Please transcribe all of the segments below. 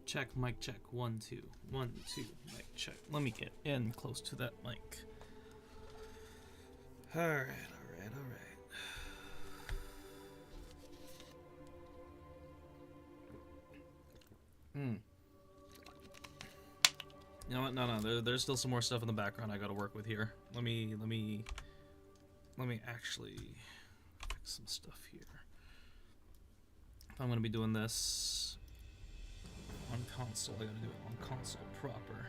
Check, mic check. 1, 2. 1, 2, mic check. Let me get in close to that mic. Alright. You know what? No. There's still some more stuff in the background I gotta work with here. Let me actually fix some stuff here. If I'm gonna be doing this on console, I gotta do it on console proper.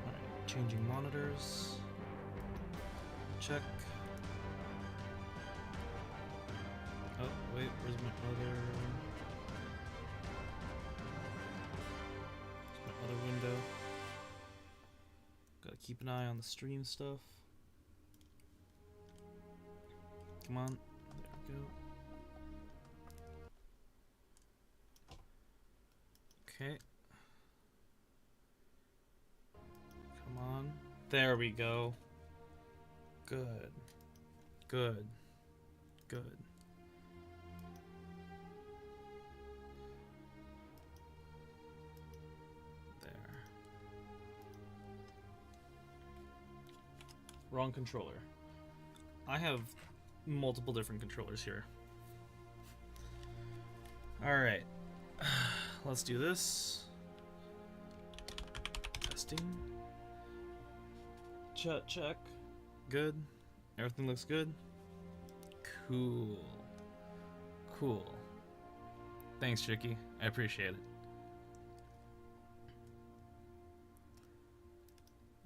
Alright, changing monitors. Check. Oh, wait, where's my other window? Gotta keep an eye on the stream stuff. Come on. There we go. Okay. Come on. There we go. Good. There. Wrong controller. I have multiple different controllers here. Alright. Let's do this. Testing. Chat check. Good. Everything looks good. Cool. Thanks, Chicky. I appreciate it.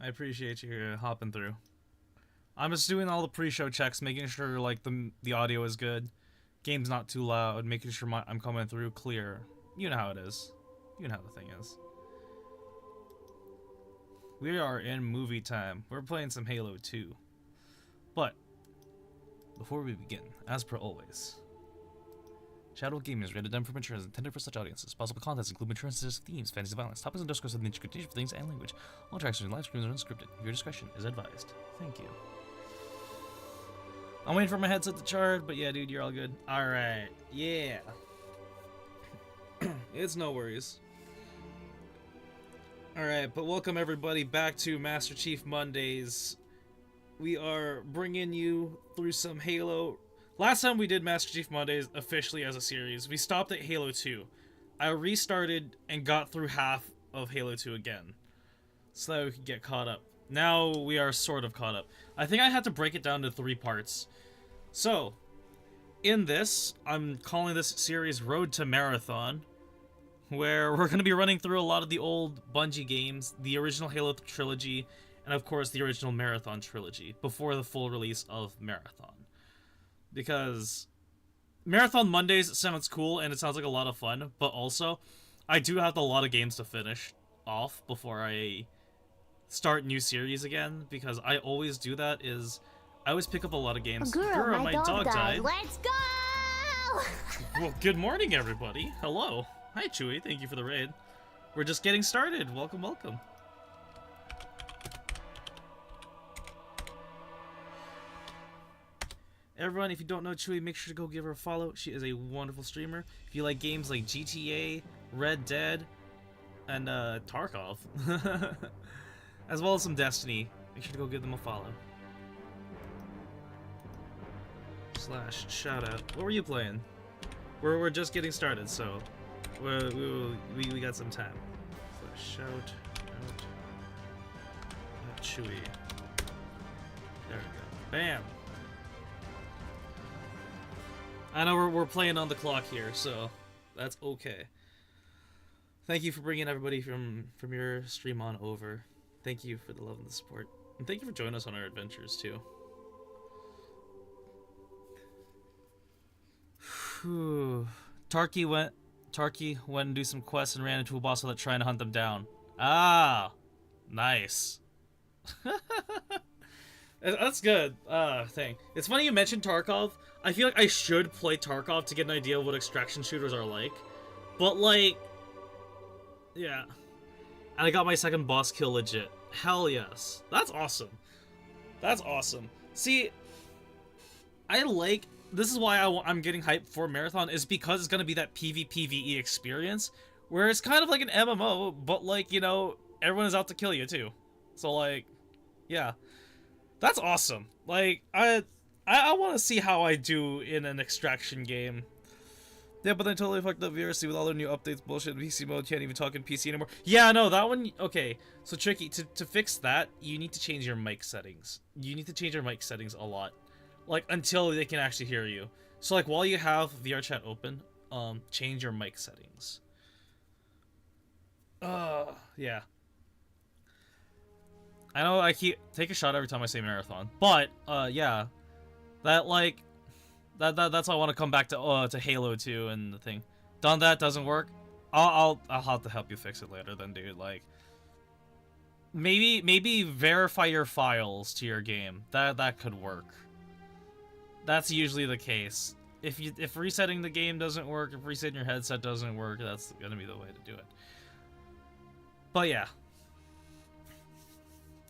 I appreciate you hopping through. I'm just doing all the pre-show checks, making sure like the audio is good, game's not too loud, making sure I'm coming through clear. You know how it is. You know how the thing is. We are in movie time. We're playing some Halo 2. But before we begin, as per always, Shadow Gaming is rated M for mature and is intended for such audiences. Possible contents include mature and sensitive themes, fantasy violence, topics and discourse of the interpretation of things and language. All interactions and live streams are unscripted. Your discretion is advised. Thank you. I'm waiting for my headset to charge, but yeah, dude, you're all good. Alright, yeah. It's no worries. Alright, but welcome everybody back to Master Chief Mondays. We are bringing you through some Halo. Last time we did Master Chief Mondays officially as a series, we stopped at Halo 2. I restarted and got through half of Halo 2 again, so that we could get caught up. Now we are sort of caught up. I think I had to break it down to 3 parts. So, in this, I'm calling this series Road to Marathon, where we're going to be running through a lot of the old Bungie games, the original Halo trilogy, and of course the original Marathon trilogy, before the full release of Marathon. Because Marathon Mondays sounds cool, and it sounds like a lot of fun, but also, I do have a lot of games to finish off before I start new series again, because I always do that, I always pick up a lot of games. Girl, my dog died. Let's go! Well, good morning, everybody. Hello. Hi, Chewy. Thank you for the raid. We're just getting started. Welcome. Everyone, if you don't know Chewy, make sure to go give her a follow. She is a wonderful streamer. If you like games like GTA, Red Dead, and Tarkov, as well as some Destiny, make sure to go give them a follow. / shout out. What were you playing? We're just getting started, so we got some time. / shout out at Chewy. There we go. Bam. I know we're playing on the clock here, so that's okay. Thank you for bringing everybody from your stream on over. Thank you for the love and the support, and thank you for joining us on our adventures too. Whew. Tarky went and do some quests and ran into a boss without trying to hunt them down. Ah, nice. That's good. Thing. It's funny you mentioned Tarkov. I feel like I should play Tarkov to get an idea of what extraction shooters are like. But like, yeah. And I got my second boss kill legit. Hell yes. That's awesome. That's awesome. See, this is why I'm getting hyped for Marathon, is because it's going to be that PvPvE experience, where it's kind of like an MMO, but like, you know, everyone is out to kill you too. So like, yeah. That's awesome. Like, I want to see how I do in an extraction game. Yeah, but they totally fucked up VRC with all their new updates. Bullshit. PC mode can't even talk in PC anymore. Yeah, no, that one. Okay, so Tricky, to fix that, you need to change your mic settings. You need to change your mic settings a lot, like until they can actually hear you. So like while you have VR chat open, change your mic settings. Yeah. I know I take a shot every time I say Marathon, but yeah, that like. That's why I want to come back to Halo 2 and the thing. Done that doesn't work. I'll have to help you fix it later then, dude. Like maybe verify your files to your game. That could work. That's usually the case. If resetting the game doesn't work, if resetting your headset doesn't work, that's gonna be the way to do it. But yeah.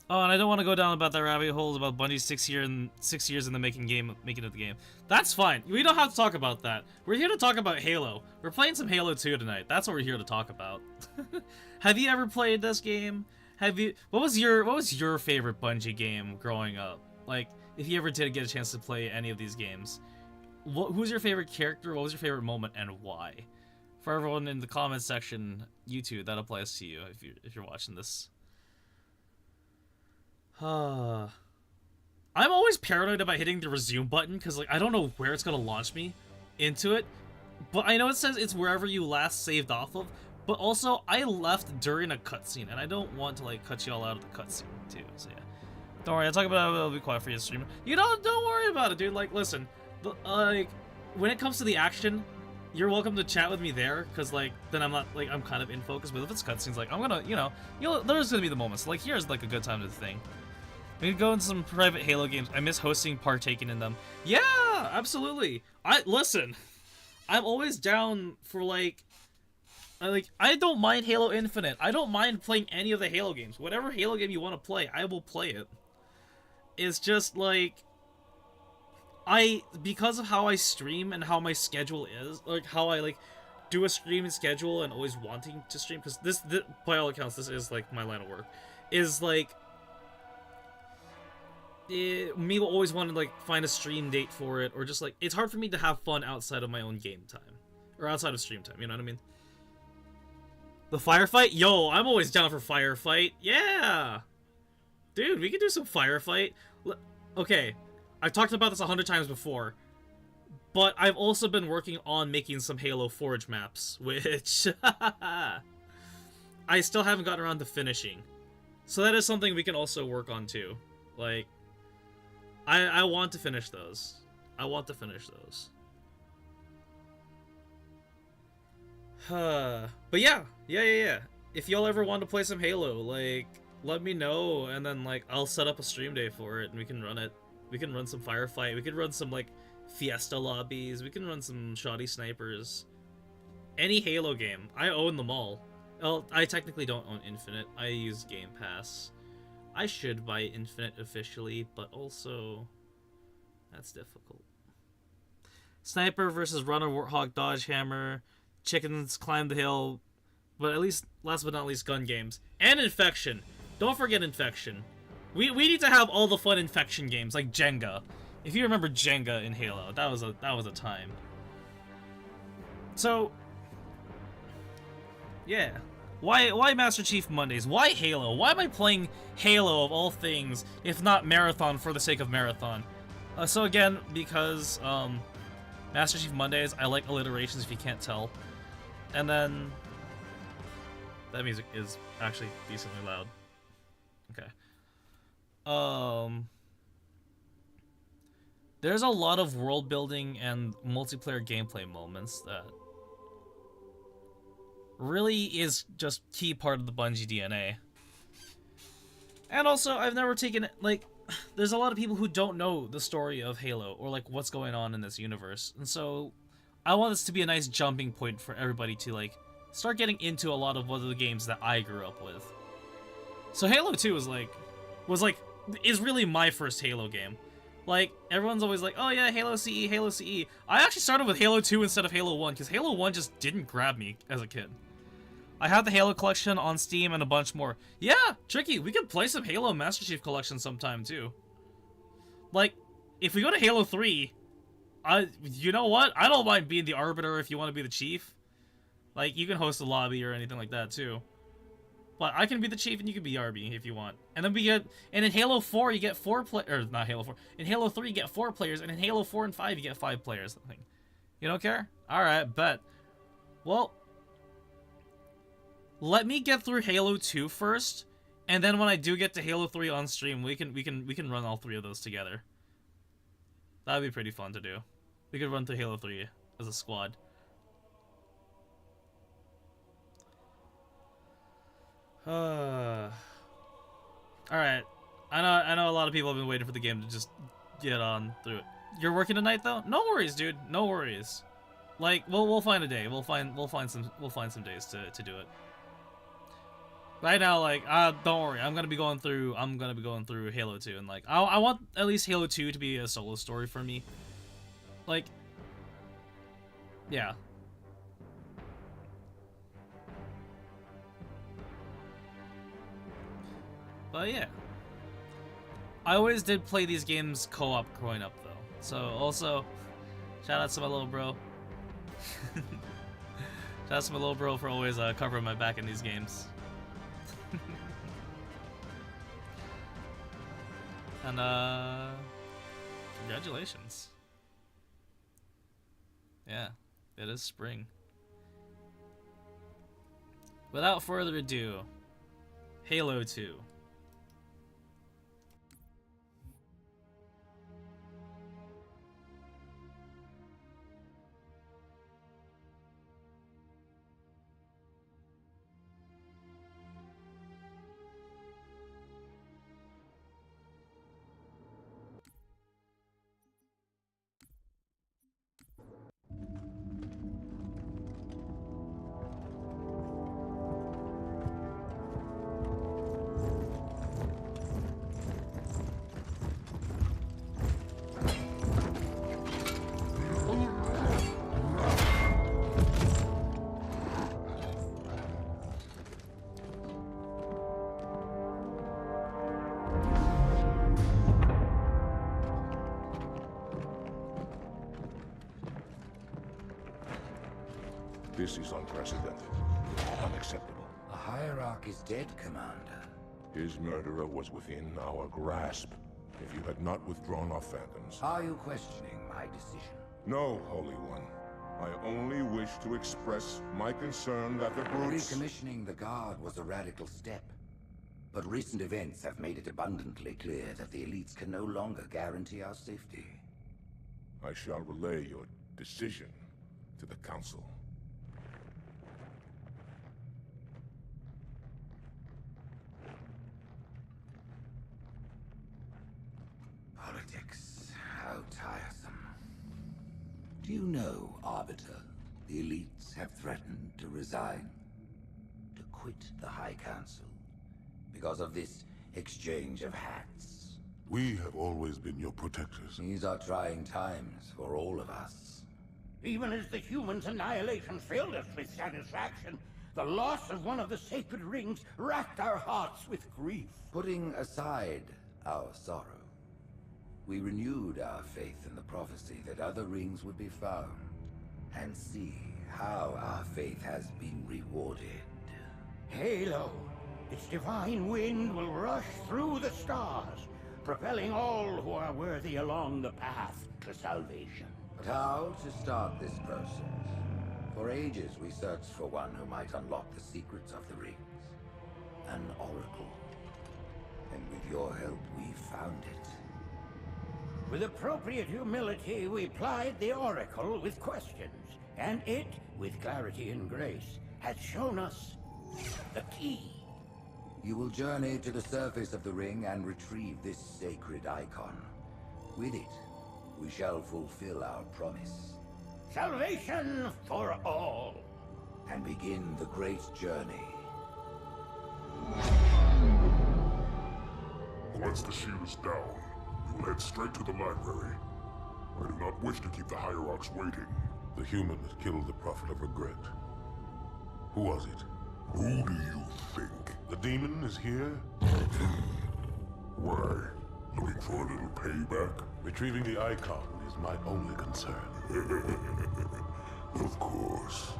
Oh, and I don't want to go down about that rabbit hole about Bungie's 6 years in the making of the game. That's fine. We don't have to talk about that. We're here to talk about Halo. We're playing some Halo 2 tonight. That's what we're here to talk about. Have you ever played this game? What was your favorite Bungie game growing up? Like, if you ever did get a chance to play any of these games, who's your favorite character? What was your favorite moment, and why? For everyone in the comments section, YouTube, that applies to you if you're watching this. I'm always paranoid about hitting the resume button because like I don't know where it's gonna launch me into it, but I know it says it's wherever you last saved off of. But also I left during a cutscene, and I don't want to like cut you all out of the cutscene too. So yeah, don't worry. I'll talk about it. I'll be quiet for you, streamer. You don't worry about it, dude. Like listen, like when it comes to the action, you're welcome to chat with me there, because like then I'm not like I'm kind of in focus. But if it's cutscenes, like I'm gonna there's gonna be the moments. Like here's like a good time to think. We could go in some private Halo games. I miss partaking in them. Yeah, absolutely. Listen, I'm always down for like I don't mind Halo Infinite. I don't mind playing any of the Halo games. Whatever Halo game you want to play, I will play it. It's just like because of how I stream and how my schedule is, like how I like do a streaming schedule and always wanting to stream, because this by all accounts this is like my line of work, is like me will always want to like find a stream date for it, or just like it's hard for me to have fun outside of my own game time or outside of stream time, you know what I mean? The firefight? Yo, I'm always down for firefight. Yeah, dude, we can do some firefight. Okay, I've talked about this 100 times before, but I've also been working on making some Halo Forge maps, which I still haven't gotten around to finishing, so that is something we can also work on too. Like I want to finish those. I want to finish those. But yeah. If y'all ever want to play some Halo, like, let me know, and then, like, I'll set up a stream day for it, and we can run it. We can run some firefight. We can run some, like, Fiesta lobbies. We can run some shoddy snipers. Any Halo game. I own them all. Well, I technically don't own Infinite. I use Game Pass. I should buy Infinite officially, but also that's difficult. Sniper versus Runner, Warthog, Dodge Hammer, Chickens, Climb the Hill, but at least, last but not least, gun games. And Infection. Don't forget Infection. We need to have all the fun Infection games, like Jenga. If you remember Jenga in Halo, that was a time. So, yeah. Why Master Chief Mondays? Why Halo? Why am I playing Halo of all things, if not Marathon for the sake of Marathon? So again, because Master Chief Mondays, I like alliterations if you can't tell. And then that music is actually decently loud. Okay. There's a lot of world building and multiplayer gameplay moments that really is just key part of the Bungie DNA. And also, I've never taken, like, there's a lot of people who don't know the story of Halo, or, like, what's going on in this universe. And so, I want this to be a nice jumping point for everybody to, like, start getting into a lot of other games that I grew up with. So Halo 2 is really my first Halo game. Like, everyone's always like, oh yeah, Halo CE, Halo CE. I actually started with Halo 2 instead of Halo 1, because Halo 1 just didn't grab me as a kid. I have the Halo collection on Steam and a bunch more. Yeah, Tricky, we could play some Halo Master Chief Collection sometime too. Like, if we go to Halo 3, you know what? I don't mind being the Arbiter if you want to be the Chief. Like, you can host a lobby or anything like that too. But I can be the Chief and you can be RB if you want. And then and in Halo 4 you get 4 players, not Halo 4. In Halo 3 you get 4 players, and in Halo 4 and 5 you get 5 players. You don't care? Alright, bet. Well, let me get through Halo 2 first, and then when I do get to Halo 3 on stream, we can run all 3 of those together. That'd be pretty fun to do. We could run through Halo 3 as a squad. Alright. I know a lot of people have been waiting for the game to just get on through it. You're working tonight though? No worries, dude. No worries. Like, we'll find a day. We'll find some days to do it. Right now, like, don't worry. I'm gonna be going through Halo 2, and like, I want at least Halo 2 to be a solo story for me. Like, yeah. But yeah, I always did play these games co-op growing up though. So also, shout out to my little bro. Shout out to my little bro for always covering my back in these games. And congratulations. Yeah, it is spring. Without further ado, Halo 2. This is unprecedented. Unacceptable. The Hierarch is dead, Commander. His murderer was within our grasp. If you had not withdrawn our phantoms... Are you questioning my decision? No, Holy One. I only wish to express my concern that the brutes... Recommissioning the Guard was a radical step. But recent events have made it abundantly clear that the elites can no longer guarantee our safety. I shall relay your decision to the Council. Politics, how tiresome. Do you know, Arbiter, the elites have threatened to resign, to quit the High Council, because of this exchange of hats? We have always been your protectors. These are trying times for all of us. Even as the humans' annihilation filled us with satisfaction, the loss of one of the sacred rings racked our hearts with grief. Putting aside our sorrow, we renewed our faith in the prophecy that other rings would be found, and see how our faith has been rewarded. Halo, its divine wind will rush through the stars, propelling all who are worthy along the path to salvation. But how to start this process? For ages we searched for one who might unlock the secrets of the rings. An oracle. And with your help, we found it. With appropriate humility, we plied the oracle with questions, and it, with clarity and grace, has shown us the key. You will journey to the surface of the ring and retrieve this sacred icon. With it, we shall fulfill our promise. Salvation for all. And begin the great journey. Once the shield is down, we will head straight to the library. I do not wish to keep the Hierarchs waiting. The human that killed the Prophet of Regret. Who was it? Who do you think? The demon is here? Why? Looking for a little payback? Retrieving the icon is my only concern. Of course.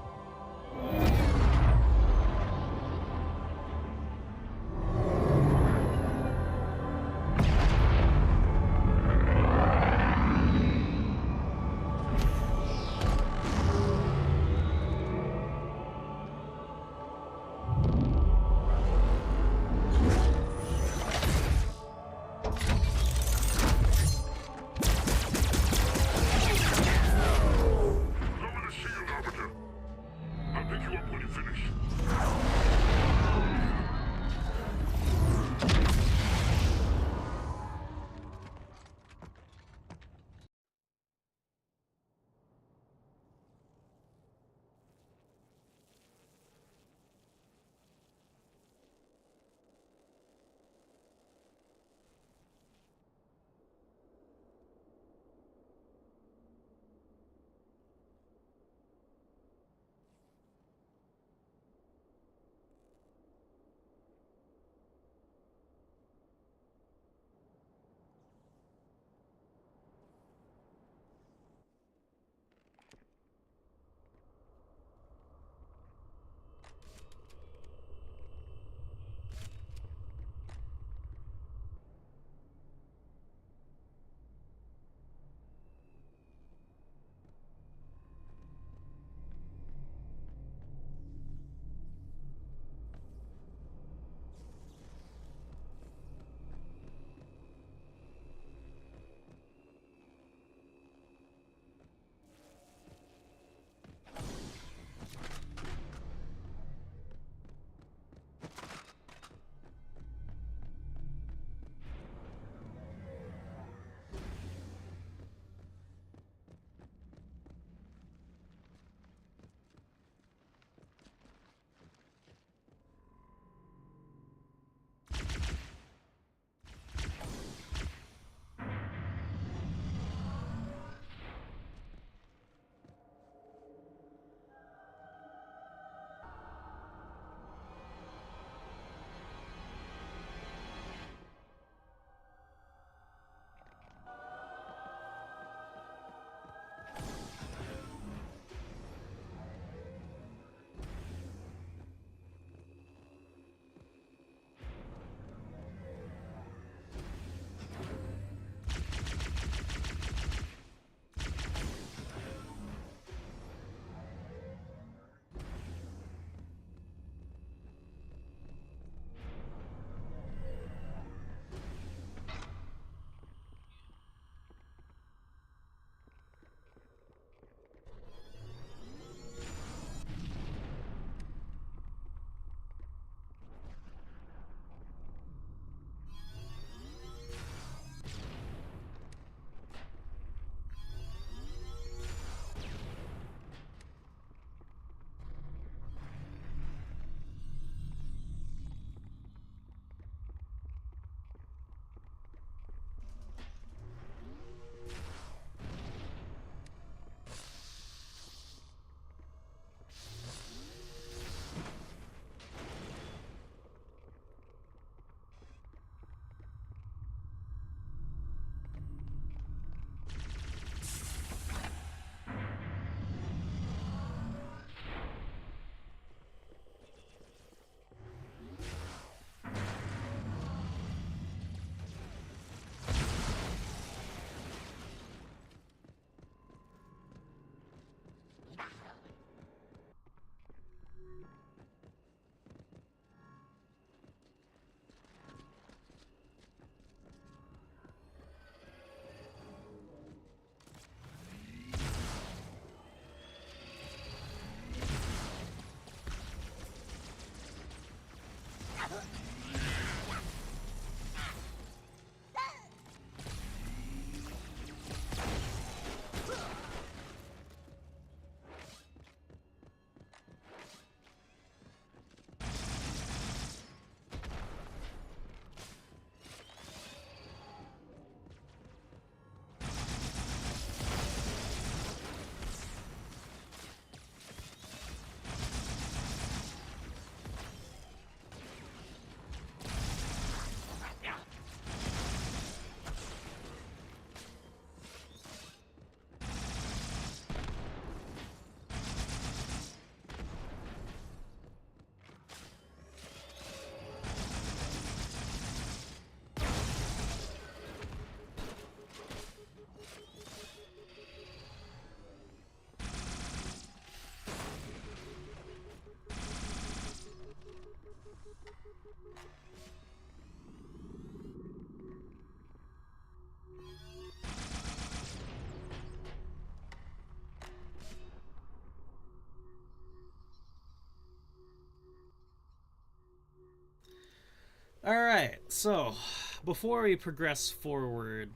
Alright, so before we progress forward,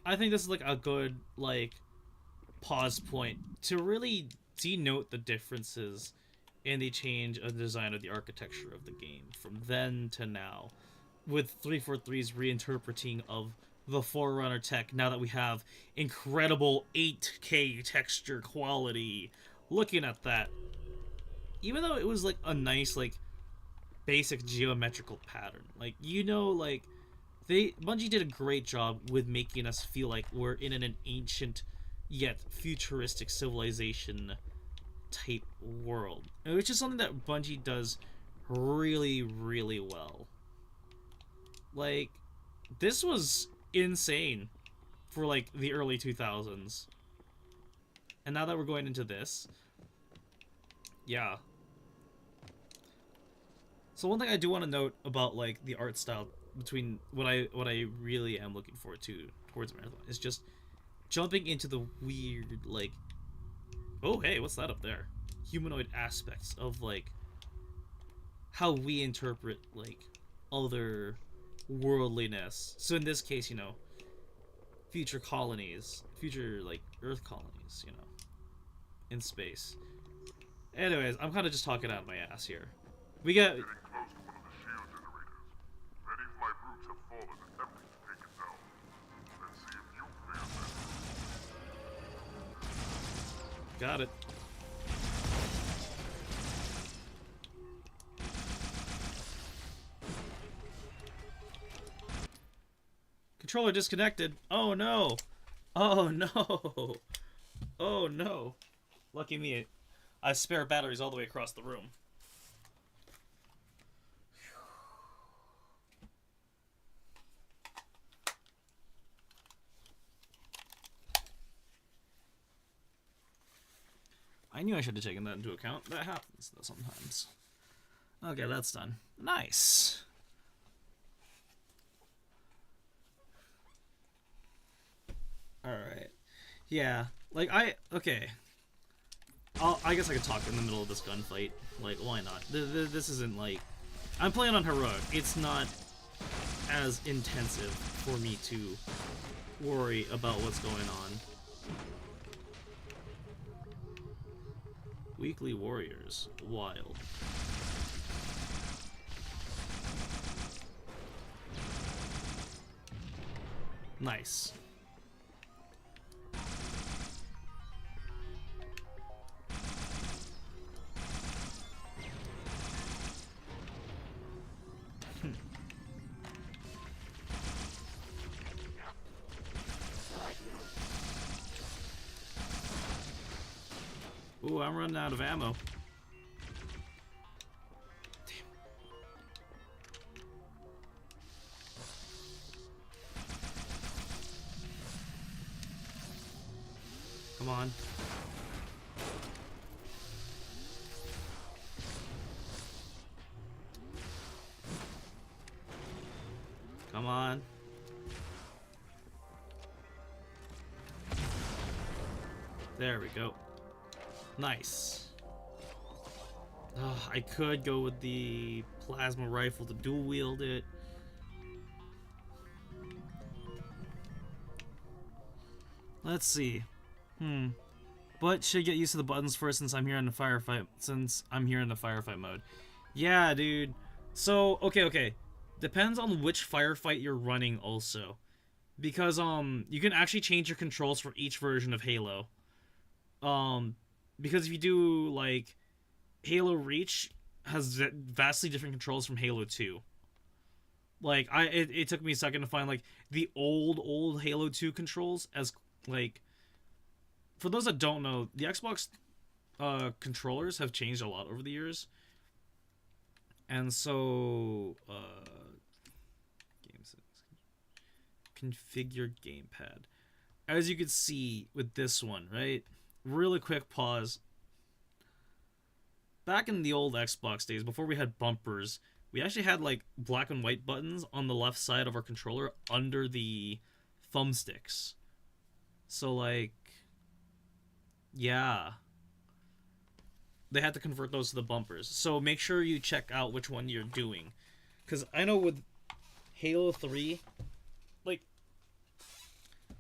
I think this is like a good like pause point to really denote the differences in the change of the design of the architecture of the game from then to now, with 343's reinterpreting of the Forerunner tech now that we have incredible 8K texture quality. Looking at that, even though it was like a nice like basic geometrical pattern, like like Bungie did a great job with making us feel like we're in an ancient yet futuristic civilization type world, which is something that Bungie does really, really well. Like, this was insane for like the early 2000s, and now that we're going into this, yeah. So one thing I do want to note about like the art style between what I really am looking forward to towards Marathon is just jumping into the weird like, oh hey, what's that up there? Humanoid aspects of like how we interpret like other worldliness. So in this case, future colonies, future like Earth colonies, in space. Anyways, I'm kind of just talking out of my ass here. We got. Getting close to one of the shield generators. Many of my brutes have fallen attempting to take it down. Let's see if you fare better. Got it. Controller disconnected. Oh no. Oh no. Oh no. Lucky me. I have spare batteries all the way across the room. I knew I should have taken that into account. That happens, though, sometimes. Okay, that's done. Nice. Alright. Yeah. Like, okay. I guess I could talk in the middle of this gunfight. Like, why not? This isn't, like... I'm playing on Heroic. It's not as intensive for me to worry about what's going on. Weekly Warriors. Wild. Nice. Ooh, I'm running out of ammo. Damn. Come on. Come on. There we go. Nice. I could go with the plasma rifle to dual wield it. Let's see. But should get used to the buttons first since I'm here in the firefight. Mode. Yeah, dude. So okay. Depends on which firefight you're running also, because you can actually change your controls for each version of Halo. Because if you do, like, Halo Reach has vastly different controls from Halo 2. Like, it took me a second to find, like, the old Halo 2 controls as, like... For those that don't know, the Xbox controllers have changed a lot over the years. And so... game settings. Configure gamepad. As you can see with this one, right? Really quick pause. Back in the old Xbox days, before we had bumpers, we actually had like black and white buttons on the left side of our controller under the thumbsticks. So like, yeah. They had to convert those to the bumpers. So make sure you check out which one you're doing. Because I know with Halo 3,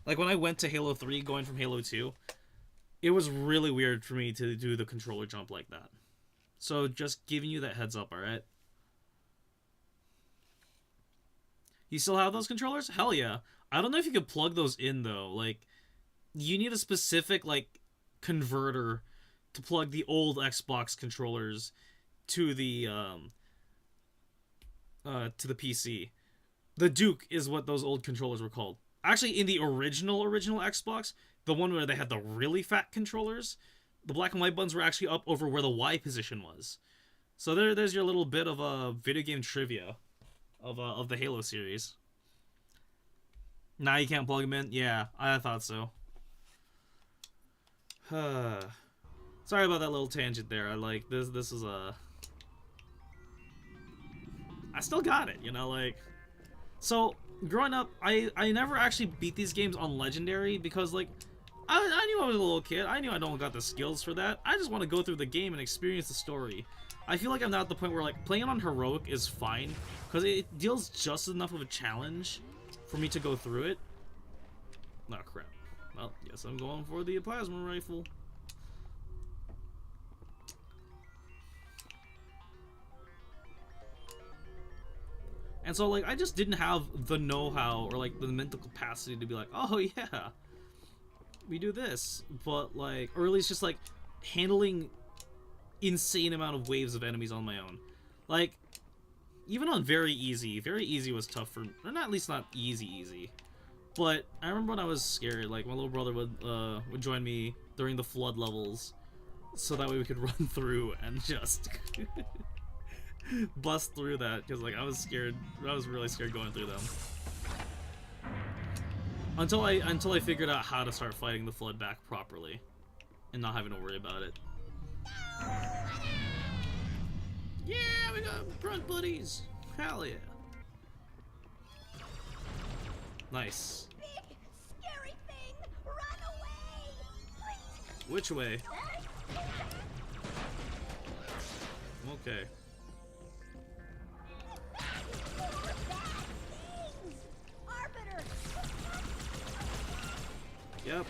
like when I went to Halo 3 going from Halo 2, it was really weird for me to do the controller jump like that. So just giving you that heads up, alright? You still have those controllers? Hell yeah. I don't know if you could plug those in though. Like, you need a specific like converter to plug the old Xbox controllers to the PC. The Duke is what those old controllers were called. Actually, in the original Xbox, the one where they had the really fat controllers, the black and white buttons were actually up over where the Y position was. So there's your little bit of a video game trivia of the Halo series. Now you can't plug them in? Yeah, I thought so. Sorry about that little tangent there. I like this is a... I still got it, you know, like... So, growing up, I never actually beat these games on Legendary because, like, I knew I was a little kid. I knew I don't got the skills for that. I just want to go through the game and experience the story. I feel like I'm now at the point where, like, playing it on Heroic is fine because it deals just enough of a challenge for me to go through it. Oh, crap. Well, guess I'm going for the plasma rifle. And so, like, I just didn't have the know-how or, like, the mental capacity to be like, oh, yeah, we do this. But, like, or at least just, like, handling insane amount of waves of enemies on my own. Like, even on very easy was tough for, or not, at least not easy. But I remember when I was scared, like, my little brother would join me during the flood levels so that way we could run through and just... bust through that, because like I was scared. I was really scared going through them until I figured out how to start fighting the flood back properly and not having to worry about it. Yeah, we got grunt buddies. Hell yeah. Nice. Big, scary thing! Run away! Please. Which way? Okay. Yep.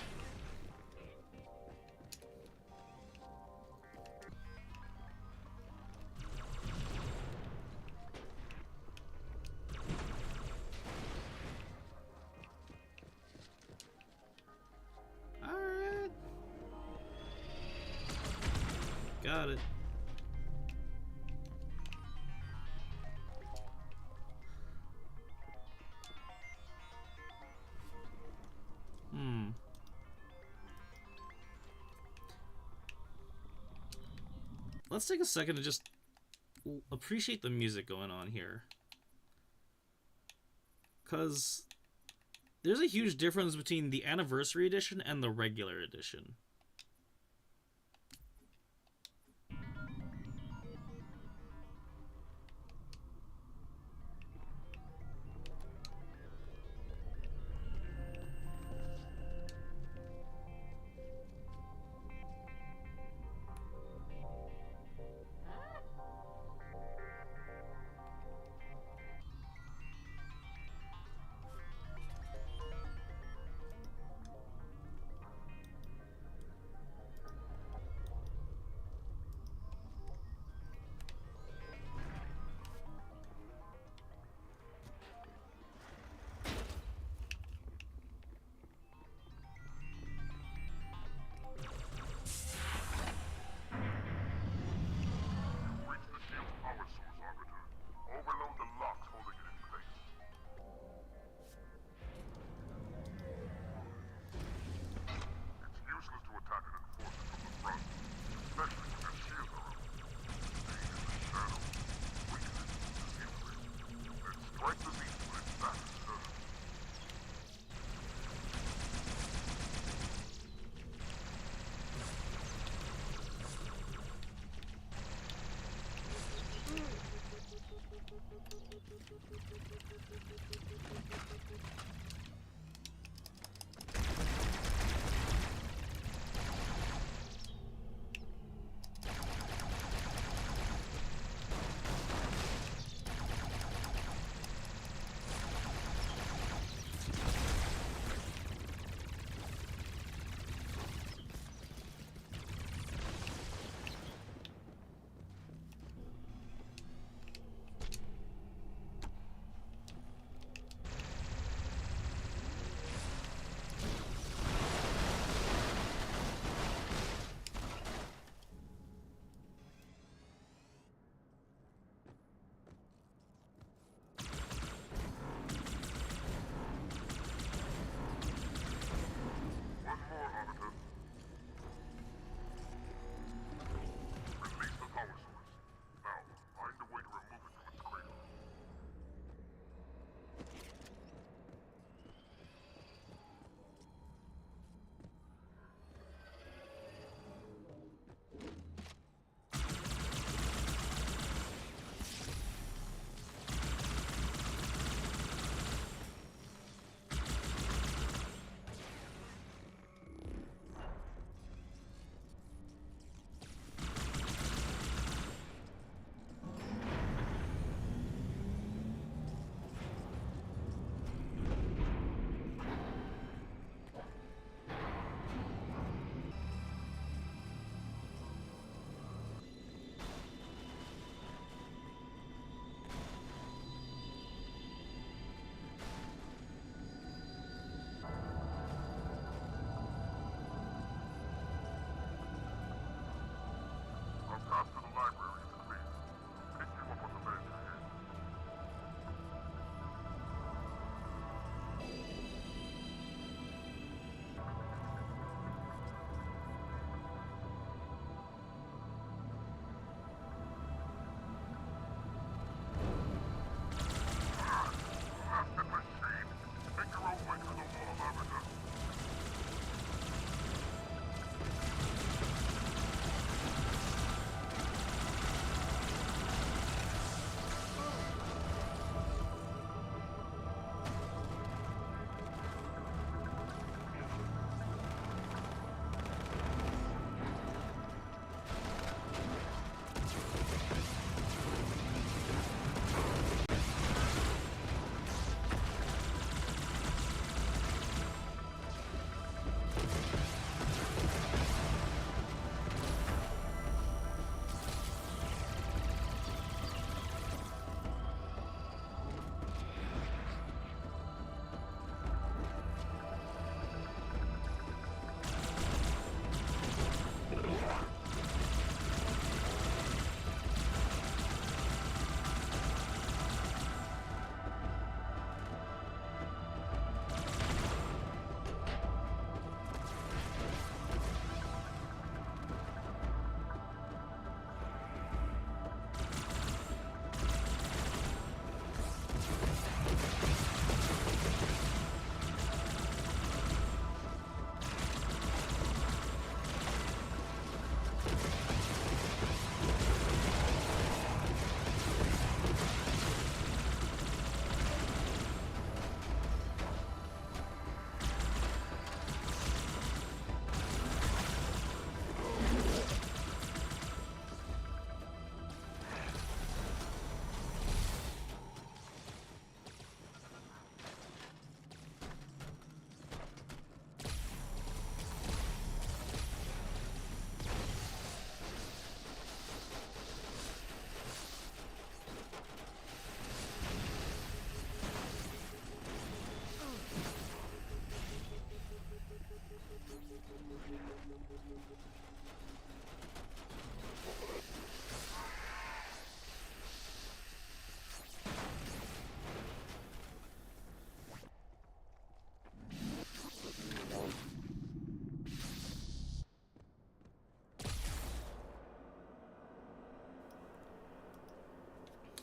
Alright. Got it. Let's take a second to just appreciate the music going on here. Because there's a huge difference between the Anniversary Edition and the regular edition.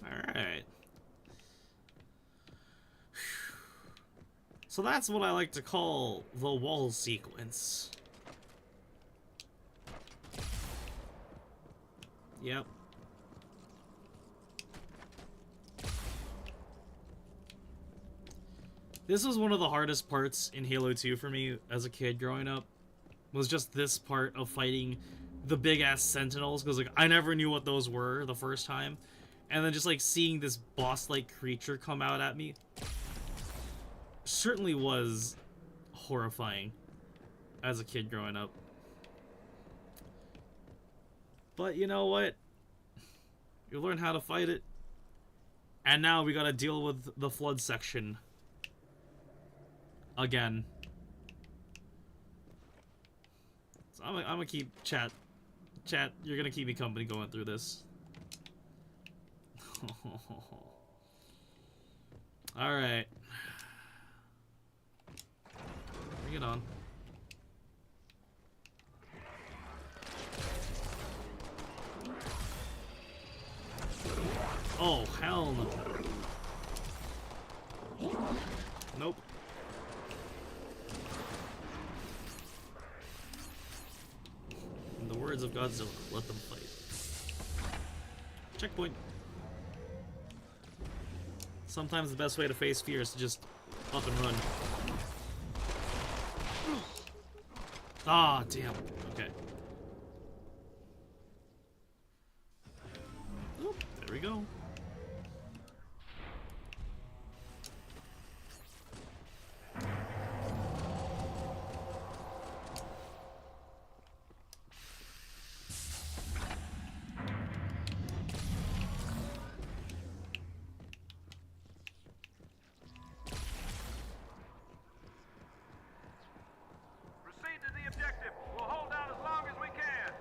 Alright. So that's what I like to call the wall sequence. Yep. This was one of the hardest parts in Halo 2 for me as a kid growing up. Was just this part of fighting the big-ass sentinels, because like I never knew what those were the first time. And then just like seeing this boss-like creature come out at me certainly was horrifying as a kid growing up. But you know what? You learn how to fight it. And now we gotta deal with the flood section. Again. So I'm gonna keep chat, you're gonna keep me company going through this. Alright. Bring it on. Oh, hell no. Nope. In the words of Godzilla, let them fight. Checkpoint. Sometimes the best way to face fear is to just up and run. Ah, damn. Okay. Oh, there we go. Proceed to the objective. We'll hold out as long as we can.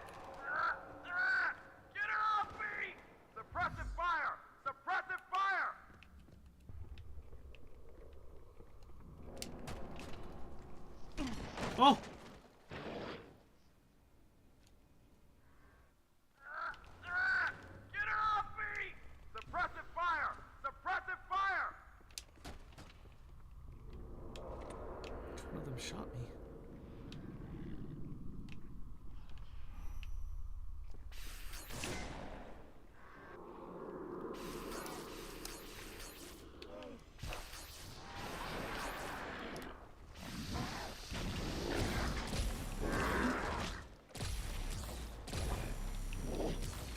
Get her off me! Suppressive fire! Suppressive fire! Oh! Get her off me! Suppressive fire! Suppressive fire! One of them shot me.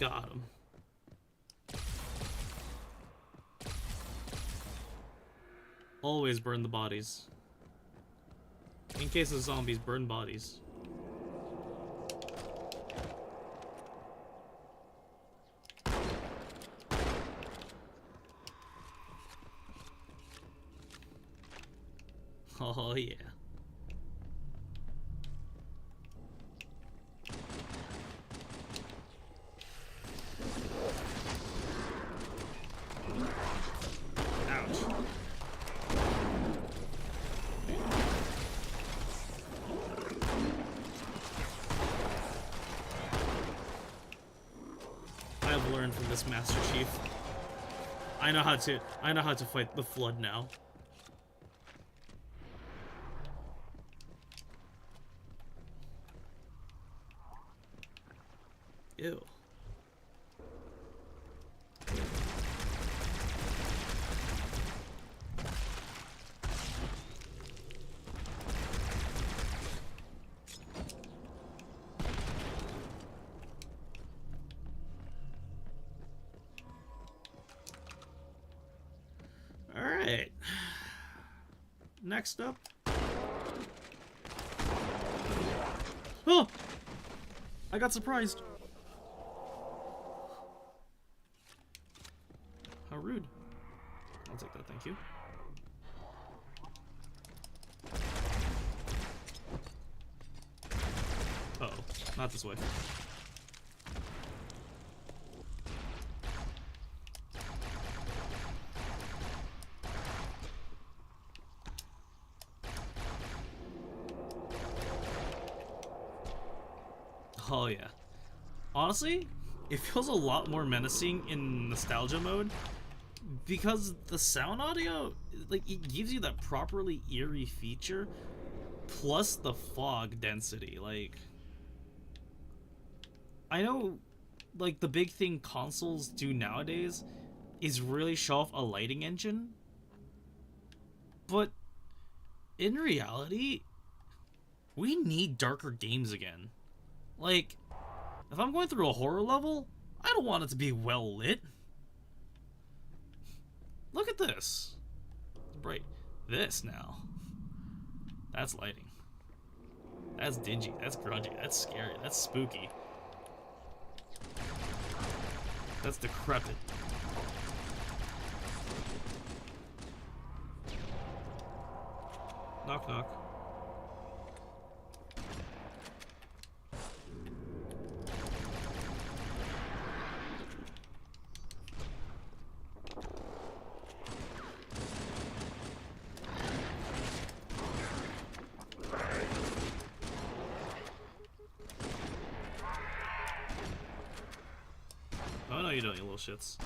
Got him. Always burn the bodies. In case of zombies, burn bodies. Oh yeah. Ouch. I've learned from this Master Chief. I know how to fight the Flood now. Ew. Alright. Next up. Oh! I got surprised. How rude. I'll take that, thank you. Uh-oh, not this way. Oh yeah. Honestly, it feels a lot more menacing in nostalgia mode because the sound audio, like, it gives you that properly eerie feature plus the fog density. Like, I know, like, the big thing consoles do nowadays is really show off a lighting engine, but in reality, we need darker games again. Like, if I'm going through a horror level, I don't want it to be well lit. Look at this. It's bright. This now. That's lighting. That's dingy. That's grungy. That's scary. That's spooky. That's decrepit. Knock knock. Oh no, you don't, you little shits.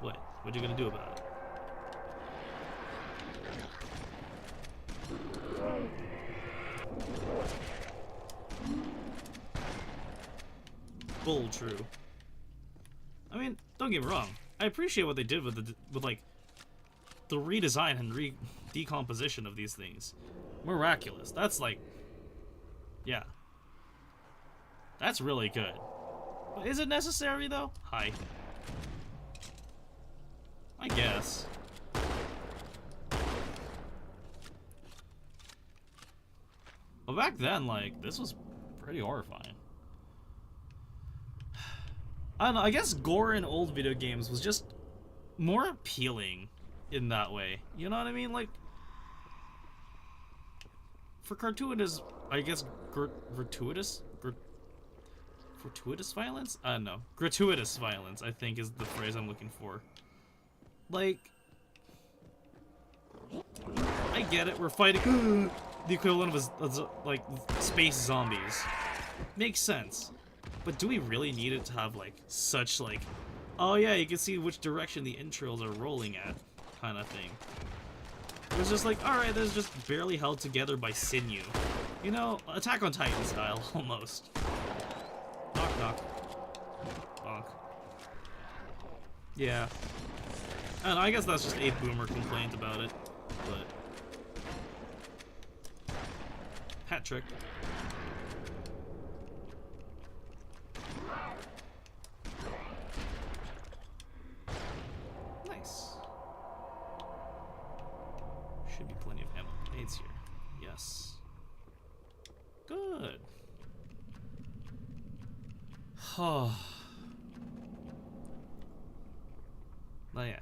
What? What you gonna do about it? Bull true. I mean, don't get me wrong. I appreciate what they did with like the redesign and decomposition of these things. Miraculous. That's like, yeah, that's really good. But is it necessary though? Hi. I guess. But back then, like, this was pretty horrifying. I don't know, I guess gore in old video games was just more appealing in that way. You know what I mean? Like, for gratuitous, I guess, gratuitous violence? I don't know. Gratuitous violence, I think, is the phrase I'm looking for. Like, I get it, we're fighting the equivalent of like space zombies. Makes sense. But do we really need it to have like such like, oh yeah, you can see which direction the entrails are rolling at kind of thing? It was just like, alright, that's just barely held together by sinew. You know, Attack on Titan style, almost. Knock knock. Bonk. Yeah. I don't know, I guess that's just a boomer complaint about it, but... Hat trick. Nice. Should be plenty of ammo grenades here. Yes. Good. Oh. Oh yeah.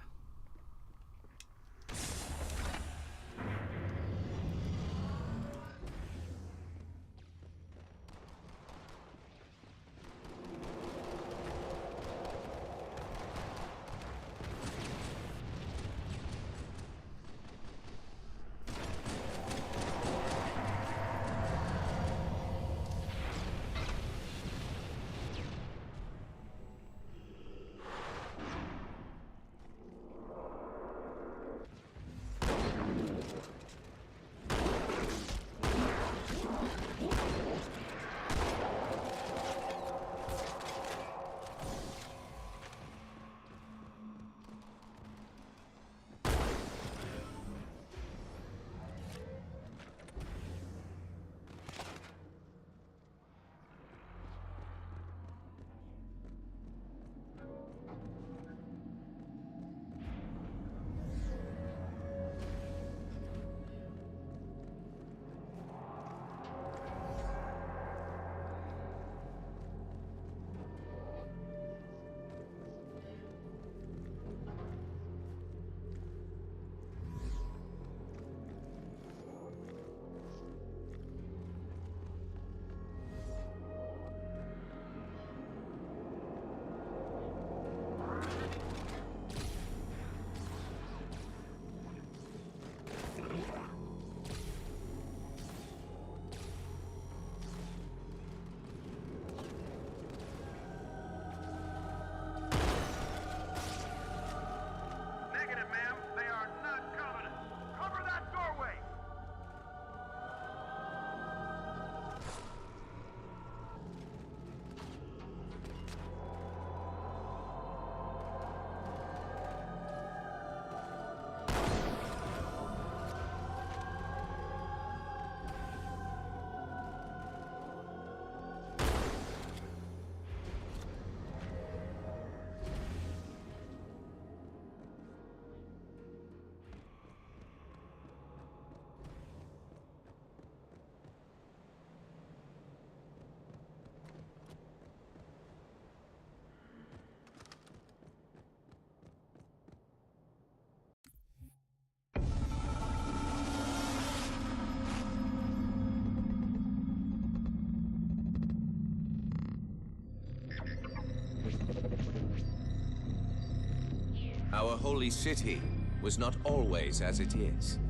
Our holy city was not always as it is,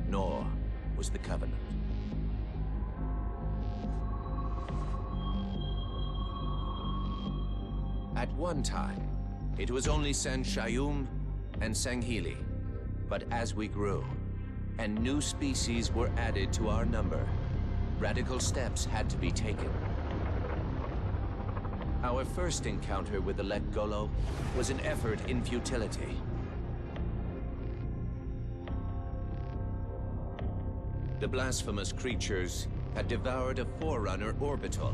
nor was the Covenant. At one time, it was only San Shayum and Sanghili. But as we grew, and new species were added to our number, radical steps had to be taken. Our first encounter with the Let Golo was an effort in futility. The blasphemous creatures had devoured a Forerunner orbital,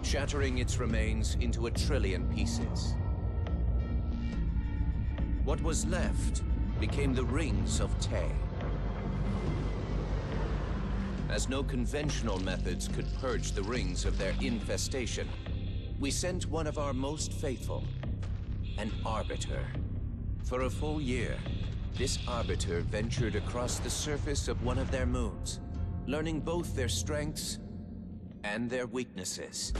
shattering its remains into 1 trillion pieces. What was left became the Rings of Te. As no conventional methods could purge the rings of their infestation, we sent one of our most faithful, an Arbiter. For a full year, this Arbiter ventured across the surface of one of their moons, learning both their strengths and their weaknesses.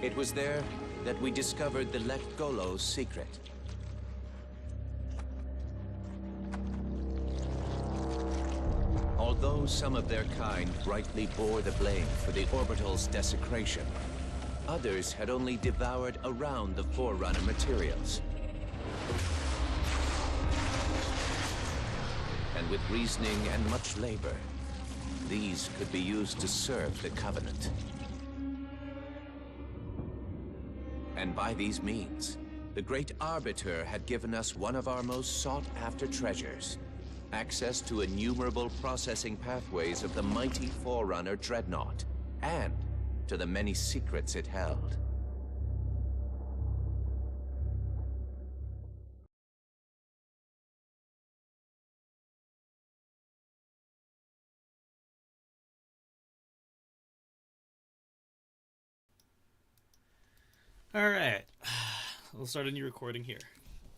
It was there that we discovered the Let Golo's secret. Although some of their kind rightly bore the blame for the orbital's desecration, others had only devoured around the Forerunner materials. And with reasoning and much labor, these could be used to serve the Covenant. And by these means, the Great Arbiter had given us one of our most sought-after treasures: access to innumerable processing pathways of the mighty Forerunner Dreadnought, and to the many secrets it held. Alright, we'll start a new recording here.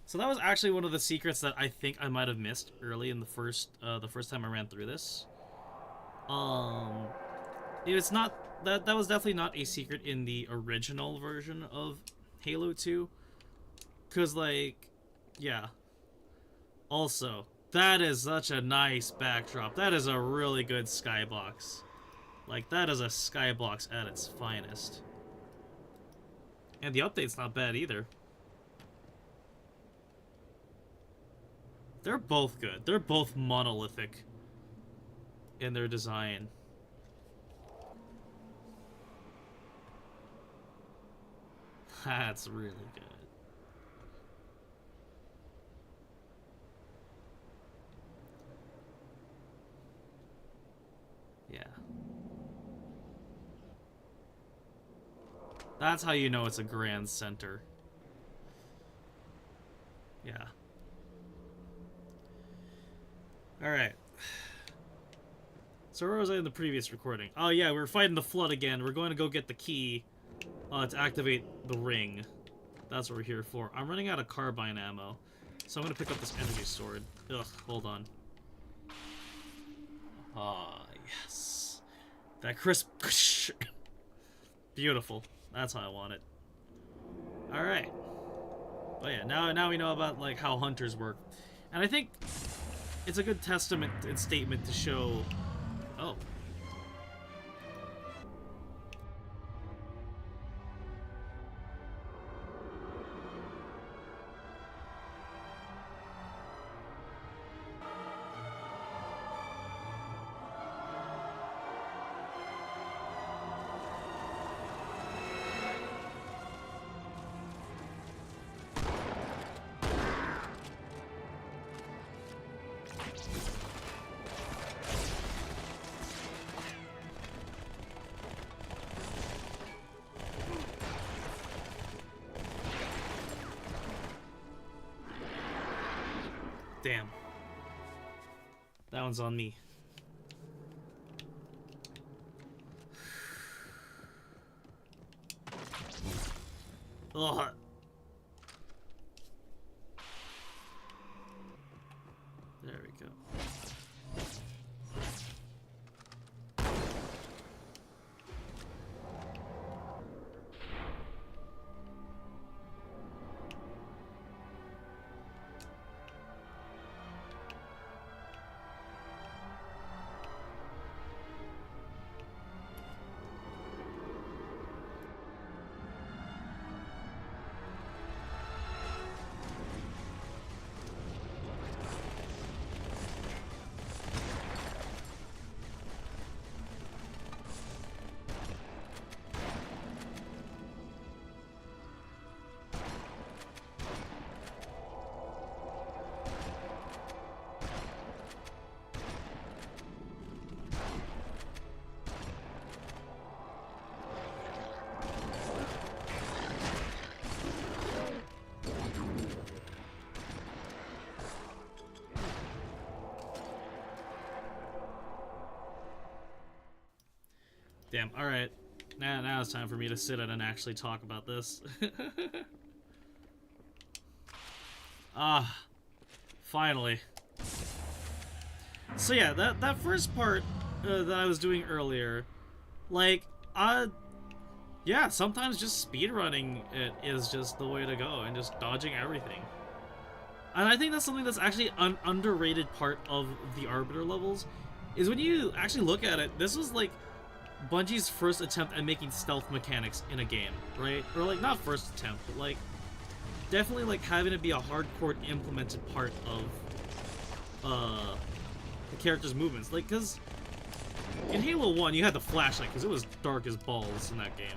So that was actually one of the secrets that I think I might have missed early in the first time I ran through this. It's not that was definitely not a secret in the original version of Halo 2, cause like, yeah. Also, that is such a nice backdrop. That is a really good skybox. Like, that is a skybox at its finest. And the update's not bad either. They're both good. They're both monolithic in their design. That's really good. Yeah. That's how you know it's a grand center. Yeah. Alright. So where was I in the previous recording? Oh yeah, we were fighting the Flood again. We're going to go get the key to activate the ring. That's what we're here for. I'm running out of carbine ammo, so I'm going to pick up this energy sword. Ugh, hold on. Ah, yes. That crisp... Beautiful. That's how I want it. Alright. Oh yeah, now we know about like how hunters work. And I think it's a good testament and statement to show... Oh. Damn. That one's on me. Ugh. There we go. Damn, alright. Now it's time for me to sit in and actually talk about this. Ah, finally. So yeah, that first part that I was doing earlier, like, yeah, sometimes just speedrunning it is just the way to go, and just dodging everything. And I think that's something that's actually an underrated part of the Arbiter levels, is when you actually look at it, this was like Bungie's first attempt at making stealth mechanics in a game, right? Or like, not first attempt, but like, definitely like having it be a hardcore implemented part of the character's movements. Like, because in Halo 1 you had the flashlight because it was dark as balls in that game.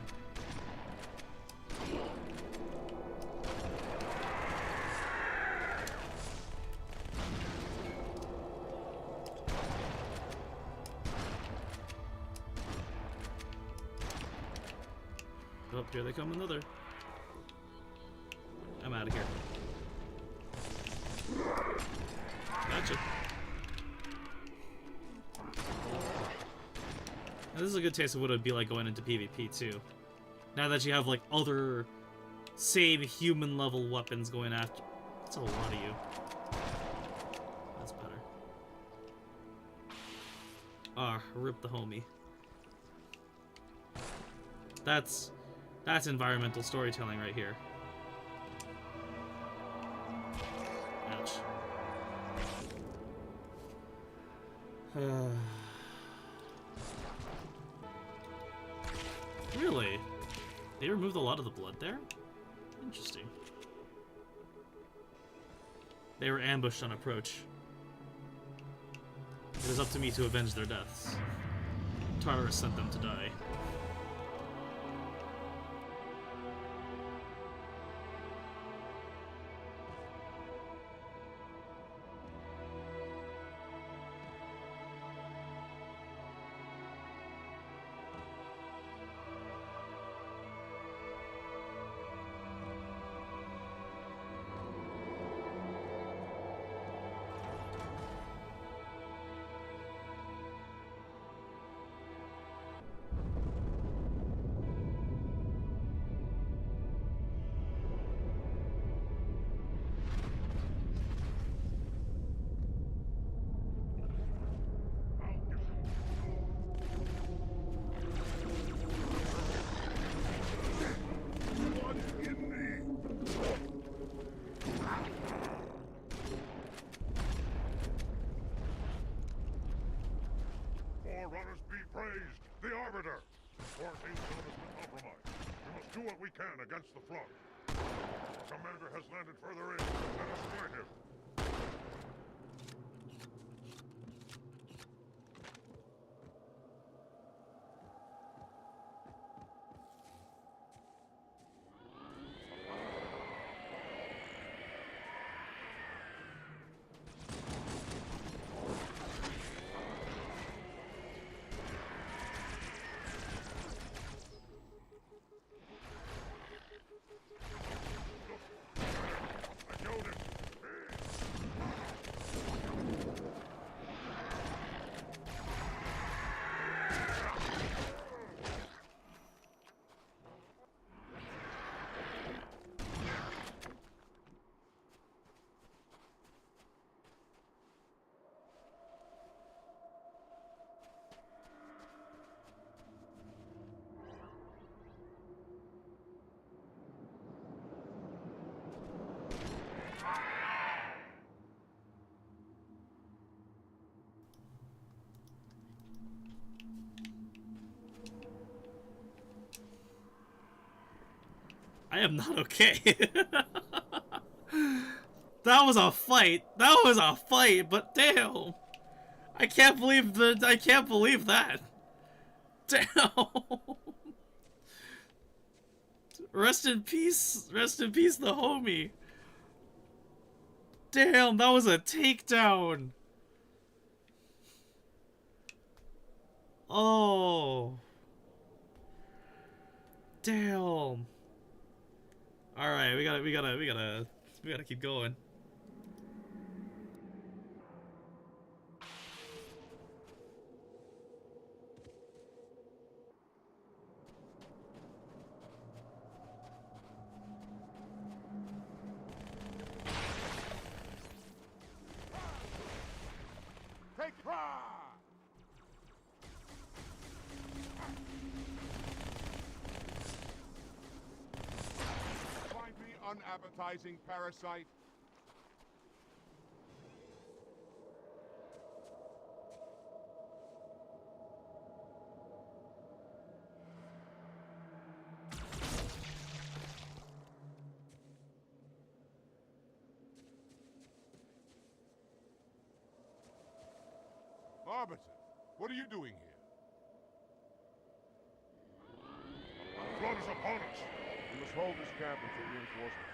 Oh, here they come, another. I'm out of here. Gotcha. Now, this is a good taste of what it would be like going into PvP too. Now that you have like other same human level weapons going after. That's a lot of you. That's better. Ah, rip the homie. That's environmental storytelling right here. Ouch. Really? They removed a lot of the blood there? Interesting. They were ambushed on approach. It is up to me to avenge their deaths. Tartarus sent them to die. Forerunners be praised, the Arbiter! Quarantine zone has been compromised. We must do what we can against the flood. The commander has landed further in. Let us find him. I am not okay. That was a fight. That was a fight, but damn. I can't believe that. Damn. Rest in peace, the homie. Damn, that was a takedown. Oh. Damn. All right, we gotta keep going. unappetizing parasite. Arbiter, what are you doing here? The flood is upon us. We must hold this camp until reinforcements.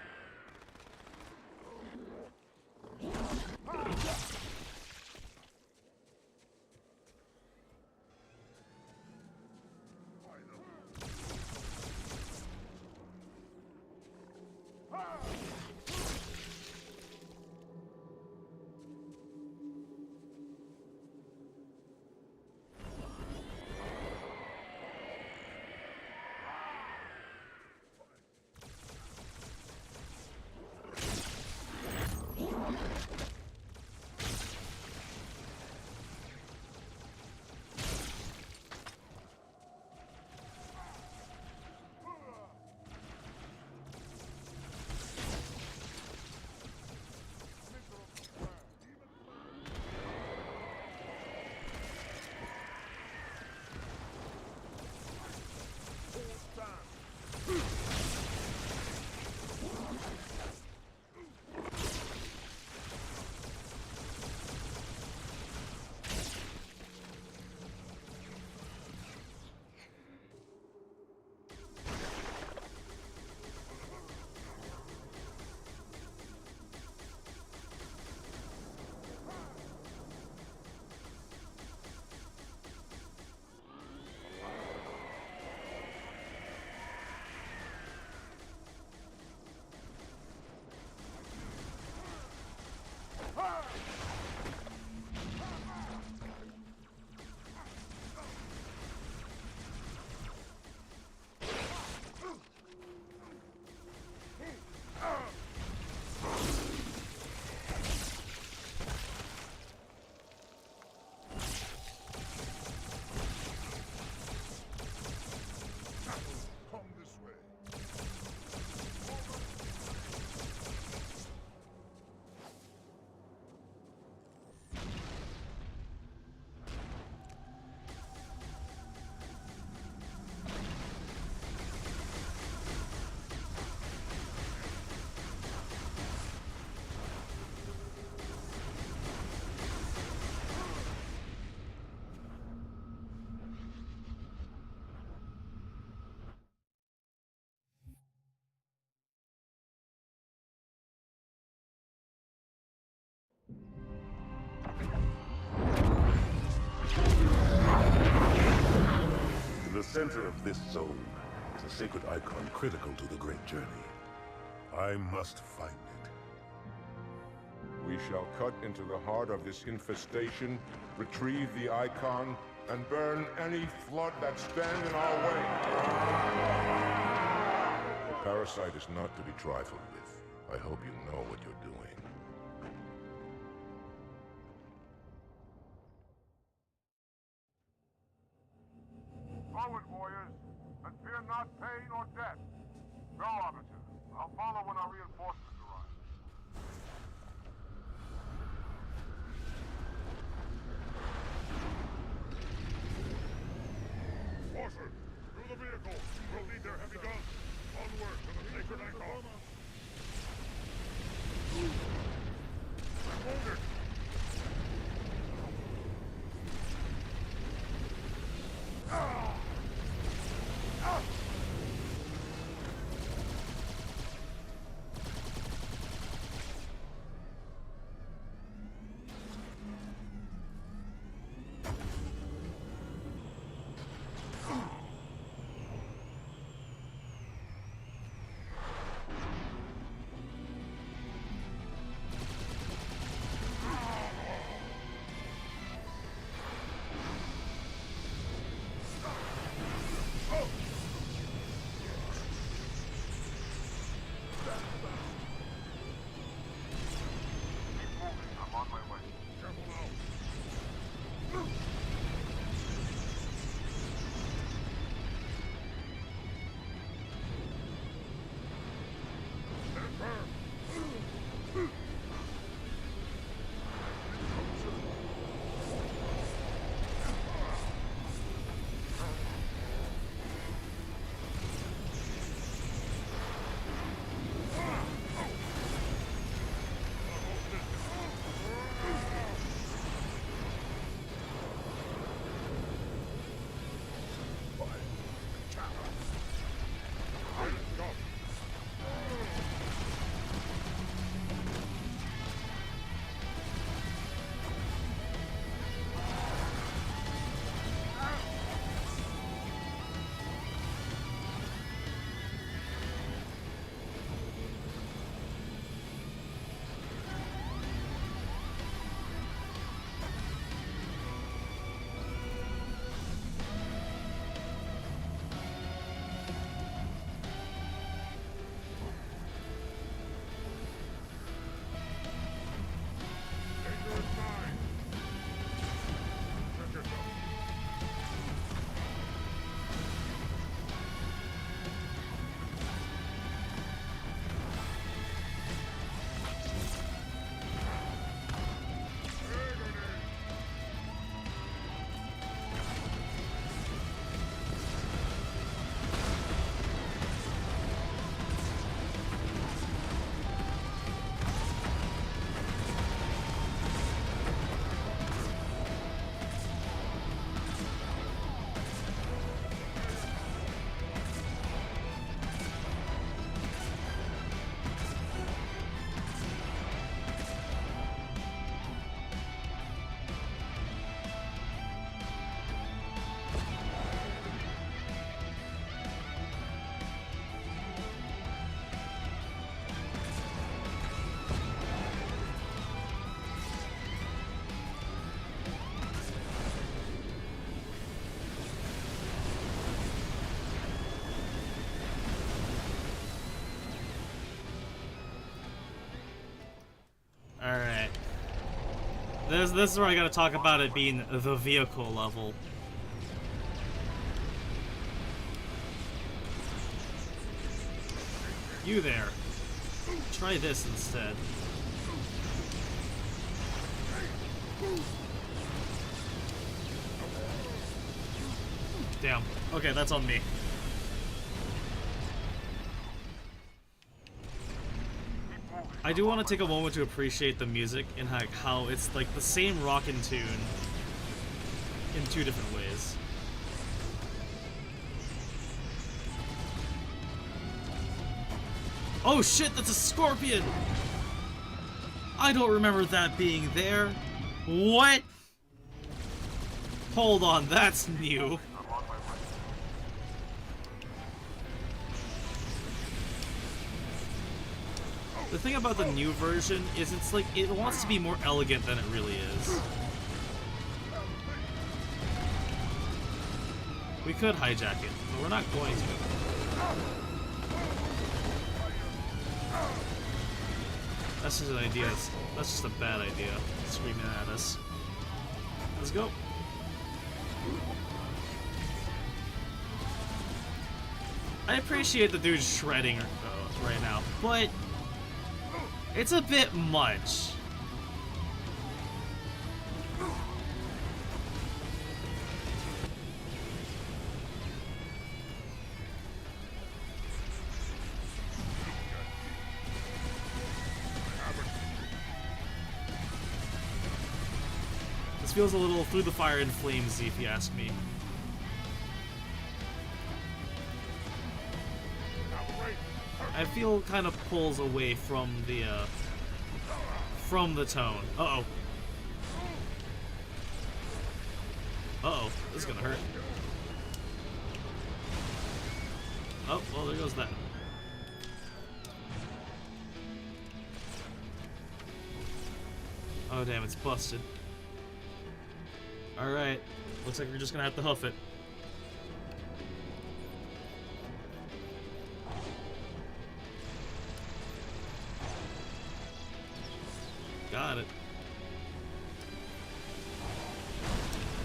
In the center of this zone is a sacred icon critical to the great journey. I must find it. We shall cut into the heart of this infestation, retrieve the icon, and burn any flood that stand in our way. The parasite is not to be trifled with. I hope you know what you're doing. Forward, warriors, and fear not pain or death. Go, Arbiter. I'll follow when our reinforcements arrive. Horsemen, through the vehicle. We'll need their heavy guns. Onward to the sacred icon. I'm wounded. This is where I gotta talk about it being the vehicle level. You there. Try this instead. Damn. Okay, that's on me. I do want to take a moment to appreciate the music and how it's like the same rockin' tune in two different ways. Oh shit, that's a scorpion! I don't remember that being there. What? Hold on, that's new. The thing about the new version is it's like, it wants to be more elegant than it really is. We could hijack it, but we're not going to. That's just an idea. That's just a bad idea. Screaming at us. Let's go. I appreciate the dude shredding right now, but it's a bit much. This feels a little through the fire and flames, if you ask me. I feel kind of pulls away from the tone. Uh-oh. Uh-oh. This is gonna hurt. Oh, well, there goes that. Oh, damn, it's busted. Alright. Looks like we're just gonna have to hoof it. Got it.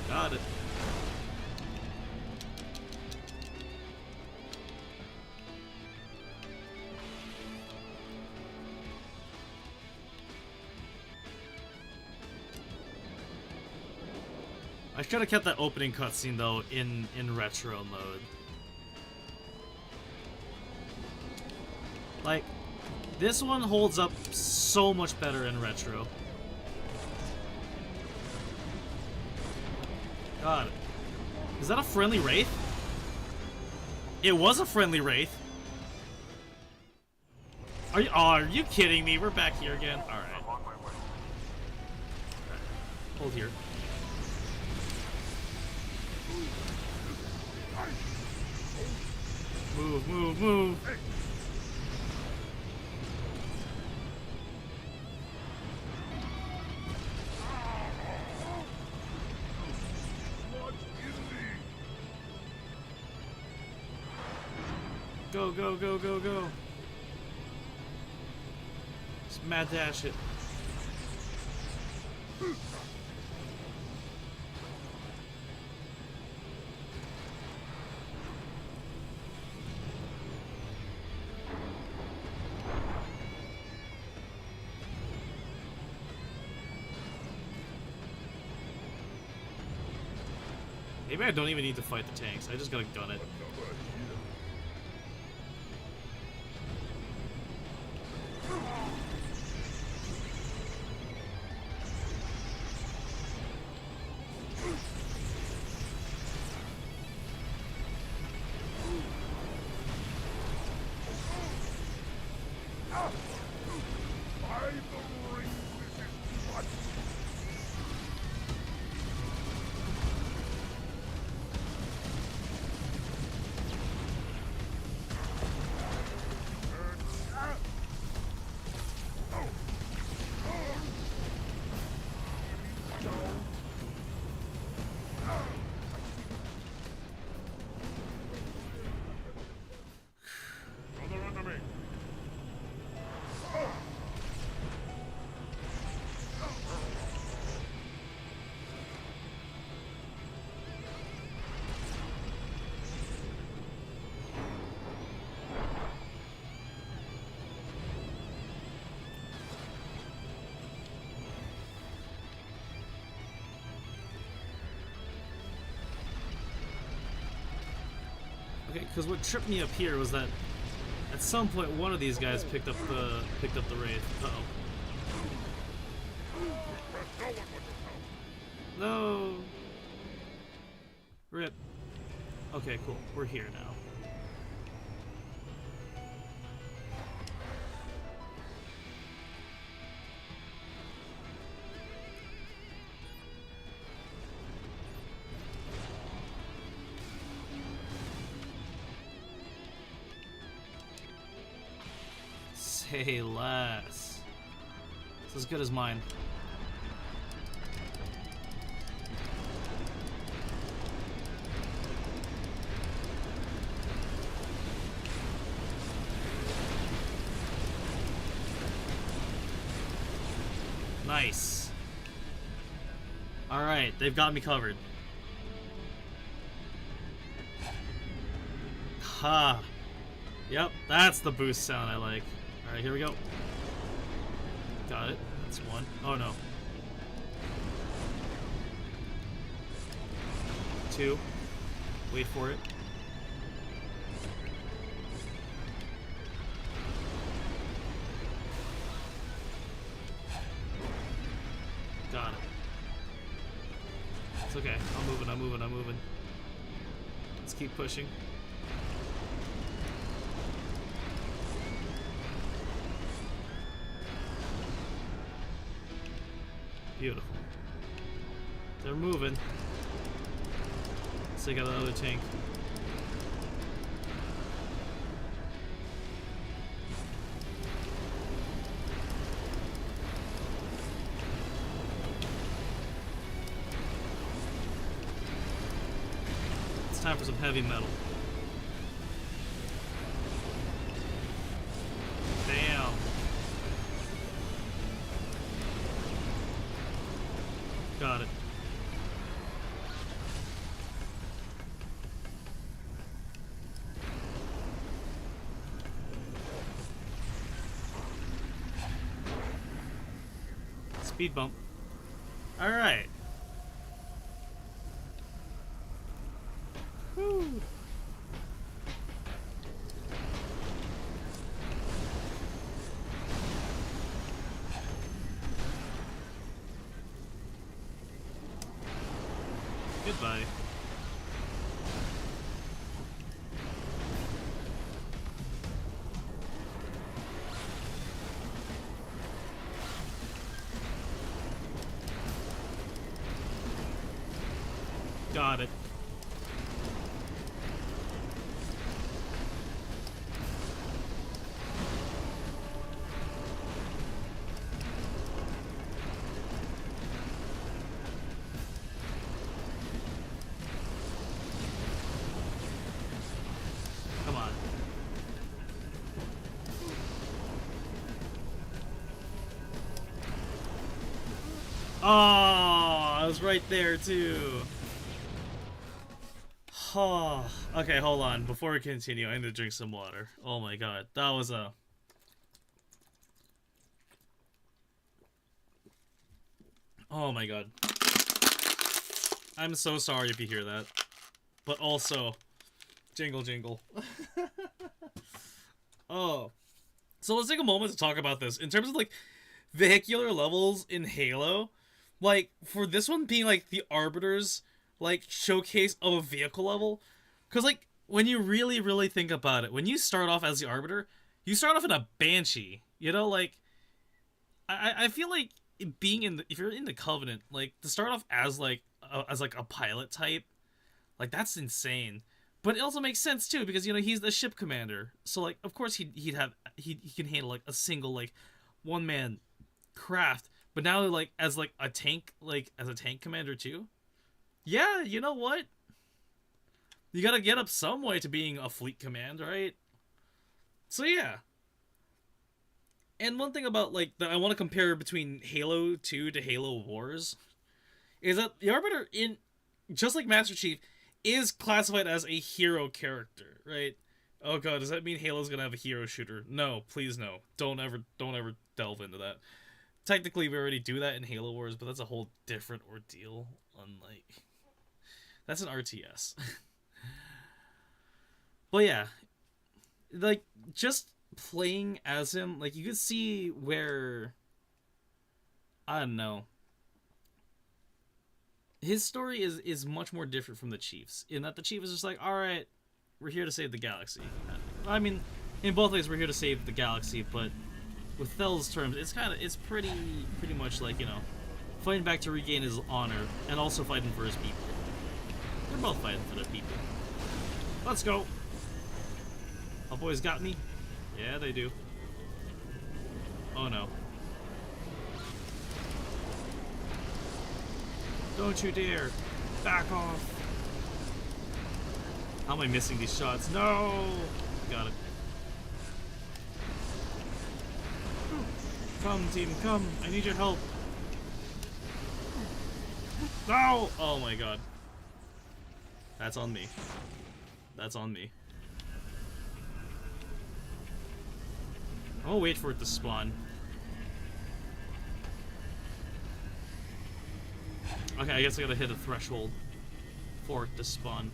Got it. I should have kept that opening cutscene though in retro mode. Like, this one holds up so much better in retro. God. Is that a friendly wraith? It was a friendly wraith. Are you kidding me? We're back here again. Alright. Hold here. Move, move, move. Go, go, go, go, go. Just mad dash it. Maybe I don't even need to fight the tanks. I just gotta gun it. Because what tripped me up here was that at some point one of these guys picked up the wraith. Uh-oh. No. Rip. Okay, cool. We're here now. Say less. It's as good as mine. Nice. Alright, they've got me covered. Ha! Yep, that's the boost sound I like. Alright, here we go. Got it. That's one. Oh no. Two. Wait for it. Got it. It's okay. I'm moving. Let's keep pushing. Beautiful. They're moving. So they got another tank. It's time for some heavy metal. Damn. Got it. Speed bump. All right. Whew. Goodbye. Got it. Come on. Oh, I was right there too. Oh, okay, hold on. Before we continue, I need to drink some water. Oh my god, that was a... Oh my god. I'm so sorry if you hear that. But also, jingle jingle. Oh. So let's take a moment to talk about this. In terms of, like, vehicular levels in Halo, like, for this one being, like, the Arbiter's, like, showcase of a vehicle level, because, like, when you really think about it, when you start off as the Arbiter, you start off in a Banshee, you know, like, I feel like being in the, if you're in the Covenant, like, to start off as, like, a pilot type, like, that's insane. But it also makes sense too, because, you know, he's the ship commander, so, like, of course he can handle, like, a single, like, one-man craft. But now, like, as a tank commander too. Yeah, you know what? You gotta get up some way to being a fleet command, right? So yeah. And one thing about, like, that I want to compare between Halo 2 to Halo Wars is that the Arbiter, in just like Master Chief, is classified as a hero character, right? Oh god, does that mean Halo's gonna have a hero shooter? No, please no. Don't ever delve into that. Technically, we already do that in Halo Wars, but that's a whole different ordeal. Unlike, that's an RTS. But yeah, like, just playing as him, like, you could see where, I don't know, his story is much more different from the Chief's, in that the Chief is just like, alright, we're here to save the galaxy. I mean, in both ways, we're here to save the galaxy, but with Thel's terms, it's pretty much like, you know, fighting back to regain his honor, and also fighting for his people. They're both fighting for their people. Let's go! Oh, boys got me? Yeah, they do. Oh no. Don't you dare! Back off! How am I missing these shots? No! Got it. Come, team, come! I need your help! No! Oh my god. That's on me. That's on me. I'll wait for it to spawn. Okay, I guess I gotta hit a threshold for it to spawn.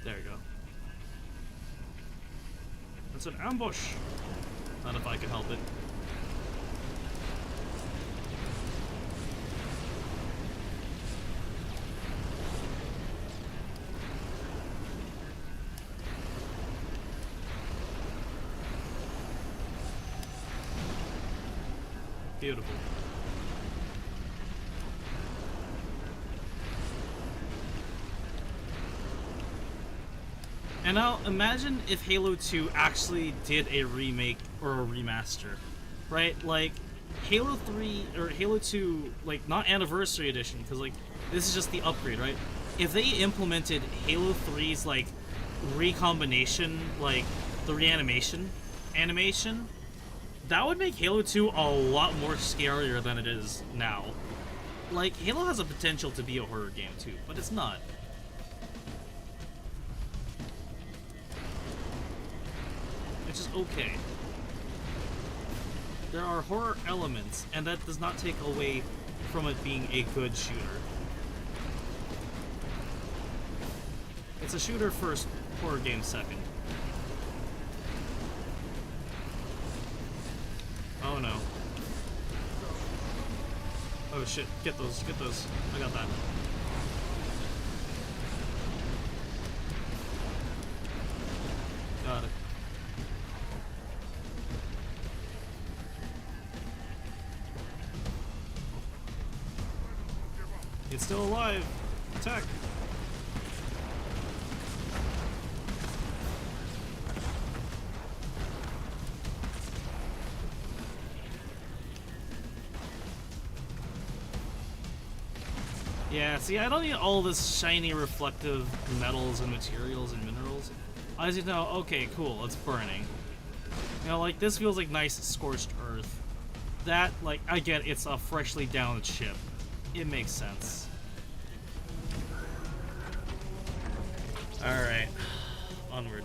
There you go. It's an ambush! Not if I can help it. Beautiful. And now imagine if Halo 2 actually did a remake or a remaster, right? Like Halo 3 or Halo 2, like not Anniversary Edition, because like this is just the upgrade, right? If they implemented Halo 3's like recombination, like the reanimation animation, that would make Halo 2 a lot more scarier than it is now. Like, Halo has a potential to be a horror game too, but it's not. It's just okay. There are horror elements, and that does not take away from it being a good shooter. It's a shooter first, horror game second. Oh no. Oh shit, get those, get those. I got that. Got it. It's still alive. Attack. Yeah, see, I don't need all this shiny reflective metals and materials and minerals. I just know, okay, cool, it's burning. You know, like, this feels like nice scorched earth. That, like, I get it's a freshly downed ship. It makes sense. Alright. Onward.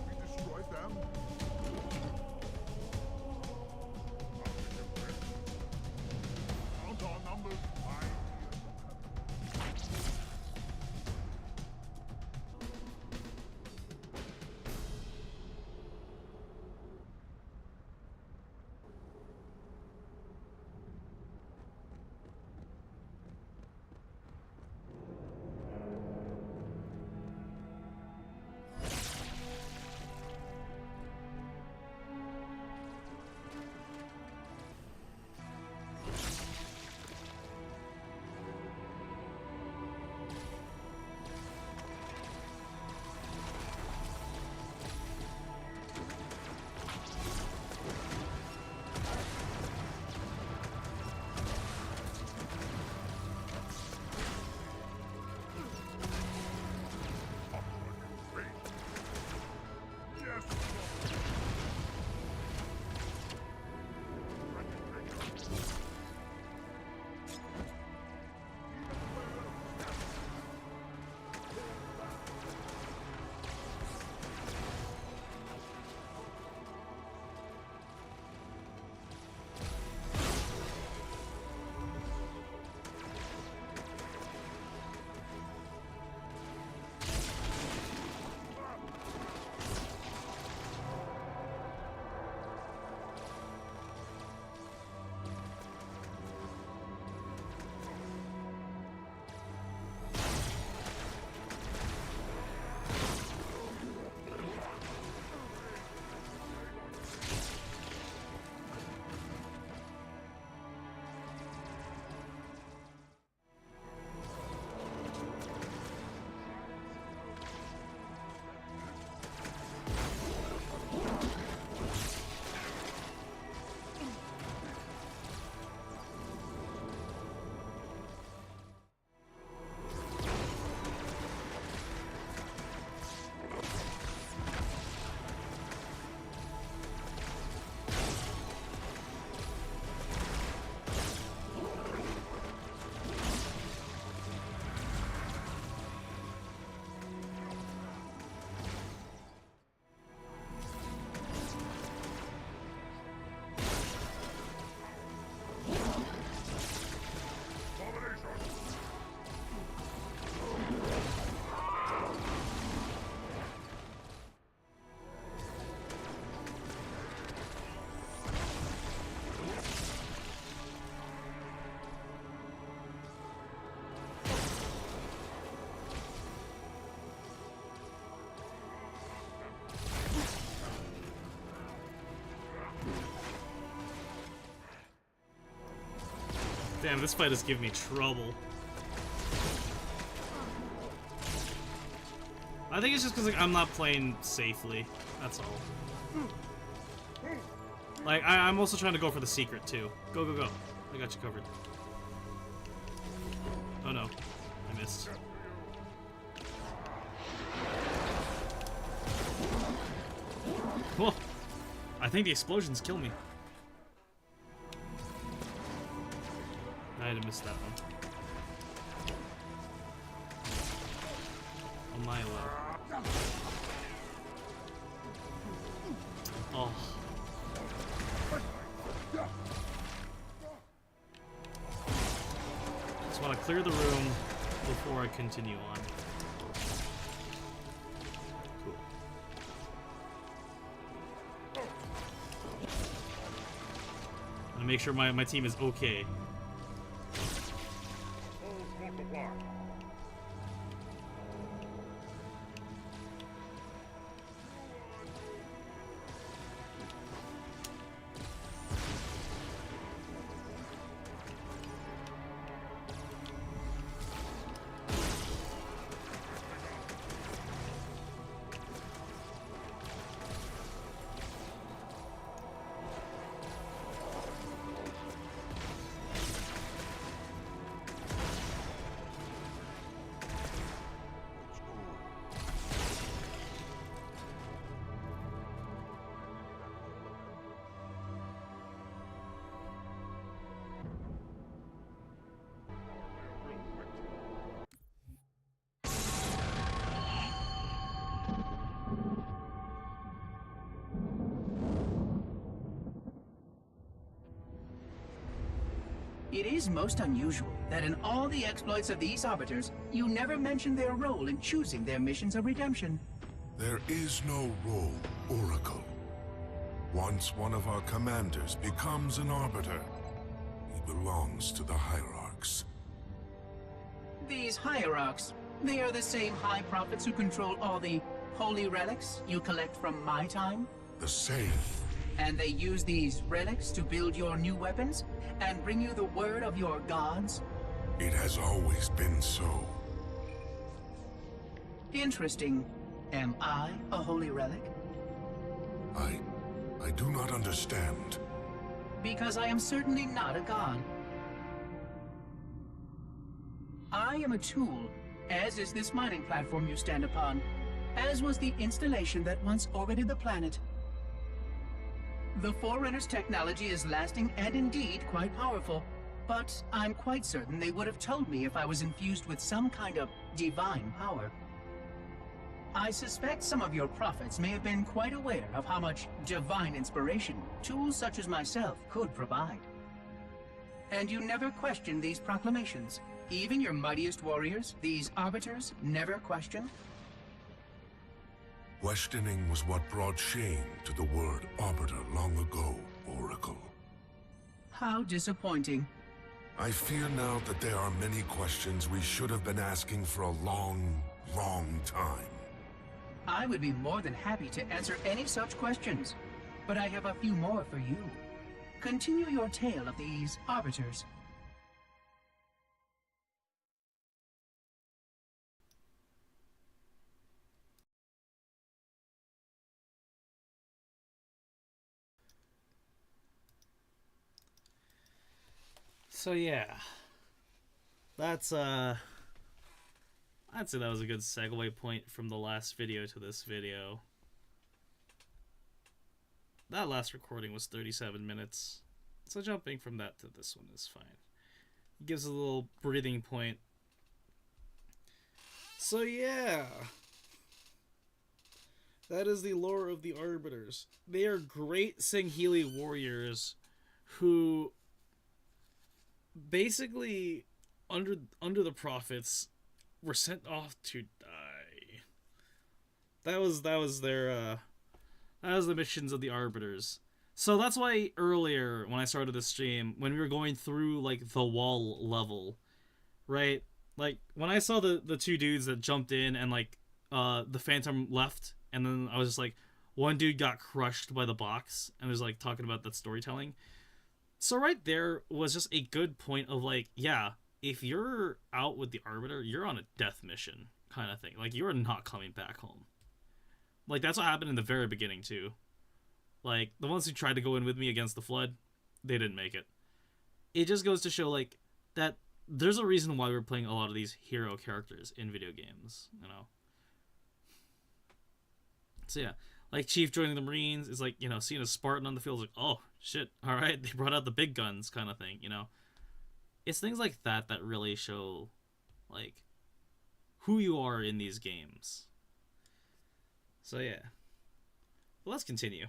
We destroyed them. Count our numbers. Damn, this fight is giving me trouble. I think it's just because like, I'm not playing safely. That's all. Like, I'm also trying to go for the secret, too. Go, go, go. I got you covered. Oh, no. I missed. Whoa. I think the explosions kill me. I had to miss that one. On my left. Oh. Just want to clear the room before I continue on. Cool. I want to make sure my team is okay. Foes multiply. It is most unusual that in all the exploits of these Arbiters, you never mention their role in choosing their missions of redemption. There is no role, Oracle. Once one of our commanders becomes an Arbiter, he belongs to the Hierarchs. These Hierarchs, they are the same High Prophets who control all the holy relics you collect from my time? The same. And they use these relics to build your new weapons and bring you the word of your gods? It has always been so. Interesting. Am I a holy relic? I do not understand. Because I am certainly not a god. I am a tool, as is this mining platform you stand upon, as was the installation that once orbited the planet. The Forerunners' technology is lasting and indeed quite powerful, but I'm quite certain they would have told me if I was infused with some kind of divine power. I suspect some of your prophets may have been quite aware of how much divine inspiration tools such as myself could provide. And you never questioned these proclamations. Even your mightiest warriors, these Arbiters, never questioned? Questioning was what brought shame to the word Arbiter long ago, Oracle. How disappointing. I fear now that there are many questions we should have been asking for a long, long time. I would be more than happy to answer any such questions, but I have a few more for you. Continue your tale of these Arbiters. So yeah, I'd say that was a good segue point from the last video to this video. That last recording was 37 minutes, so jumping from that to this one is fine. It gives a little breathing point. So yeah, that is the lore of the Arbiters. They are great Singhili warriors who basically under the prophets were sent off to die. That was their that was the missions of the Arbiters. So that's why earlier when I started the stream, when we were going through like the wall level, right? Like when I saw the two dudes that jumped in and like the Phantom left, and then I was just like, one dude got crushed by the box and was like talking about that storytelling. So right there was just a good point of like, yeah, if you're out with the Arbiter, you're on a death mission kind of thing. Like, you're not coming back home. Like, that's what happened in the very beginning too. Like, the ones who tried to go in with me against the Flood, they didn't make it. It just goes to show, like, that there's a reason why we're playing a lot of these hero characters in video games, you know? So yeah, like Chief joining the Marines is like, you know, seeing a Spartan on the field is like, oh, shit, alright, they brought out the big guns kind of thing, you know? It's things like that that really show, like, who you are in these games. So yeah. But let's continue.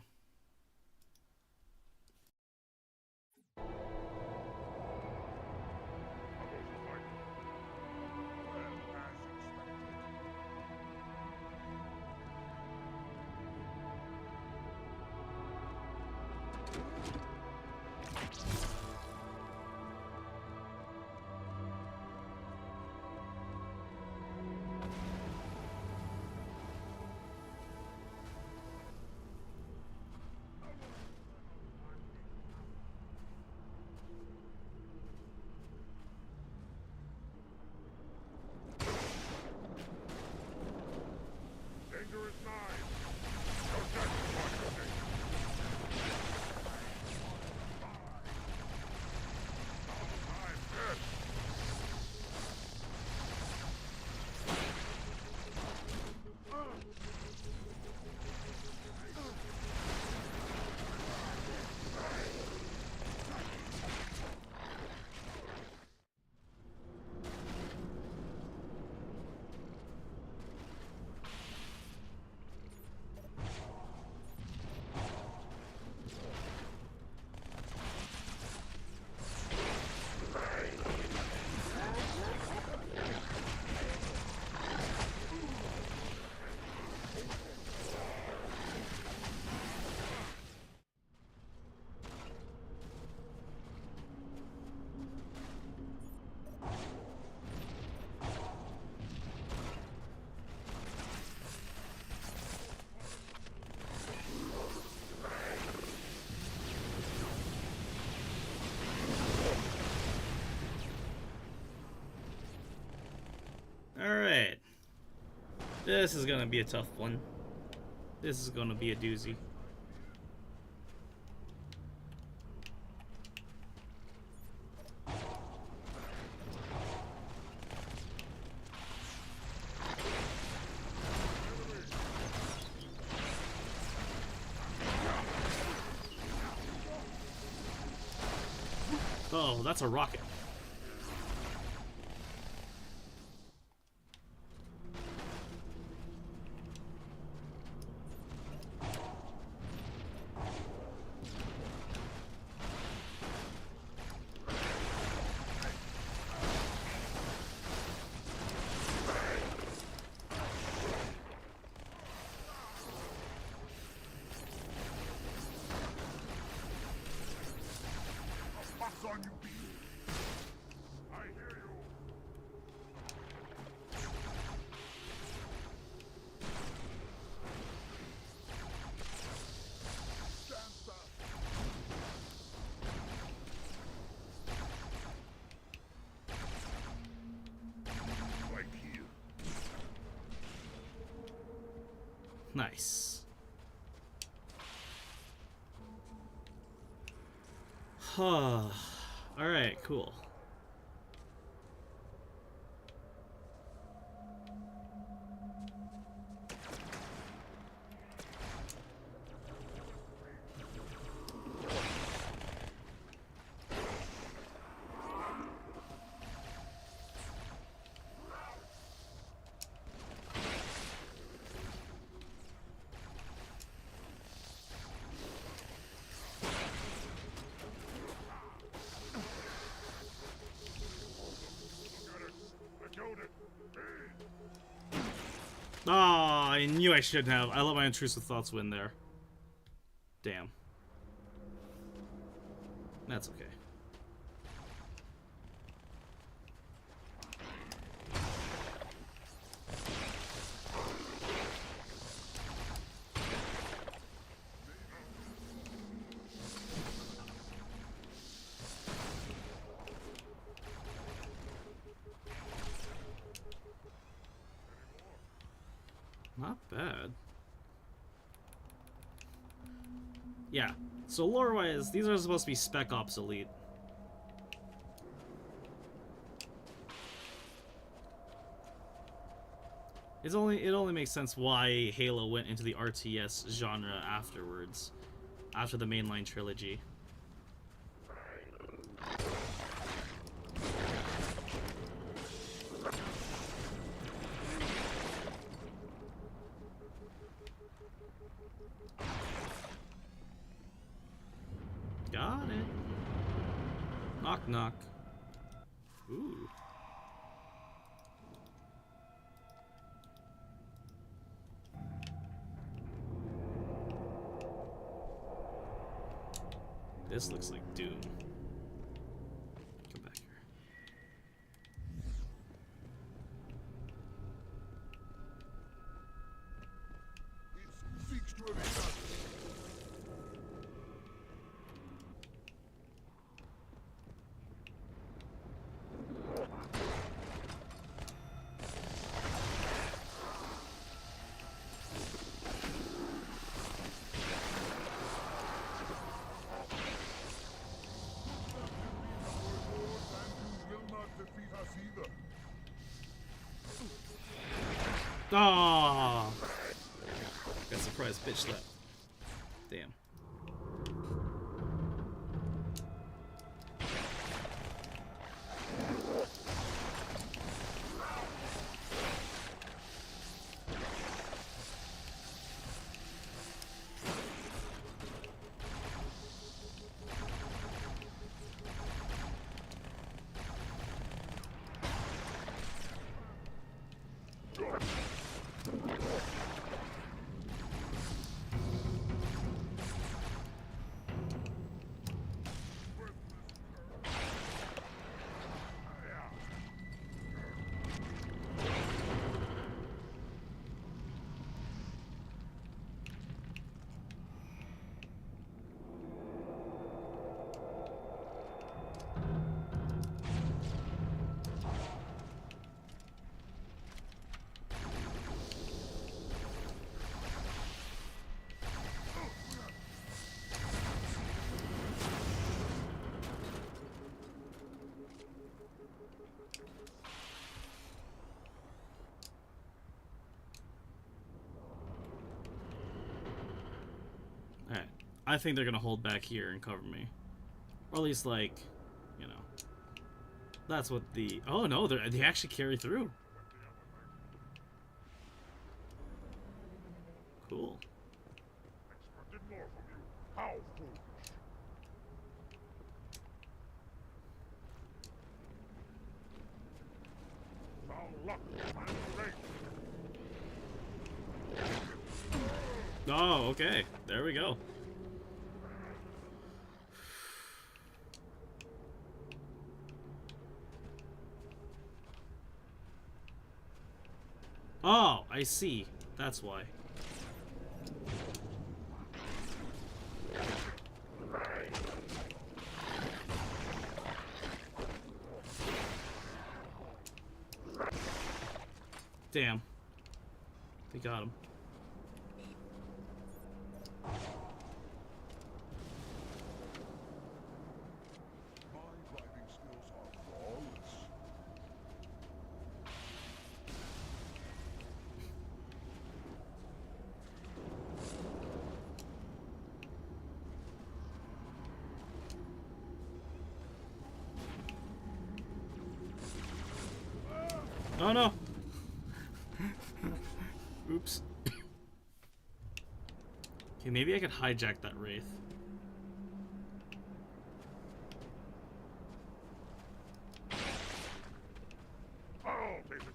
Danger is nigh. Your death is on your name. I'm dead. Alright. This is gonna be a tough one. This is gonna be a doozy. Oh, that's a rocket. What's on you, beast? I hear you. Stand back. Right here. Nice. Alright, cool. Ah, I knew I shouldn't have. I let my intrusive thoughts win there. Damn. That's okay. Not bad. Yeah. So lore-wise, these are supposed to be spec ops elite. It only makes sense why Halo went into the RTS genre afterwards, after the mainline trilogy. Got it. Knock knock. Ooh. This looks like Doom. Come back here. It seeks to evade us. Ah! Got surprise bitch slap. Damn. Alright. I think they're gonna hold back here and cover me. Or at least, like, you know. That's what the... Oh, no, they actually carry through. Cool. Expected more from you. How foolish. Foul luck. Time to race. Oh, okay. There we go. Oh, I see. That's why. Damn. They got him. My driving skills are flawless. Oh no. Oops. Okay, maybe I could hijack that Wraith. I'll take it.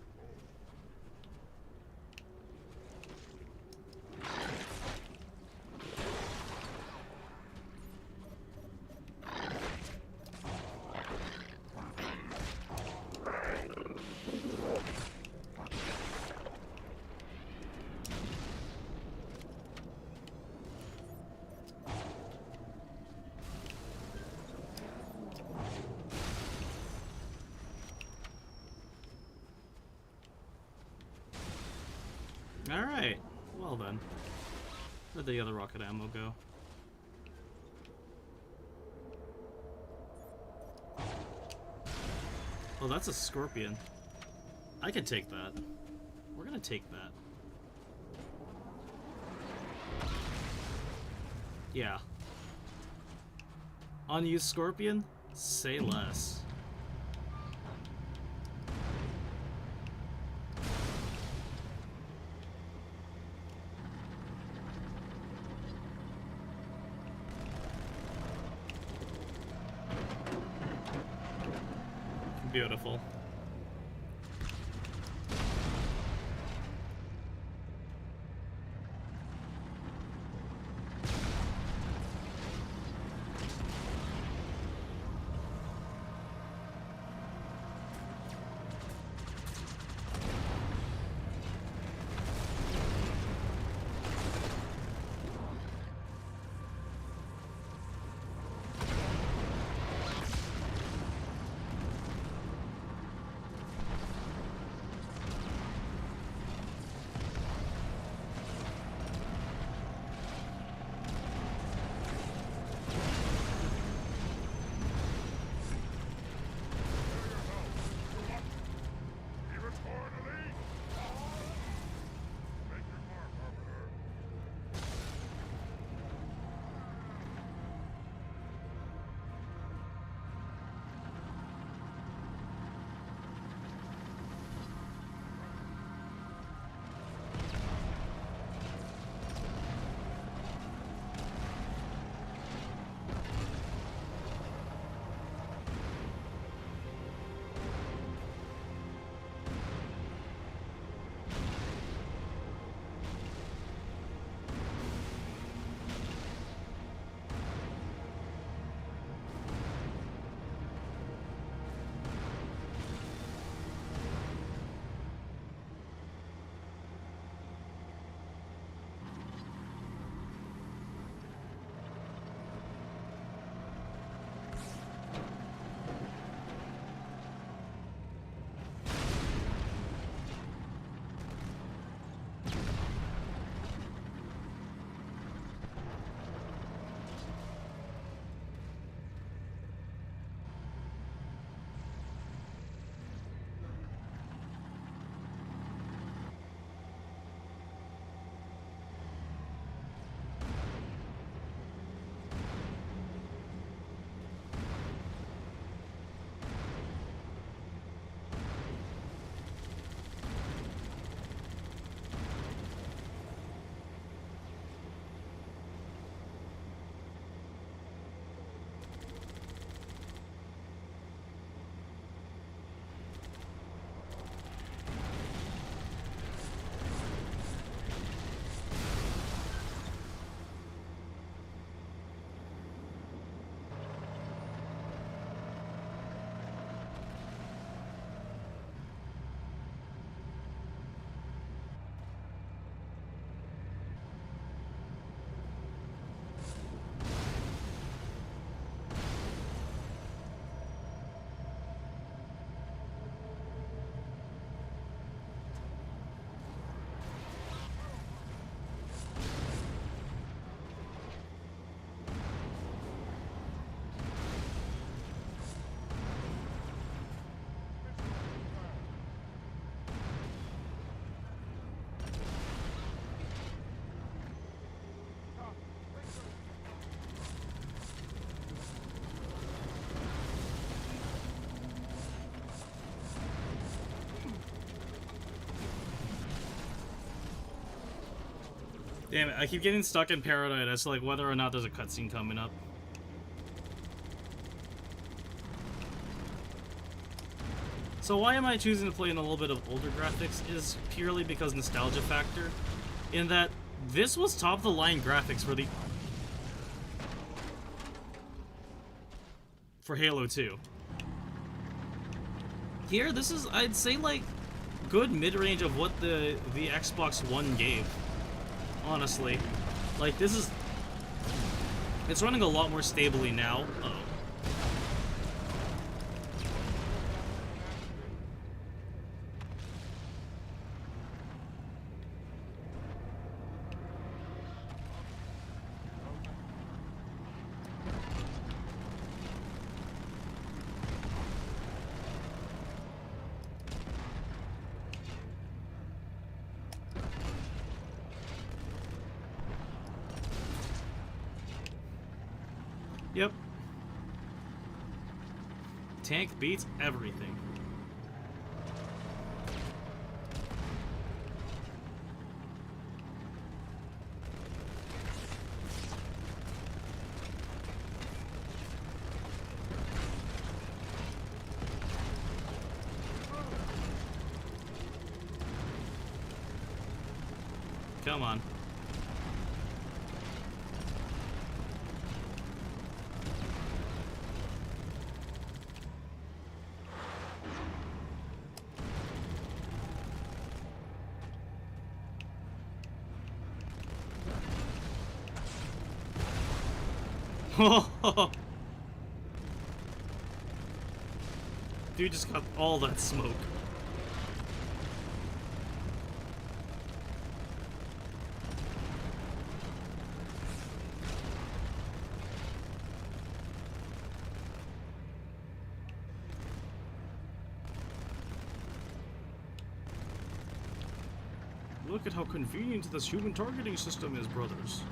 Alright. Well then. Where'd the other rocket ammo go? Oh, that's a scorpion. I can take that. We're gonna take that. Yeah. Unused scorpion? Say less. Beautiful. Even for an elite! Make your mark, Arbiter. Damn it, I keep getting stuck in Paradise as to like whether or not there's a cutscene coming up. So why am I choosing to play in a little bit of older graphics is purely because nostalgia factor, in that this was top of the line graphics for Halo 2. Here, this is, I'd say, like, good mid-range of what the Xbox One gave. Honestly. Like, this is... It's running a lot more stably now. Uh-oh. Yep. Tank beats everything. Come on. Dude just got all that smoke. Look at how convenient this human targeting system is, brothers.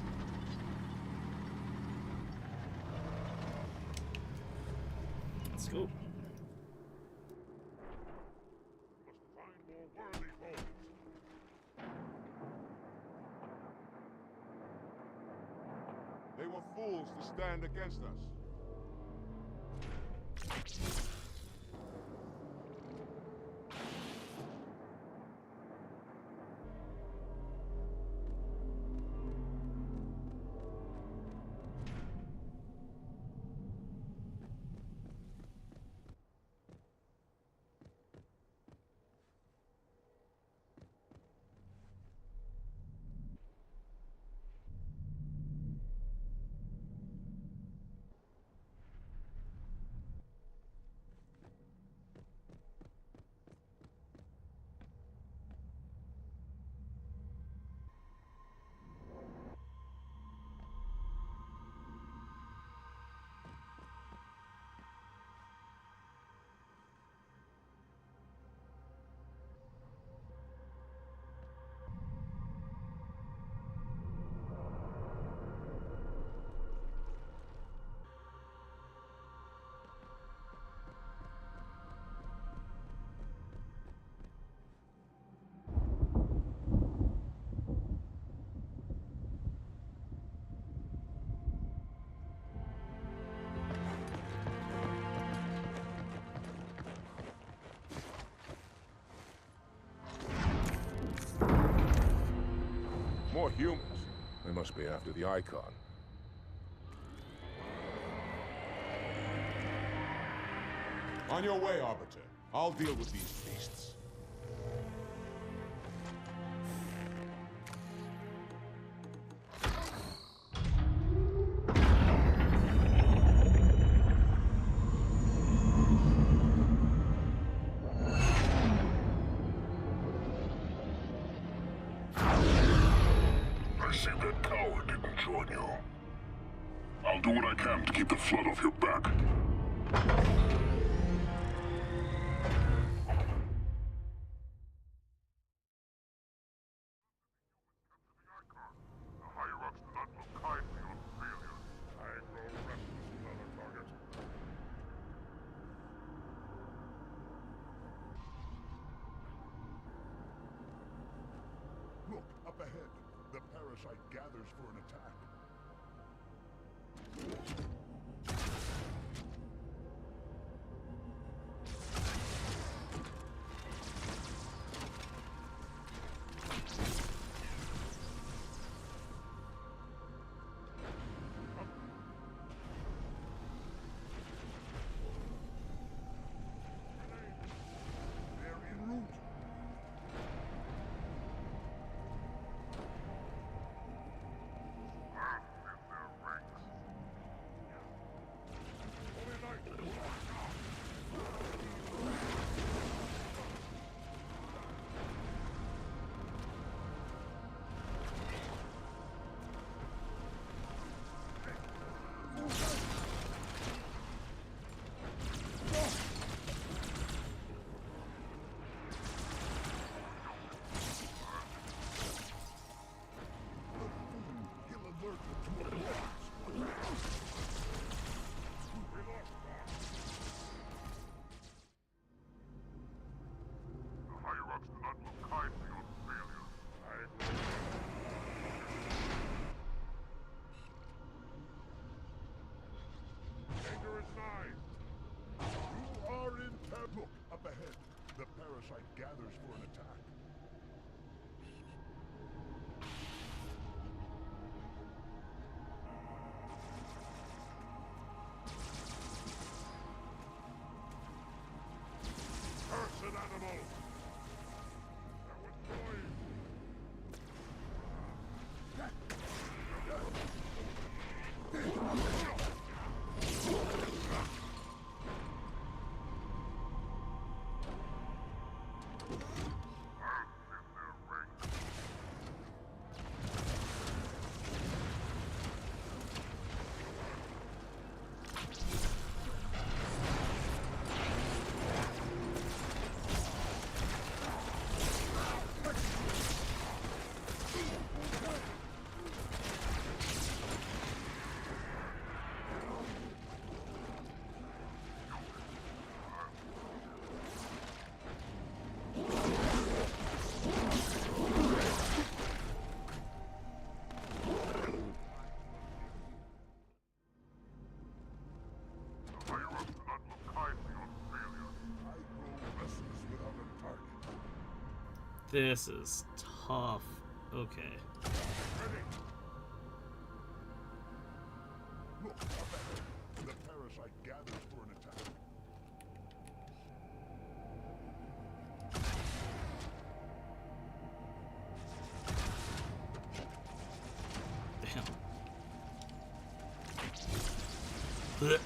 Let's go. Must find more worthy foes. They were fools to stand against us. More humans. They must be after the Icon. On your way, Arbiter. I'll deal with these beasts. I see that coward didn't join you. I'll do what I can to keep the flood off your back. The higher-ups do not look kindly on failure. I grow restless without a target. Look, up ahead. The parasite gathers for an attack. They're en route. Earth in their ranks. parasite gathers for an attack. Cursed animal! That was noise! This is tough. Okay. Look, up ahead. The parasite gathers for an attack. Damn. Blech.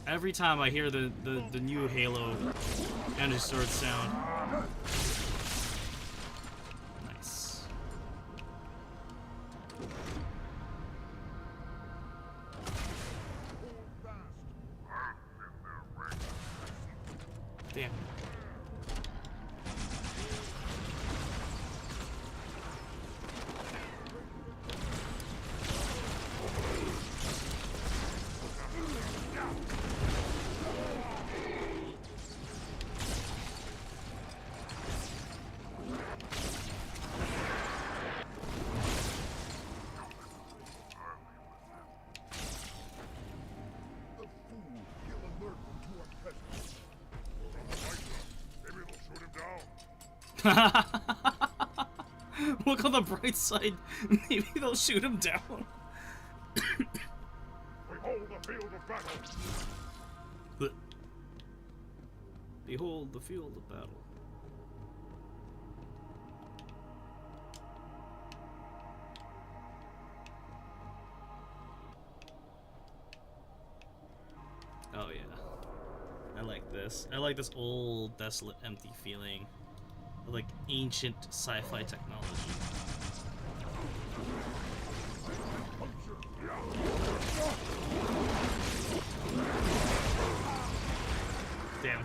Every time I hear the new Halo energy sword sound. Nice. Damn. Look on the bright side. Maybe they'll shoot him down. Behold the field of battle. Behold the field of battle. Oh yeah. I like this. I like this old, desolate, empty feeling. Like ancient sci-fi technology. Damn.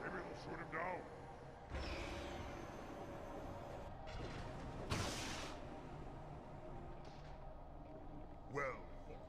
Maybe they'll shoot him down. Well fought.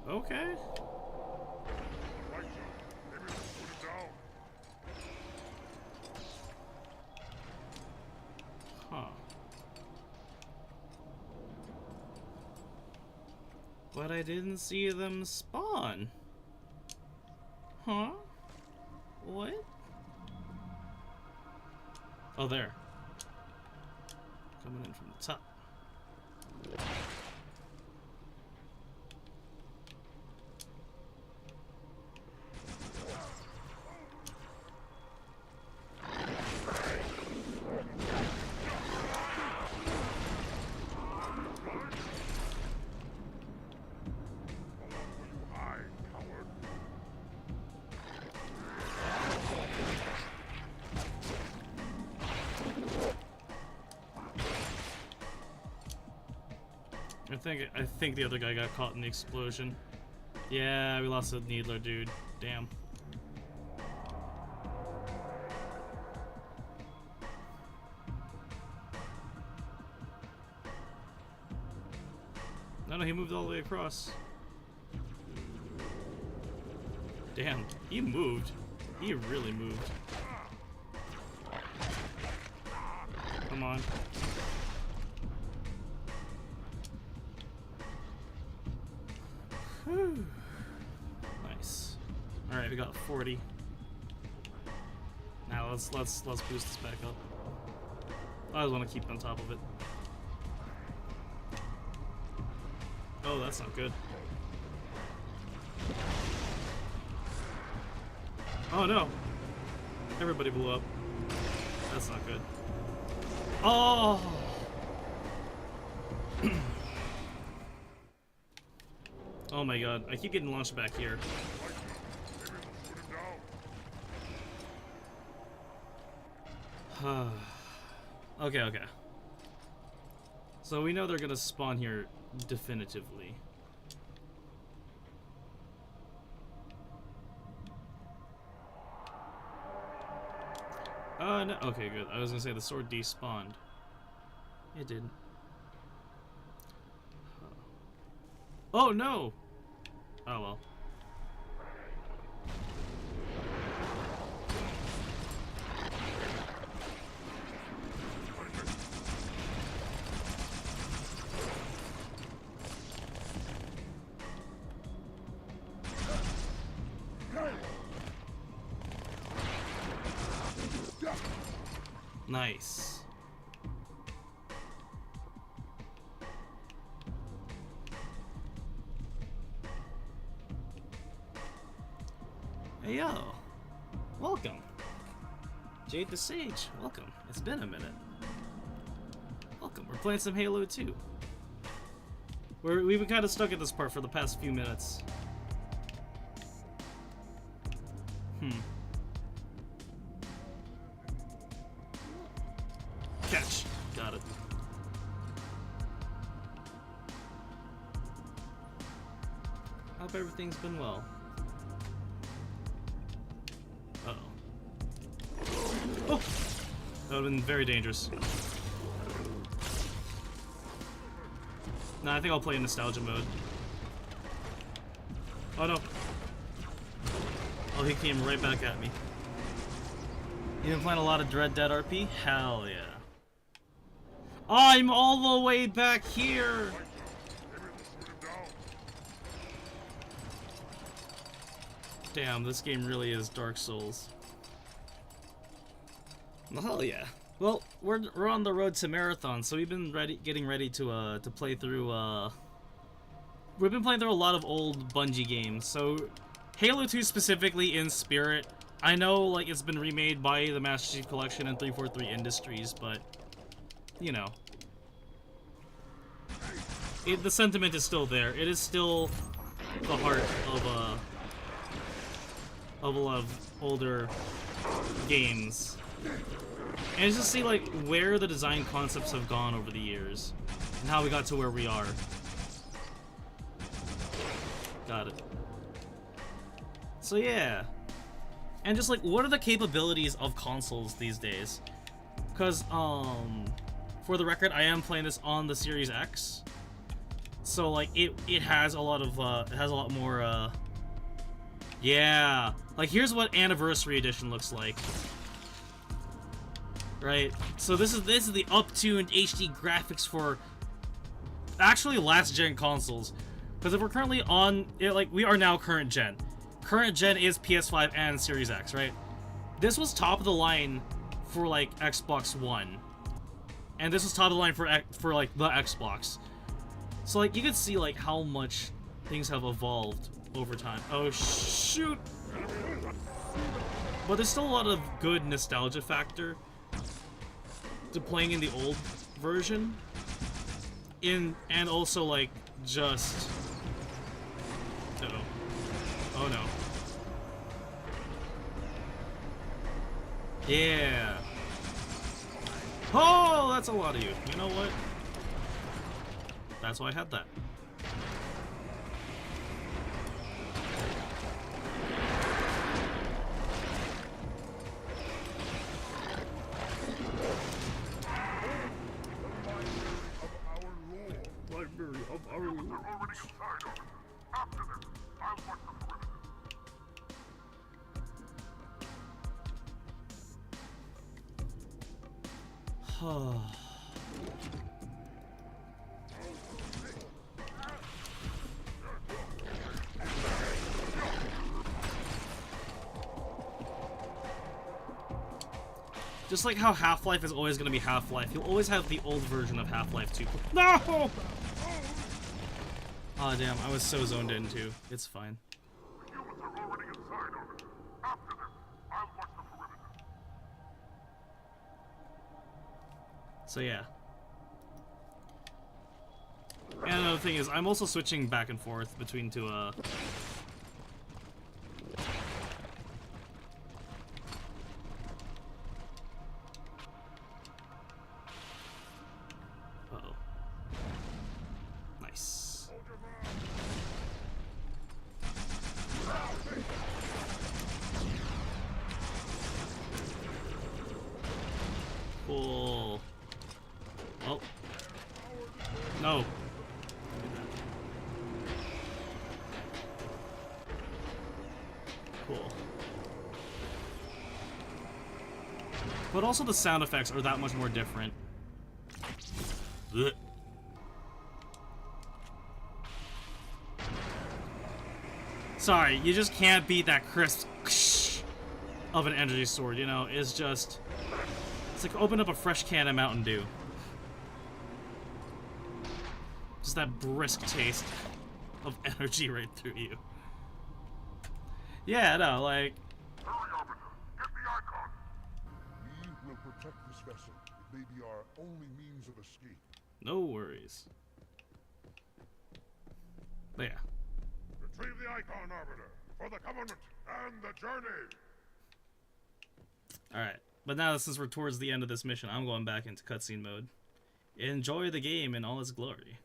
Okay. But I didn't see them spawn. Huh? What? Oh, there. Coming in from the top. I think the other guy got caught in the explosion. Yeah, we lost a needler, dude. Damn. No, he moved all the way across. Damn, he moved. He really moved. Come on. Whew. Nice. All right, we got 40. Now let's boost this back up. I just want to keep on top of it. Oh, that's not good. Oh no! Everybody blew up. That's not good. Oh! Oh my god, I keep getting launched back here. Okay. So we know they're gonna spawn here definitively. No, okay, good. I was gonna say the sword despawned. It didn't. Oh no! Oh well. Nice. Hey yo, welcome. Jade the Sage, welcome. It's been a minute. Welcome, we're playing some Halo 2. We've been kind of stuck at this part for the past few minutes. Catch. Got it. Hope everything's been well. Uh-oh. Oh! That would have been very dangerous. Nah, I think I'll play in nostalgia mode. Oh no. Oh, he came right back at me. You been playing a lot of Dread Dead RP? Hell yeah. I'm all the way back here! Damn, this game really is Dark Souls. Hell yeah. Well, we're on the road to marathon, so we've been getting ready to play through, we've been playing through a lot of old Bungie games, so Halo 2 specifically in spirit. I know, like, it's been remade by the Master Chief Collection and 343 Industries, but, you know. The sentiment is still there. It is still the heart of a lot of older games. And it's just see, like, where the design concepts have gone over the years. And how we got to where we are. Got it. So, yeah. And just, like, what are the capabilities of consoles these days? Because, for the record, I am playing this on the Series X. So, like, it has a lot of, it has a lot more, yeah. Like, here's what Anniversary Edition looks like. Right? So this is the up-tuned HD graphics for actually last-gen consoles. Because if we're currently on, like, we are now current gen. Current gen is PS5 and Series X, right? This was top of the line for, like, Xbox One. And this was top of the line for like, the Xbox. So, like, you could see, like, how much things have evolved over time. Oh, shoot! But there's still a lot of good nostalgia factor to playing in the old version. And also, like, just... Uh-oh. Oh, no. Yeah. Oh, that's a lot of you. You know what? That's why I had that. Library of our lore. They're already inside of it. After them, I'll watch the perimeter. Just like how Half-Life is always going to be Half-Life, you'll always have the old version of Half-Life 2. No! Aw, damn, I was so zoned in too. It's fine. The humans are already inside of it. After them, I'll watch the perimeter. So yeah. And another thing is, I'm also switching back and forth between two, Uh-oh. Nice. Cool. Oh. No. Cool. But also the sound effects are that much more different. Ugh. Sorry, you just can't beat that crisp of an energy sword, you know? It's just... It's like open up a fresh can of Mountain Dew. Just that brisk taste of energy right through you. Yeah, no, like... Hurry, Arbiter. Get the icon. We will protect this vessel. It may be our only means of escape. No worries. But yeah. Retrieve the icon, Arbiter, for the Covenant and the journey. Alright. But now, since we're towards the end of this mission, I'm going back into cutscene mode. Enjoy the game in all its glory.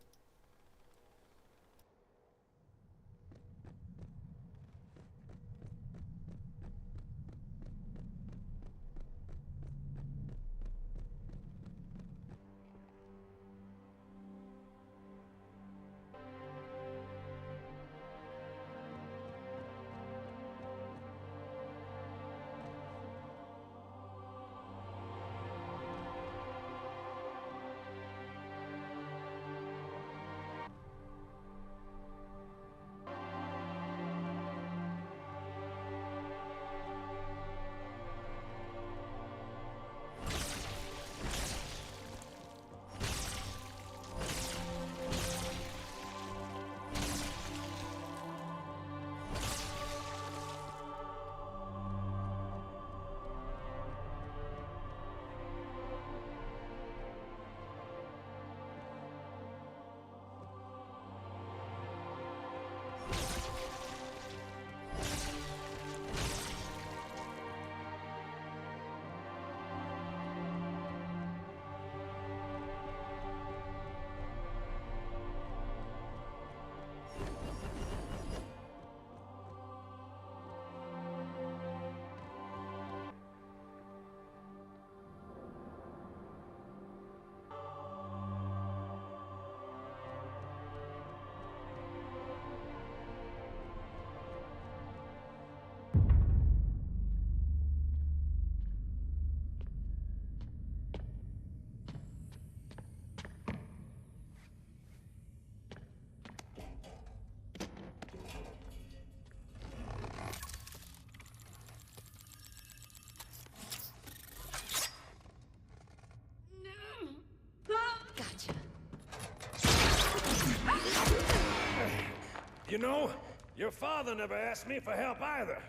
You know, your father never asked me for help either.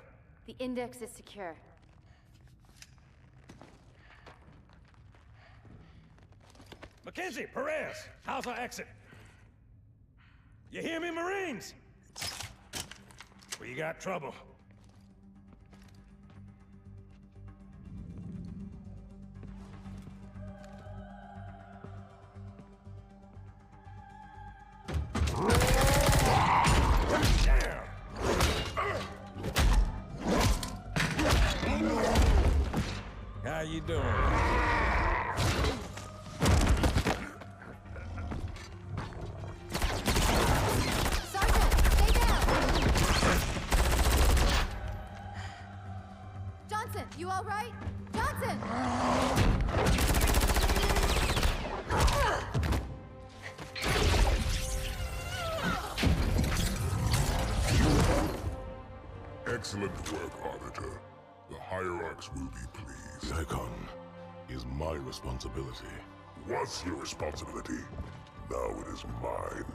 The index is secure. Mackenzie, Perez, how's our exit? You hear me, Marines? We got trouble. How you doing? Sergeant, stay down! Johnson, you all right? Johnson! Excellent work, Arbiter. The Hierarchs will be pleased. The Icon is my responsibility. Was your responsibility. Now it is mine.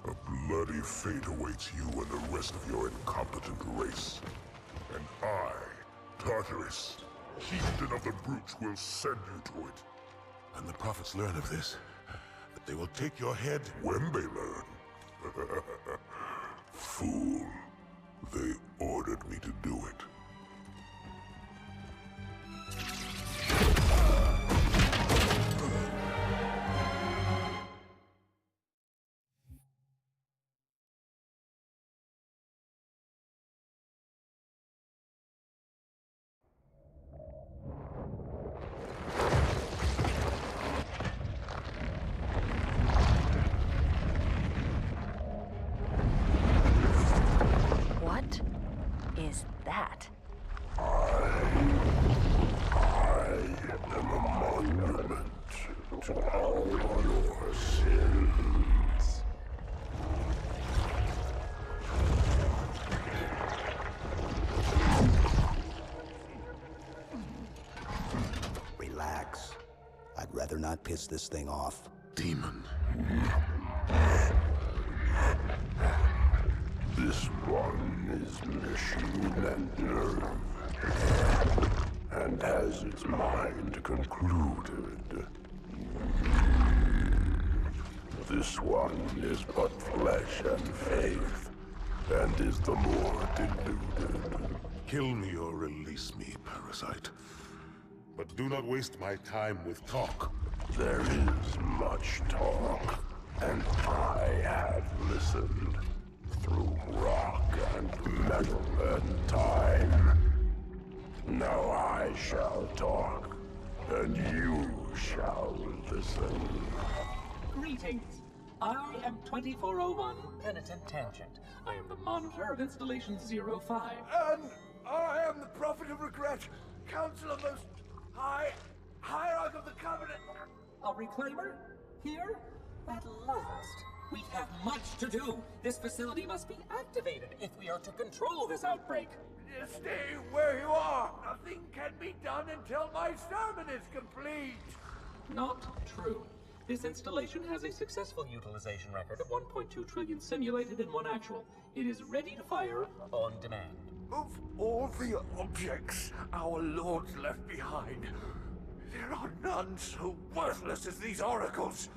A bloody fate awaits you and the rest of your incompetent race. And I, Tartarus, chieftain of the brutes, will send you to it. And the prophets learn of this, that they will take your head. When they learn. Fool. They ordered me to do it. What is that? I am a monument to all your sins. Relax. I'd rather not piss this thing off. Demon. This one is machine and nerve, and has its mind concluded. This one is but flesh and faith, and is the more deluded. Kill me or release me, parasite. But do not waste my time with talk. There is much talk, and I have listened. Through rock and metal and time. Now I shall talk, and you shall listen. Greetings. I am 2401 Penitent Tangent. I am the monitor of Installation 05. And I am the Prophet of Regret, Council of Most High, Hierarch of the Covenant. A reclaimer? Here? At last. We have much to do. This facility must be activated if we are to control this outbreak. Stay where you are. Nothing can be done until my sermon is complete. Not true. This installation has a successful utilization record of 1.2 trillion simulated and 1 actual. It is ready to fire on demand. Of all the objects our lords left behind, there are none so worthless as these oracles.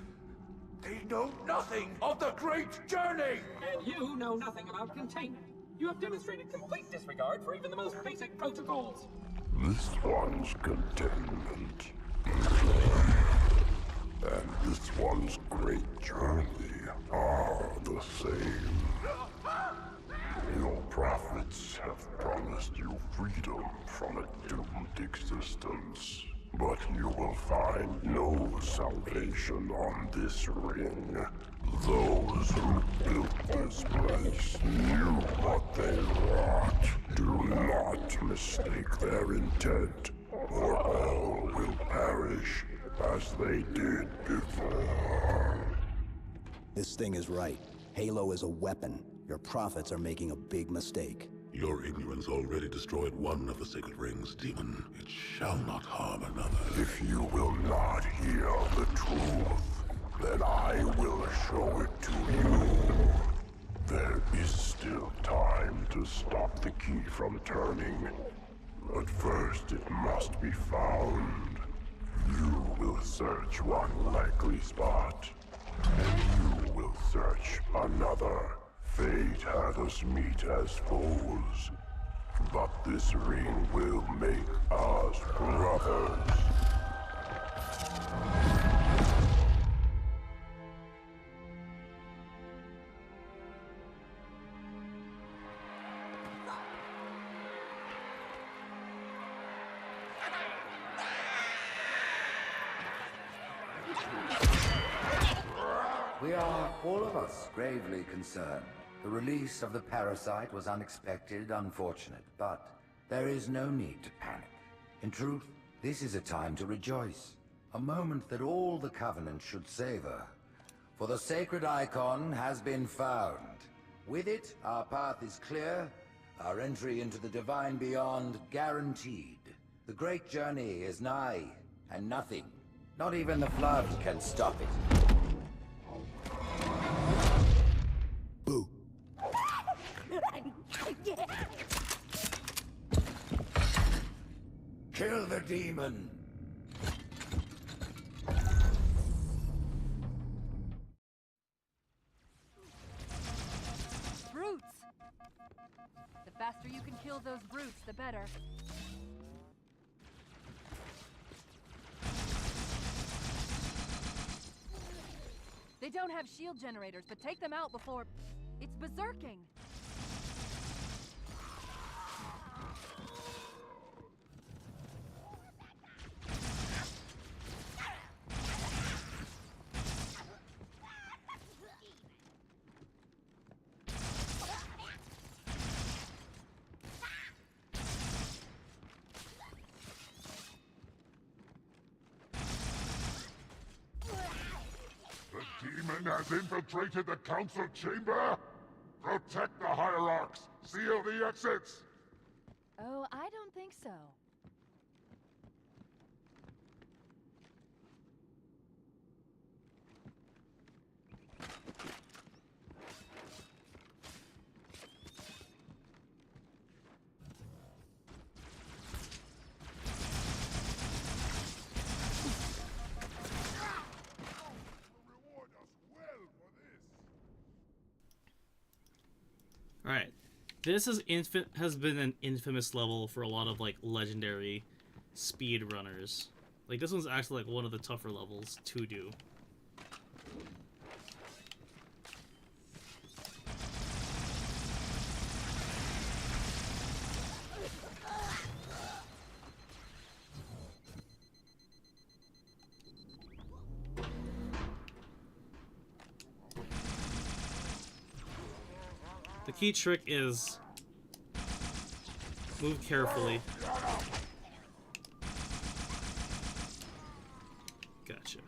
They know nothing of the great journey! And you know nothing about containment. You have demonstrated complete disregard for even the most basic protocols. This one's containment. And this one's great journey are the same. Your prophets have promised you freedom from a doomed existence. But you will find no salvation on this ring. Those who built this place knew what they wrought. Do not mistake their intent, or all will perish as they did before. This thing is right. Halo is a weapon. Your prophets are making a big mistake. Your ignorance already destroyed one of the sacred rings, demon. It shall not harm another. If you will not hear the truth, then I will show it to you. the key from turning. But first it must be found. You will search one likely spot, and you will search another. Fate had us meet as foes, but this ring will make us brothers. We are, all of us, gravely concerned. The release of the parasite was unexpected, unfortunate, but there is no need to panic. In truth, this is a time to rejoice. A moment that all the Covenant should savor. For the sacred icon has been found. With it, our path is clear, our entry into the divine beyond guaranteed. The great journey is nigh, and nothing, not even the flood, can stop it. Boo. Kill the demon! Brutes! The faster you can kill those brutes, the better. They don't have shield generators, but take them out before... It's berserking! The demon has infiltrated the council chamber? Protect the hierarchs! Seal the exits! Oh, I don't think so. Alright. This is has been an infamous level for a lot of like legendary speed runners. Like this one's actually like one of the tougher levels to do. The key trick is move carefully. Gotcha.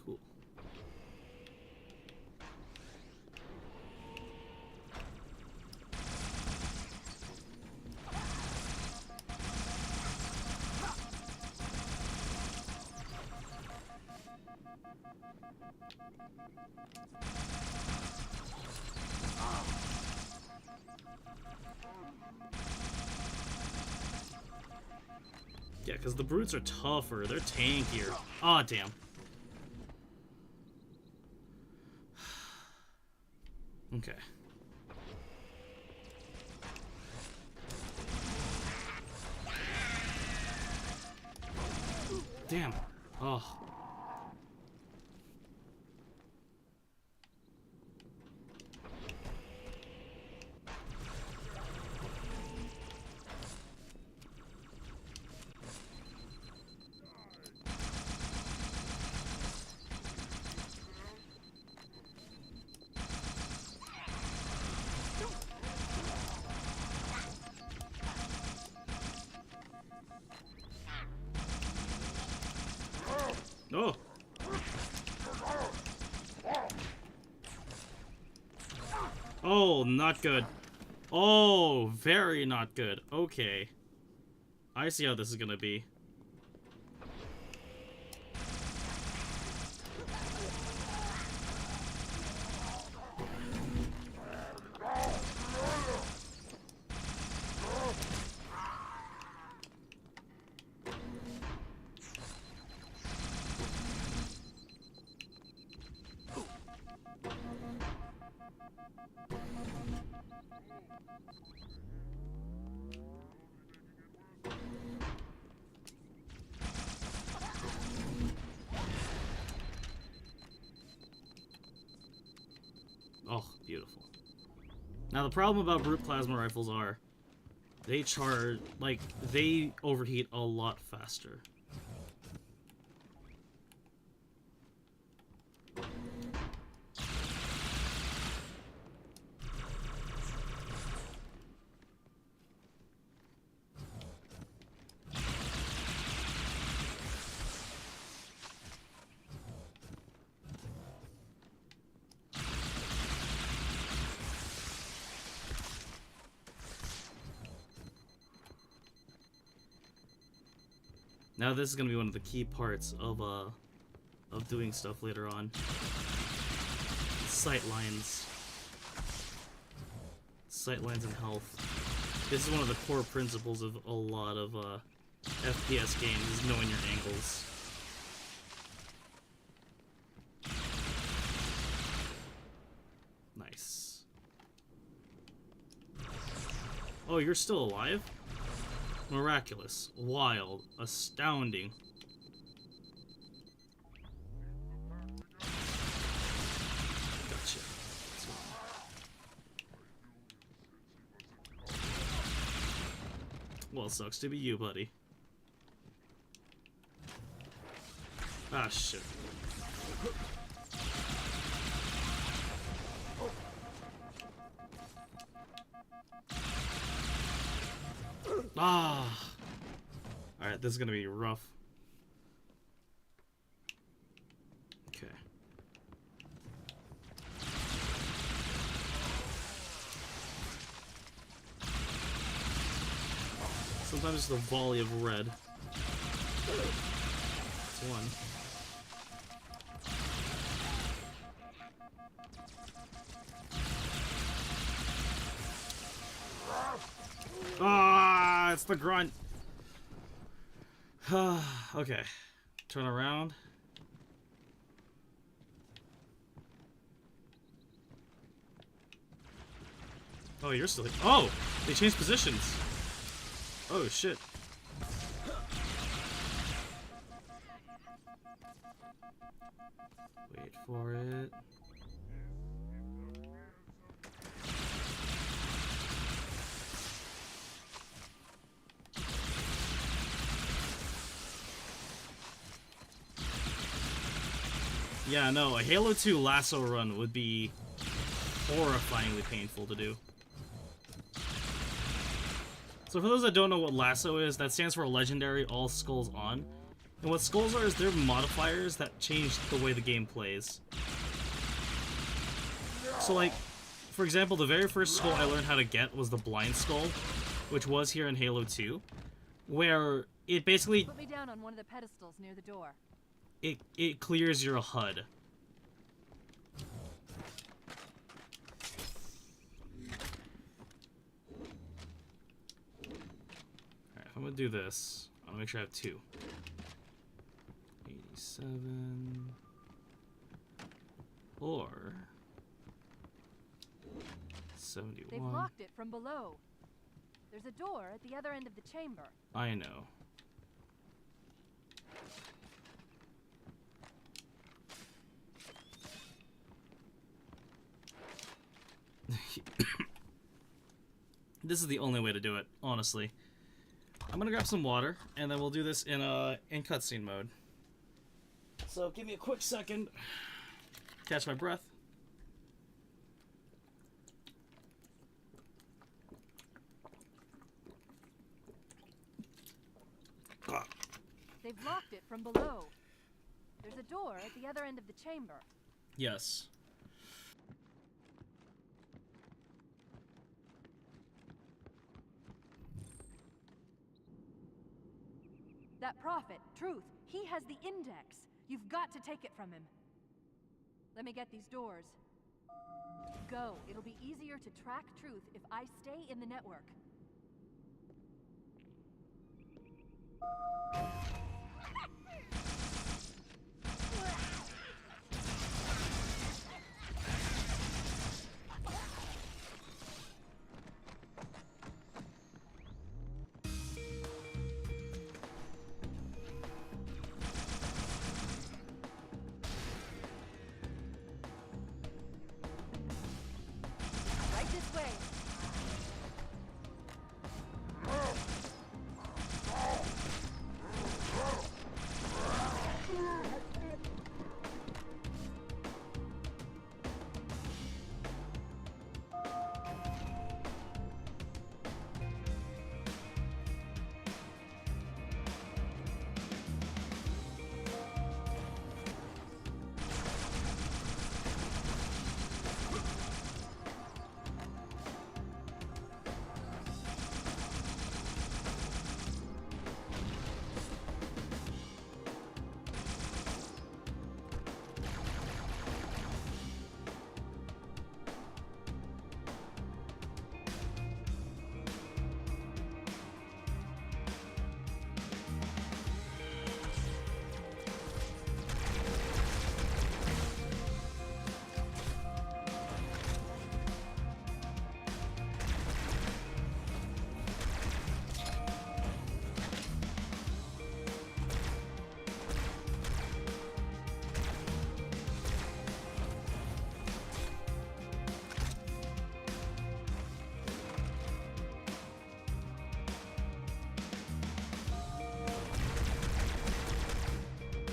Cool. Yeah, because the brutes are tougher. They're tankier. Aw, damn. Okay. Damn. Oh. Oh. Oh, not good. Oh, very not good. Okay. I see how this is gonna be. Oh, beautiful. Now the problem about brute plasma rifles are they charge, like, they overheat a lot faster. Now this is gonna be one of the key parts of doing stuff later on. Sight lines. Sight lines and health. This is one of the core principles of a lot of FPS games, is knowing your angles. Nice. Oh, you're still alive? Miraculous, wild, astounding. Gotcha. Well, sucks to be you, buddy. Ah, shit. Ah! Alright, this is gonna be rough. Okay. Sometimes it's the volley of red. That's one. Ah, it's the grunt. Okay. Turn around. Oh, you're still. Oh, they changed positions. Oh shit. Wait for it. Yeah, no, a Halo 2 lasso run would be horrifyingly painful to do. So for those that don't know what lasso is, that stands for Legendary All Skulls On. And what skulls are is they're modifiers that change the way the game plays. So like, for example, the very first skull I learned how to get was the blind skull, which was here in Halo 2, where it basically... Put me down on one of the pedestals near the door. It clears your HUD. Alright, if I'm gonna do this, I'm gonna make sure I have two. 87 or 71. They've locked it from below. There's a door at the other end of the chamber. I know. This is the only way to do it, honestly. I'm gonna grab some water, and then we'll do this in cutscene mode. So give me a quick second. Catch my breath. They've locked it from below. There's a door at the other end of the chamber. Yes. That prophet, Truth, he has the index. You've got to take it from him. Let me get these doors. Go. It'll be easier to track Truth if I stay in the network. Right this way.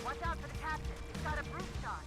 Watch out for the captain. He's got a brute shot.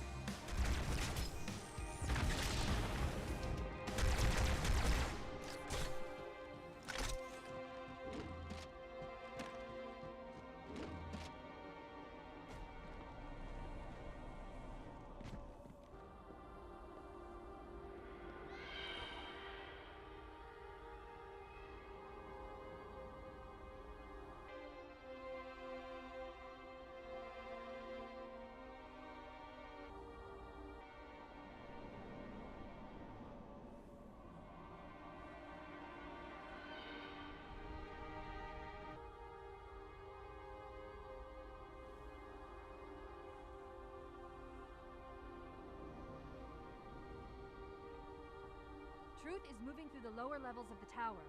Truth is moving through the lower levels of the tower.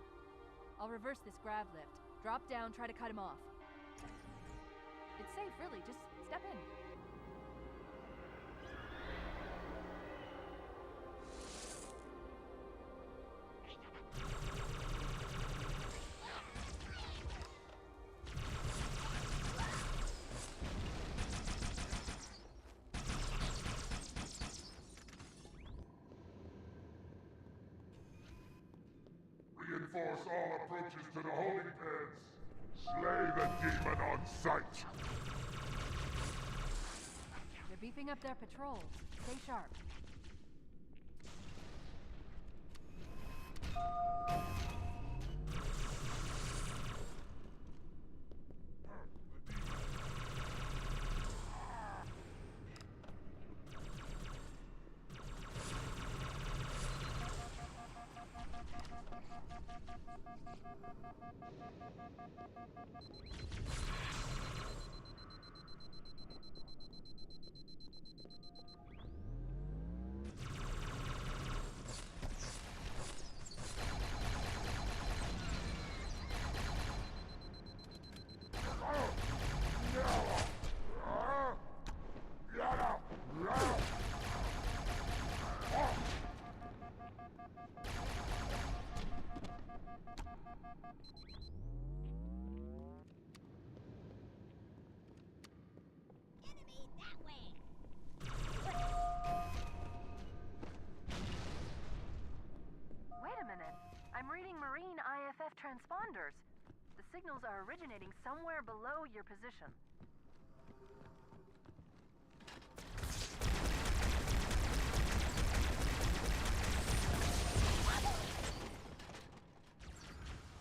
I'll reverse this grav lift. Drop down, try to cut him off. It's safe, really. Just step in. Reinforce all approaches to the holding pens. Slay the demon on sight. They're beefing up their patrols. Stay sharp. I'm reading Marine IFF transponders. The signals are originating somewhere below your position.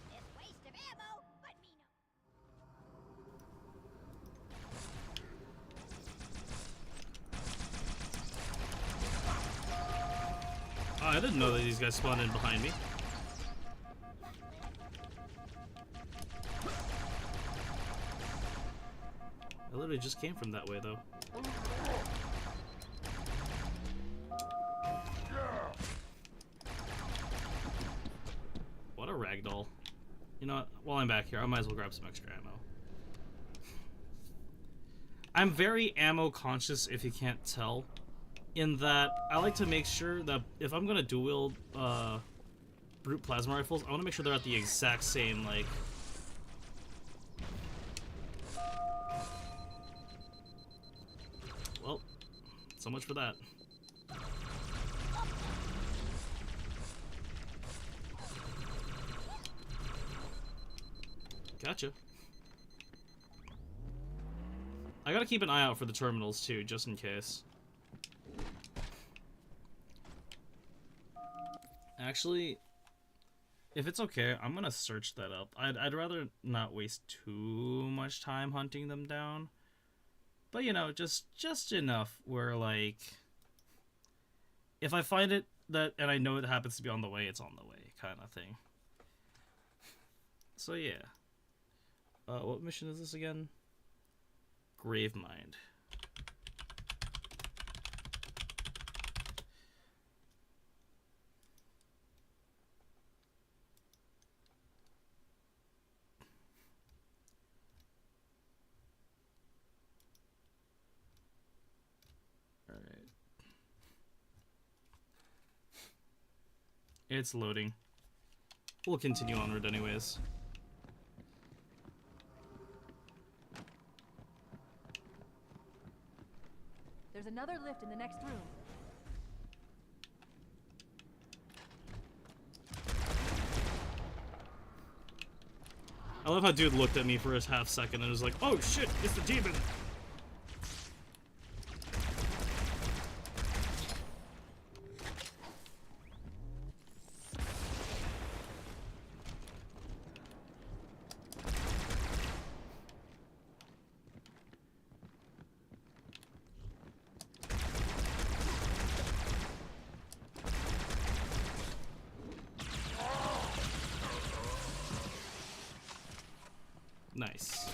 This waste of ammo, let me know. I didn't know that these guys spawned in behind me. I literally just came from that way, though. What a ragdoll. You know what? While I'm back here, I might as well grab some extra ammo. I'm very ammo conscious, if you can't tell, in that I like to make sure that if I'm gonna dual wield brute plasma rifles, I want to make sure they're at the exact same, like... Well, so much for that. Gotcha. I gotta keep an eye out for the terminals too, just in case. Actually, if it's okay, I'm gonna search that up. I'd rather not waste too much time hunting them down. But you know, just enough where, like, if I find it and I know it happens to be on the way, it's on the way, kind of thing. So yeah. What mission is this again? Gravemind. Alright. It's loading. We'll continue onward anyways. There's another lift in the next room. I love how dude looked at me for a half second and was like, oh shit, it's the demon! Nice.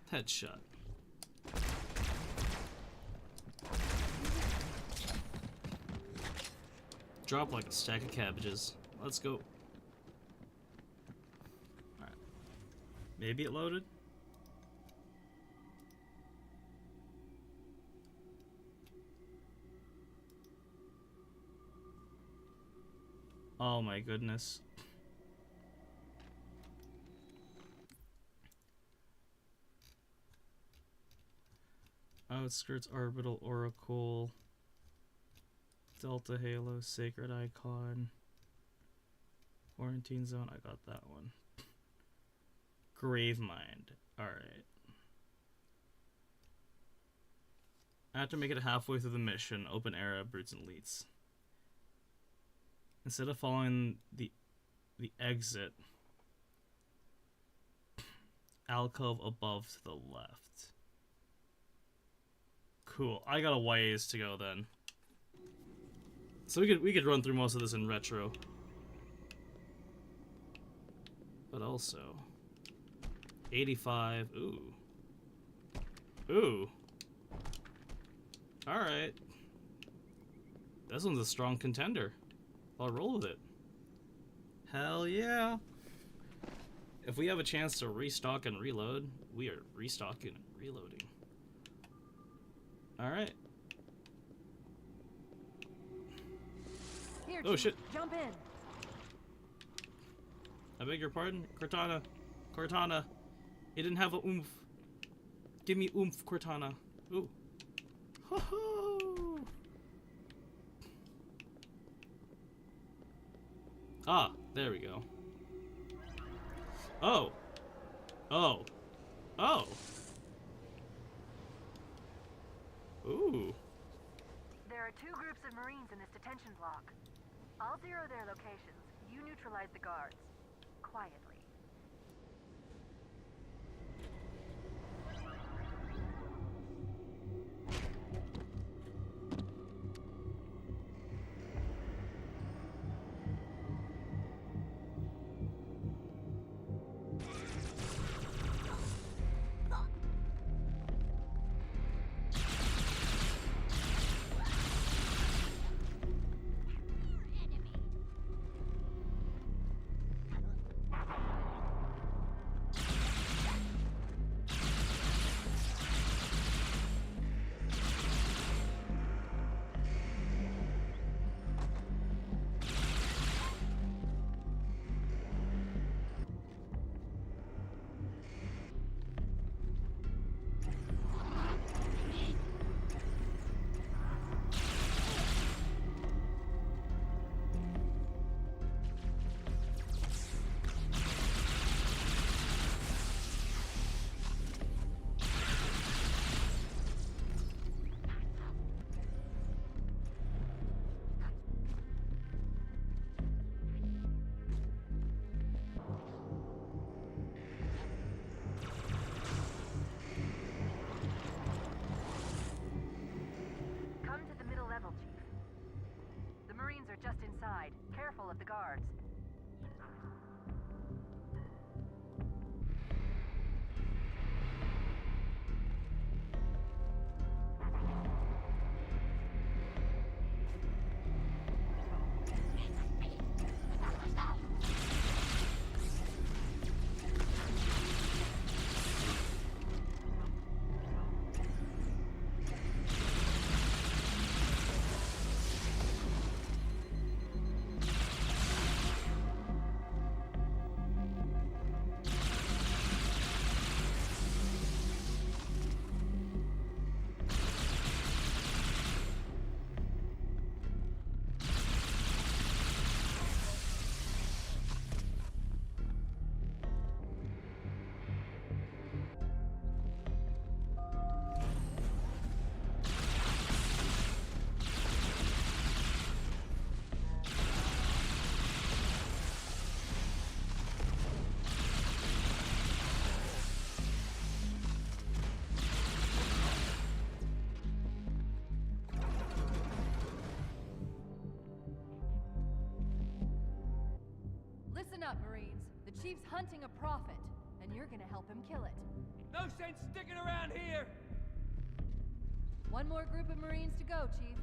Headshot. Drop like a stack of cabbages. Let's go. Alright. Maybe it loaded? Oh my goodness. Outskirts, Orbital, Oracle, Delta Halo, Sacred Icon, Quarantine Zone, I got that one. Gravemind, alright. I have to make it halfway through the mission, open era, brutes and elites. Instead of following the exit, alcove above to the left. Cool. I got a ways to go then. So we could run through most of this in retro. But also 85. Ooh. Ooh. Alright. This one's a strong contender. I'll roll with it. Hell yeah. If we have a chance to restock and reload, we are restocking and reloading. Alright. Here, oh shit. Jump in. I beg your pardon? Cortana. Cortana. It didn't have a oomph. Give me oomph, Cortana. Ooh. Ho ho! Ah, there we go. Oh. Oh. Oh. Ooh. There are 2 groups of Marines in this detention block. I'll zero their locations. You neutralize the guards. Quietly. inside. Careful of the guards. Listen up, Marines. The Chief's hunting a prophet, and you're gonna help him kill it. No sense sticking around here! One more group of Marines to go, Chief.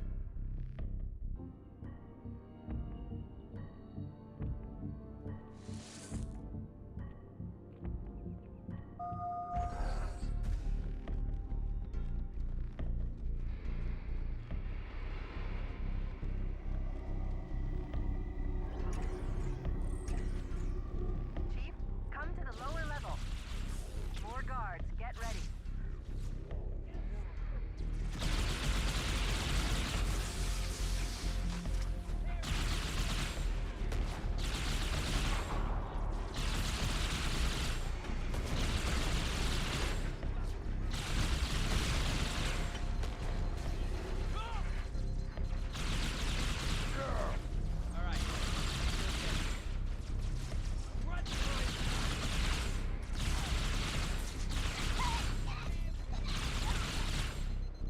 Chief, come to the lower level. More guards, get ready.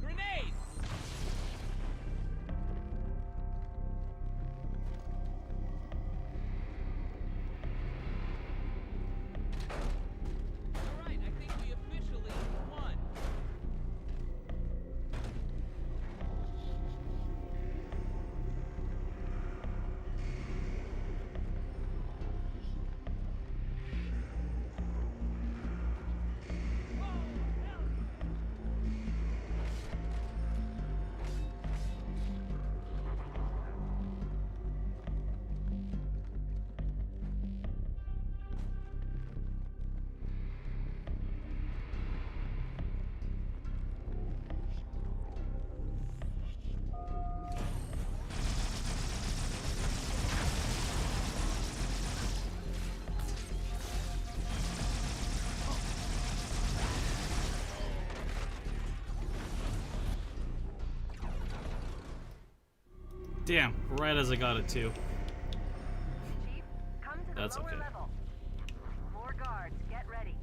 Grenade! Alright, I think we officially won. Damn, right as I got it too. Chief, come to the That's lower okay. level. More guards, get ready.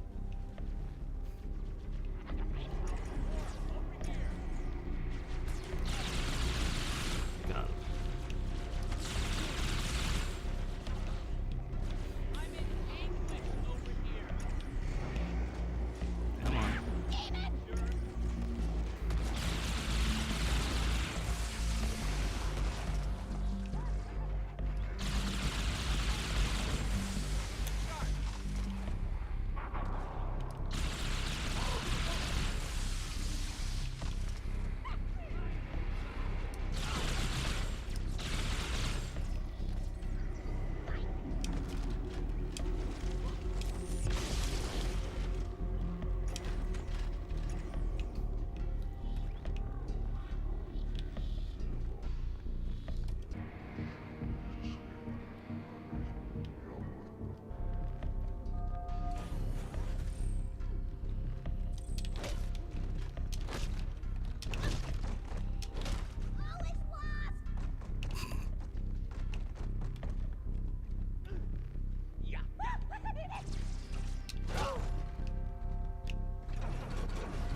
Got it. I'm in English over here. Come on.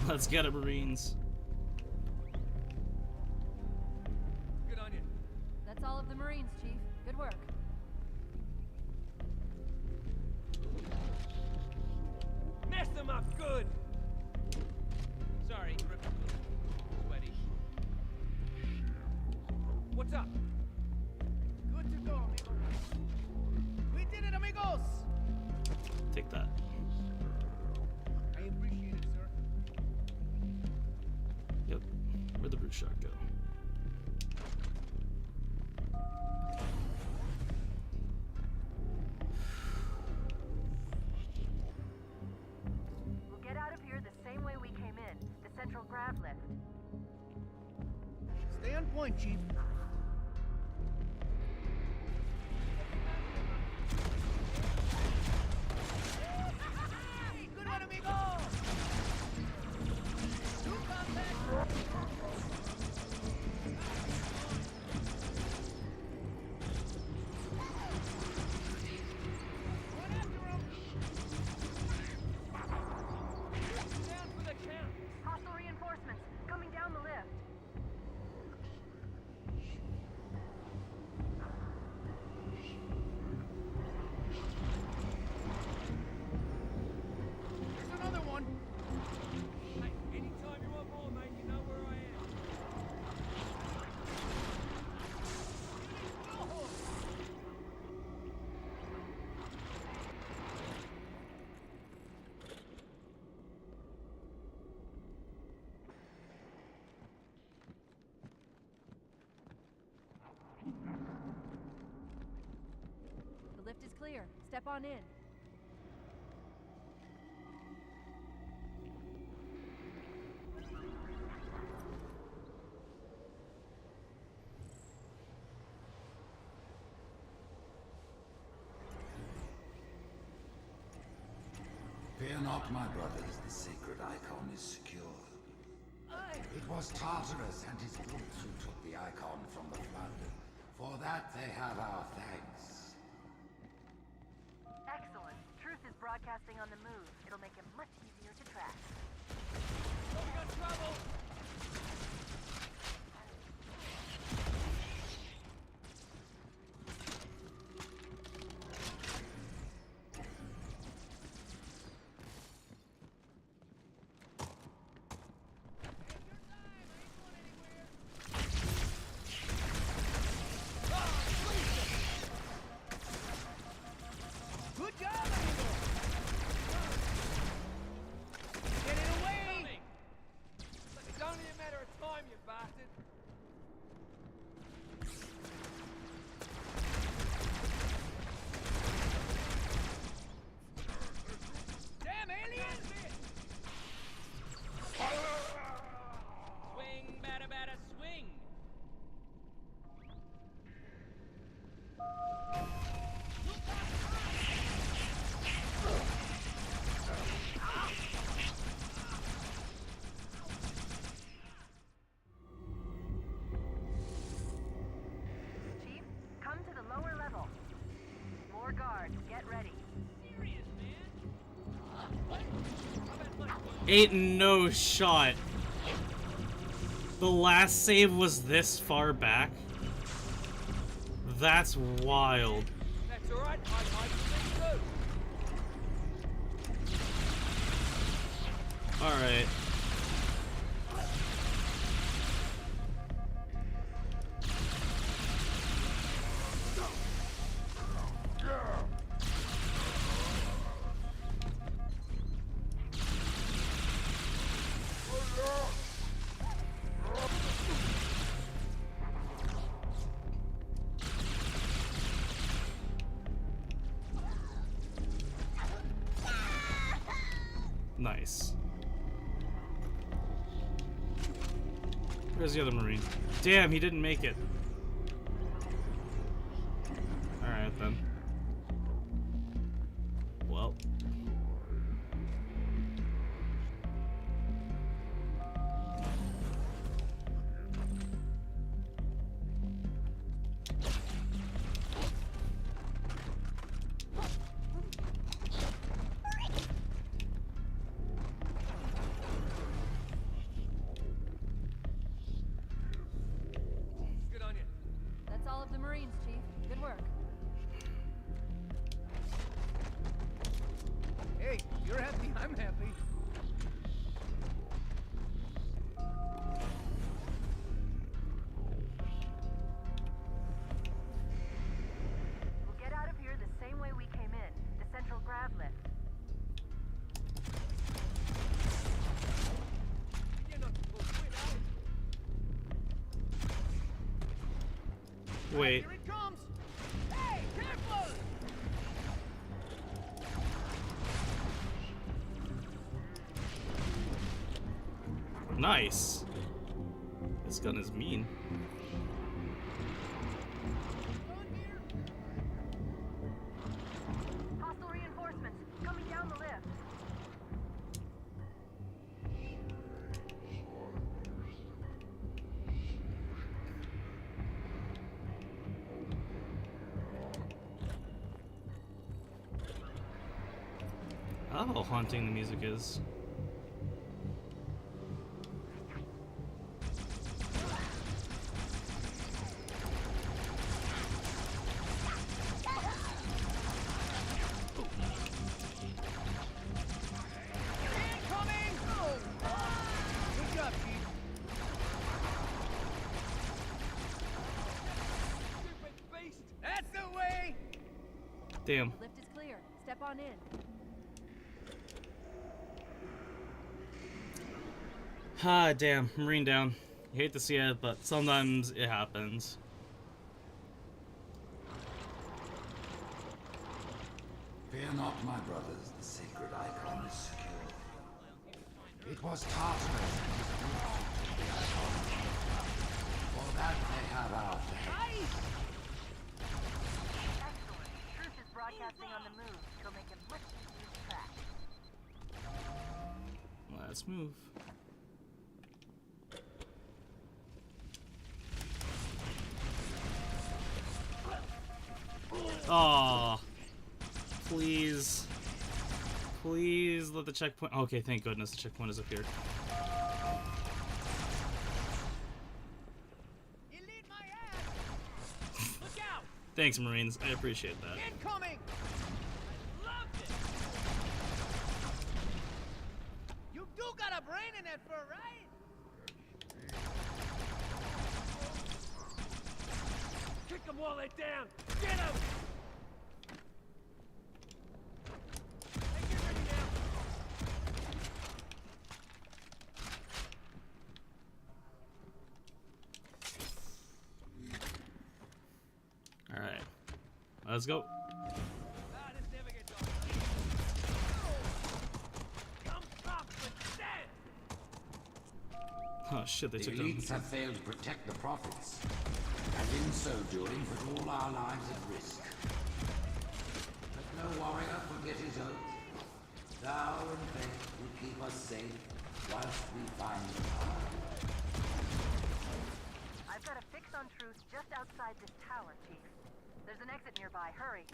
Let's get it, Marines. Good on you. That's all of the Marines, Chief. Good work. Mess them up good! Sorry, ripped a little sweaty. What's up? Good to go, amigos. We did it, amigos! Take that. I appreciate it, sir. Yep. Where'd the brute shot go? We'll get out of here the same way we came in, the central grav lift. Stay on point, Chief. Good one, amigo! Two contact! Down for the count! Hostile reinforcements coming down the lift. There's another one! Hey, anytime you want more, mate, you know where I am. The lift is clear. Step on in. Fear not, my brothers, the sacred icon is secure. It was Tartarus and his brutes who took the icon from the flood. For that they have our thanks. Excellent. Truth is broadcasting on the move. It'll make him much easier to track. Oh, we got trouble! Good job, amigo! Get it away! It's only a matter of time, you bastard! Damn aliens! Swing, batter, batter, swing! Chief, come to the lower level. More guards. Get ready. Serious, man! Ain't no shot. The last save was this far back. That's wild. That's alright, I believe so! Alright. Nice. Where's the other Marine? Damn, he didn't make it. Alright then. Well. That's all of the Marines, Chief. Good work. Wait. Here it comes! Hey, careful! Nice. This gun is mean. Hostile reinforcements coming down the lift. Oh, haunting the music is. Incoming! Good job, Chief. Stupid beast! That's the way! Damn. Lift is clear. Step on in. Ah, damn. Marine down. You hate to see it, but sometimes it happens. Fear not, my brothers, the sacred icon is secure. It was Tartarus and his group who took the icon. For that they have our thanks. Excellent. Truth is broadcasting on the move. It'll make him much easier to track. Let's move. Aw. Please. Please let the checkpoint. Okay, thank goodness the checkpoint has appeared. Elite my ass! Look out! Thanks, Marines. I appreciate that. Incoming! Loved it! You do got a brain in that fur, right? Kick them while they're down! Get them! Hey, get ready now! Alright. Let's go. Ah, this never gets old. Come up and stand! Oh shit, they The took elites them. have failed to protect the prophets, and in so doing put all our lives at risk. Let no warrior forget his oath. Thou and faith will keep us safe whilst we find the path. I've got a fix on Truth just outside this tower, Chief. There's an exit nearby. Hurry.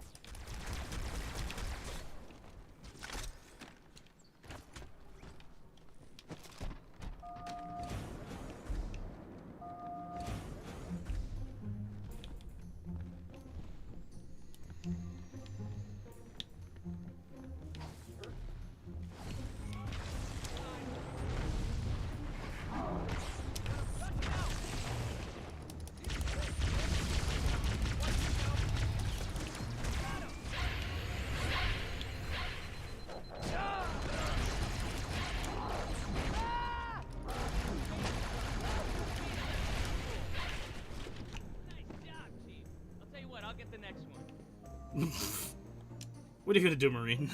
What are you gonna do, Marine?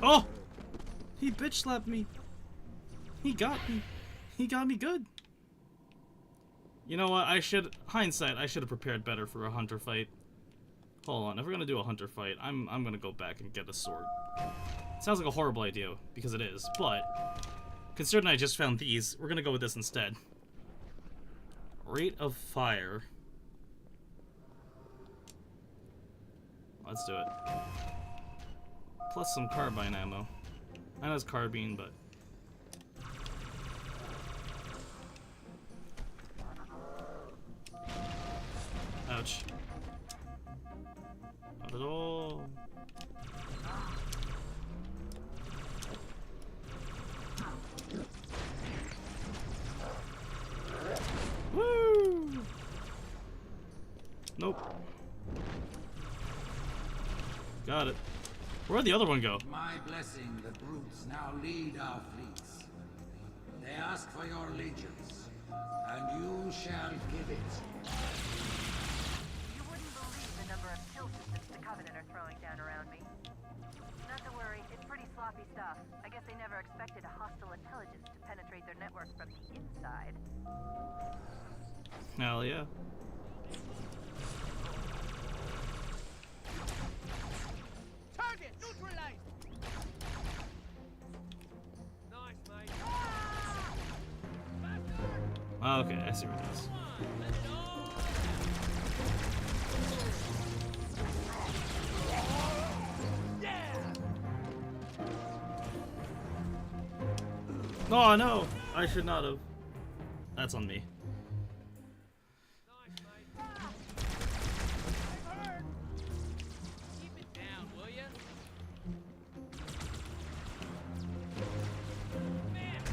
Oh! He bitch slapped me. He got me. He got me good. You know what? Hindsight, I should have prepared better for a hunter fight. Hold on, if we're gonna do a hunter fight, I'm gonna go back and get a sword. Sounds like a horrible idea, because it is, but considering I just found these, we're gonna go with this instead. Rate of fire. Let's do it. Plus some carbine ammo. I know it's carbine, but... Ouch. Not at all. Woo! Nope. Got it. Where'd the other one go? My blessing, the brutes now lead our fleets. They ask for your allegiance, And you shall give it. You wouldn't believe the number of kill systems the Covenant are throwing down around me. Not to worry, it's pretty sloppy stuff. I guess they never expected a hostile intelligence to penetrate their network from the inside. Hell yeah. Target neutralized. Nice, mate. Oh, okay, I see what it is. Oh no! I should not have. That's on me. Keep it down, will ya? Man, I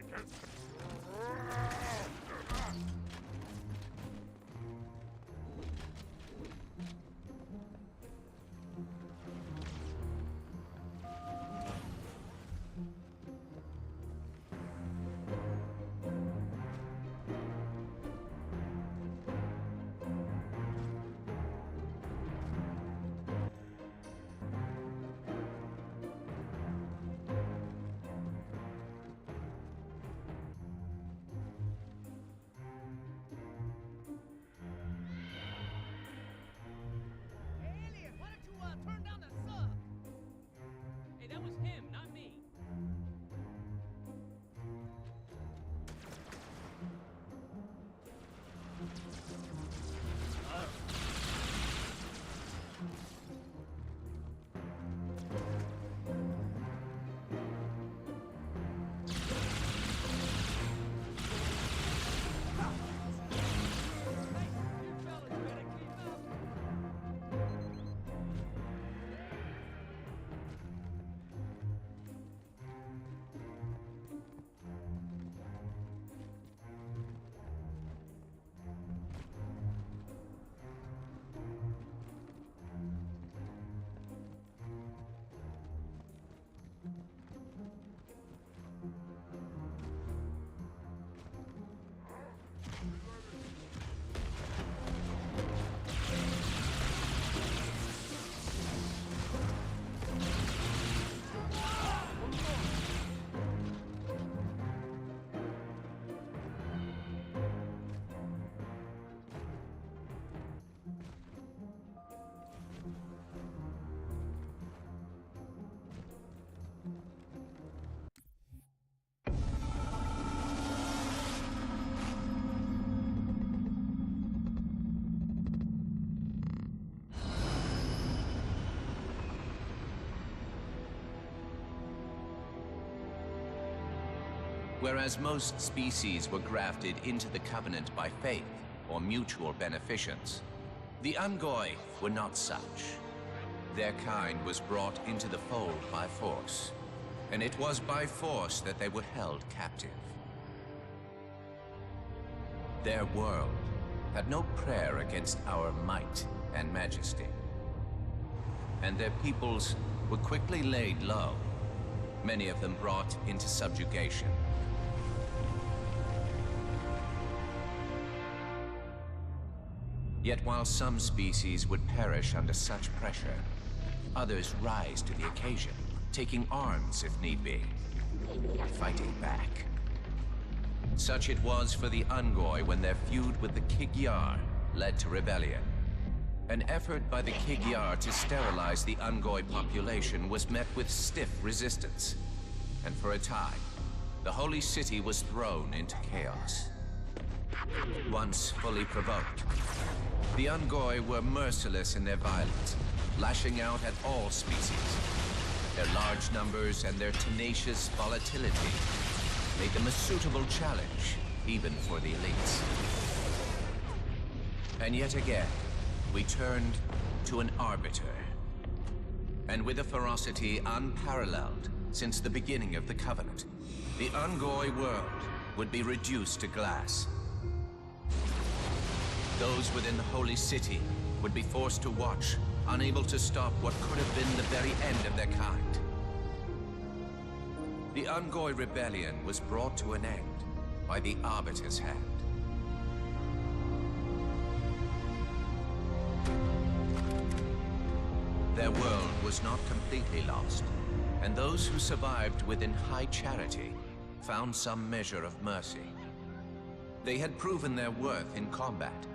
can't. Alien, why don't you turn down the sub? Hey, that was him, not me. Whereas most species were grafted into the Covenant by faith or mutual beneficence, the Ungoi were not such. Their kind was brought into the fold by force, and it was by force that they were held captive. Their world had no prayer against our might and majesty, and their peoples were quickly laid low, many of them brought into subjugation. Yet while some species would perish under such pressure, others rise to the occasion, taking arms if need be, fighting back. Such it was for the Ungoi when their feud with the Kig-Yar led to rebellion. An effort by the Kig-Yar to sterilize the Ungoi population was met with stiff resistance, and for a time, the Holy City was thrown into chaos. Once fully provoked, the Ungoi were merciless in their violence, lashing out at all species. Their large numbers and their tenacious volatility made them a suitable challenge, even for the elites. And yet again, we turned to an arbiter. and with a ferocity unparalleled since the beginning of the Covenant, the Ungoi world would be reduced to glass. Those within the Holy City would be forced to watch, unable to stop what could have been the very end of their kind. The Ungoi rebellion was brought to an end by the Arbiter's hand. Their world was not completely lost, and those who survived within high charity found some measure of mercy. They had proven their worth in combat,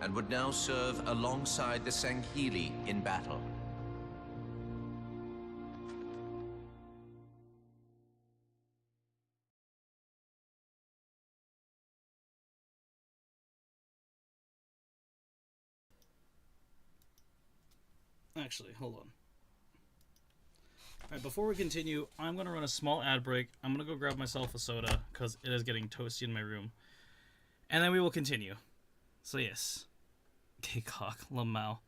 and would now serve alongside the Sangheili in battle. Actually, hold on. Alright, before we continue, I'm going to run a small ad break. I'm going to go grab myself a soda, because it is getting toasty in my room. And then we will continue. So yes. Kaycock, Lamau.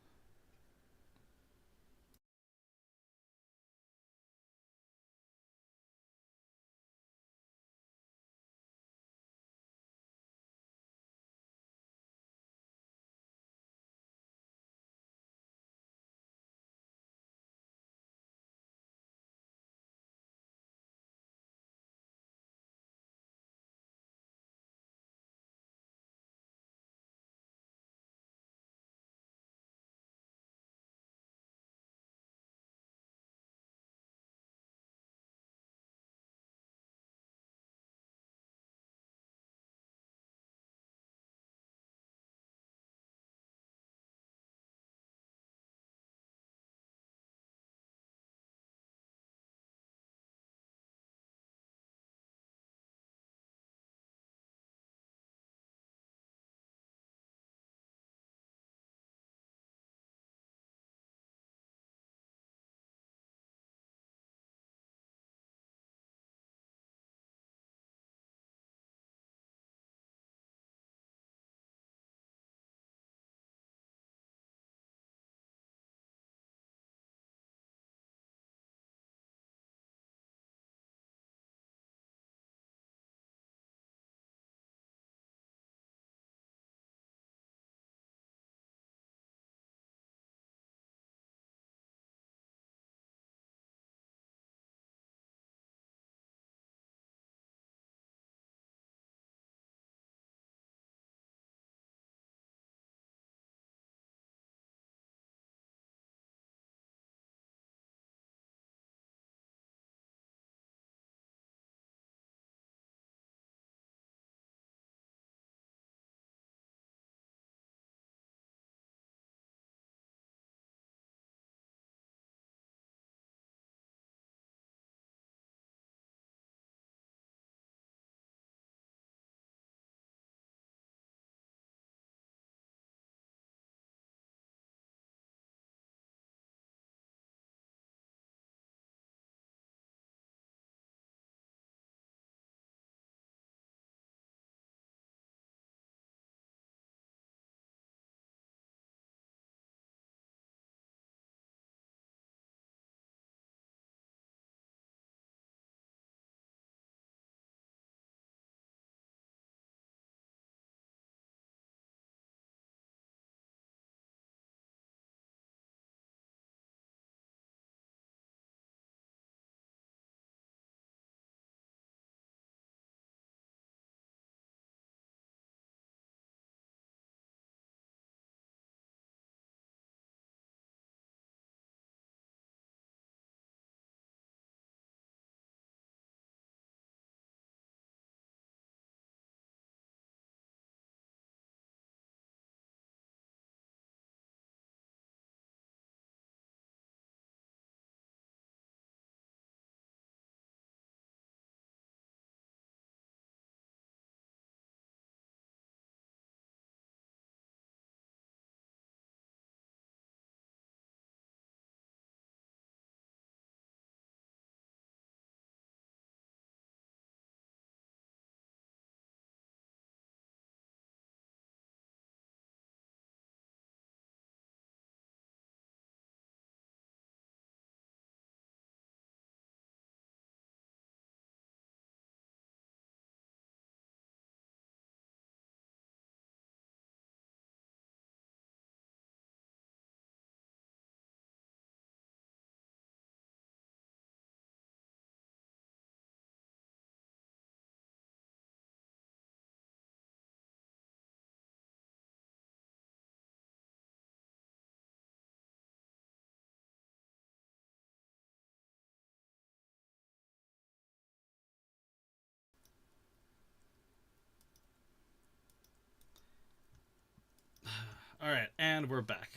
Alright, and we're back.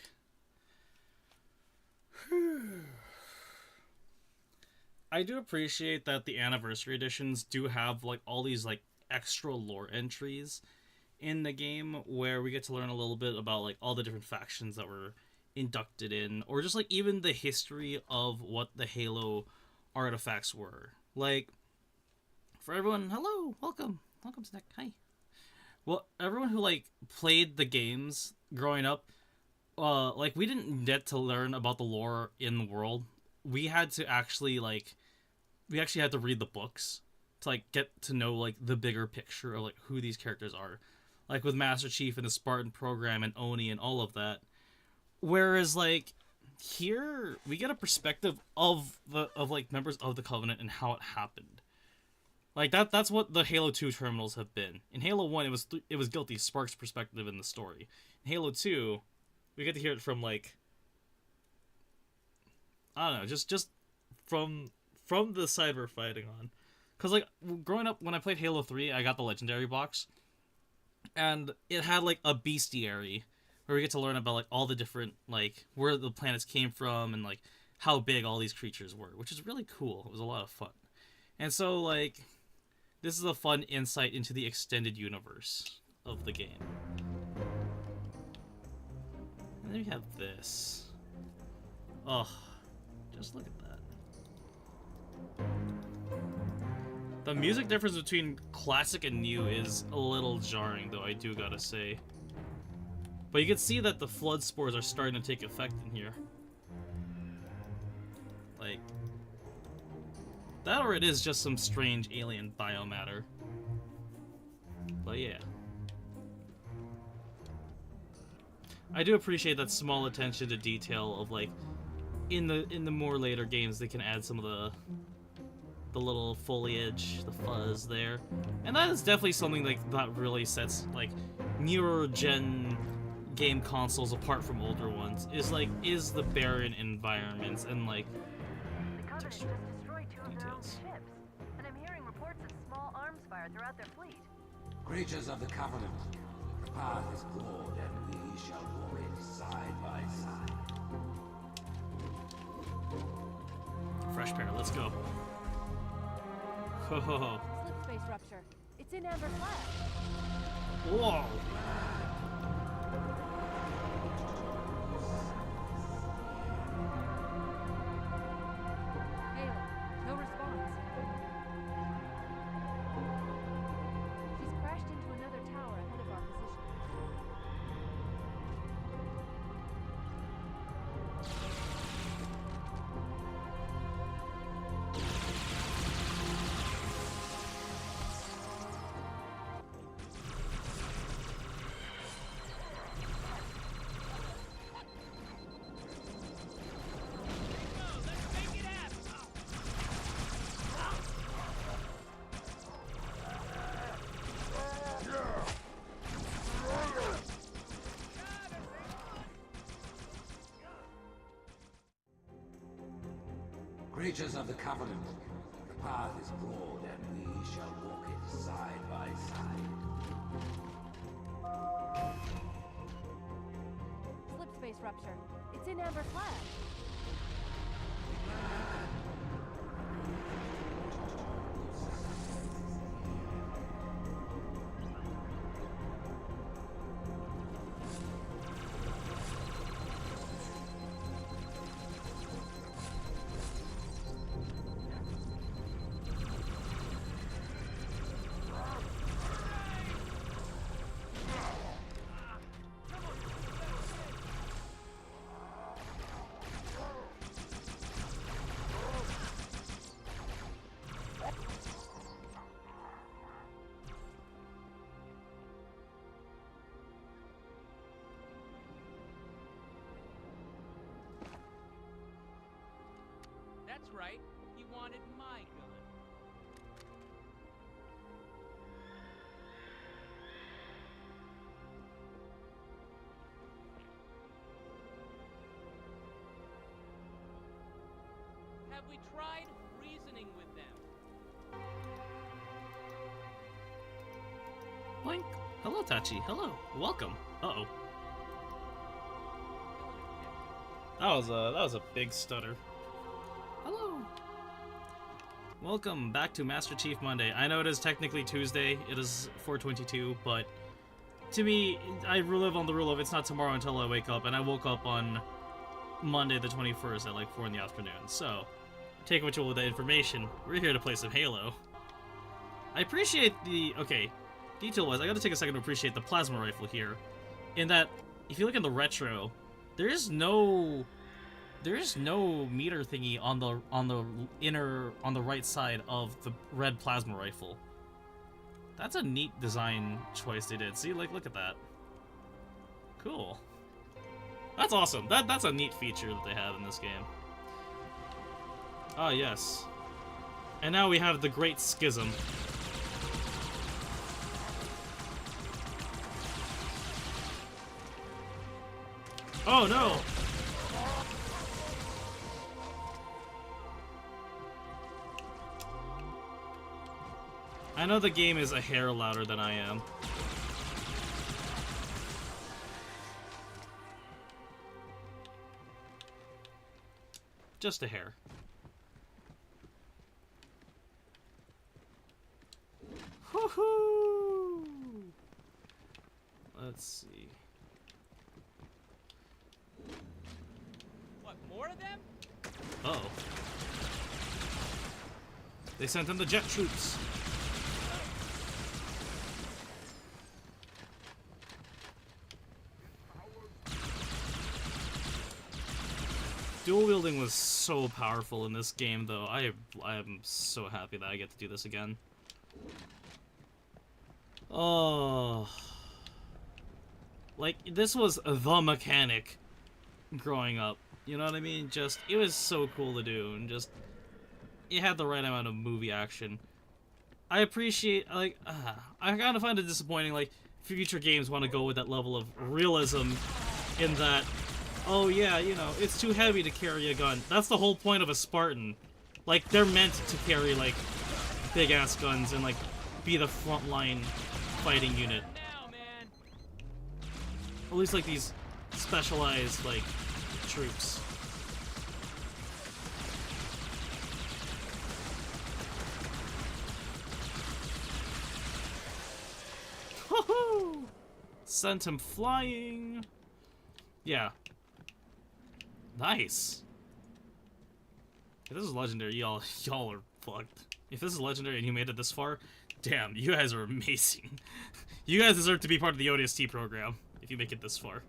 I do appreciate that the anniversary editions do have like all these like extra lore entries in the game where we get to learn a little bit about like all the different factions that were inducted in, or just like even the history of what the Halo artifacts were. Like, for everyone, hello, welcome, Snack, hi. Well, everyone who like played the games growing up, like we didn't get to learn about the lore in the world. We had to actually like, we actually had to read the books to like get to know like the bigger picture of like who these characters are, like with Master Chief and the Spartan program and Oni and all of that. Whereas like here we get a perspective of like members of the Covenant and how it happened. Like that's what the Halo 2 terminals have been. In Halo 1 it was Guilty Spark's perspective in the story. In Halo 2 we get to hear it from like, I don't know, just from the side we're fighting on. Cuz like growing up when I played Halo 3, I got the legendary box and it had like a bestiary where we get to learn about like all the different like where the planets came from and like how big all these creatures were, which is really cool. It was a lot of fun. And so like this is a fun insight into the extended universe of the game. And then we have this. Oh, just look at that. The music difference between classic and new is a little jarring, though, I do gotta say. But you can see that the flood spores are starting to take effect in here. Like, that or it is just some strange alien biomatter. But yeah. I do appreciate that small attention to detail of like in the more later games they can add some of the little foliage, the fuzz there. And that is definitely something like that really sets like newer gen game consoles apart from older ones, is the barren environments and like texture details. And I'm hearing reports of small arms fire throughout their fleet. Creatures of the Covenant, the path is broad and we shall walk it side by side. Fresh pair, let's go. Ho ho ho. Slip space rupture. It's in Amber Flag. Whoa. Halo, no response. She's crashed into another tower ahead of our position. Creatures of the Covenant, the path is broad and we shall walk it side by side. Slip space rupture. It's in Amber Flag. That's right. He wanted my gun. Have we tried reasoning with them? Boink. Hello, Tachi. Hello. Welcome. Uh-oh. That was a big stutter. Hello. Welcome back to Master Chief Monday. I know it is technically Tuesday. It is 4:22, but to me, I live on the rule of it's not tomorrow until I wake up, and I woke up on Monday the 21st at like 4 in the afternoon. So, take what you will with that information. We're here to play some Halo. I appreciate the detail-wise. I got to take a second to appreciate the plasma rifle here, in that if you look in the retro, there is no meter thingy on the right side of the red plasma rifle. That's a neat design choice they did. See, like, look at that. Cool. That's awesome. That's a neat feature that they have in this game. Ah, yes. And now we have the Great Schism. Oh no! I know the game is a hair louder than I am. Just a hair. Woohoo! Let's see. What, more of them? Uh-oh. They sent in the jet troops. Dual wielding was so powerful in this game, though. I am so happy that I get to do this again. Oh, like this was the mechanic growing up. You know what I mean? Just it was so cool to do, and just it had the right amount of movie action. I appreciate I kind of find it disappointing. Like future games want to go with that level of realism, in that. Oh yeah, you know, it's too heavy to carry a gun. That's the whole point of a Spartan. Like, they're meant to carry, like, big-ass guns and, like, be the frontline fighting unit. At least, like, these specialized, like, troops. Woohoo! Sent him flying. Yeah. Nice. If this is legendary, y'all are fucked. If this is legendary and you made it this far, damn, you guys are amazing. You guys deserve to be part of the ODST program if you make it this far.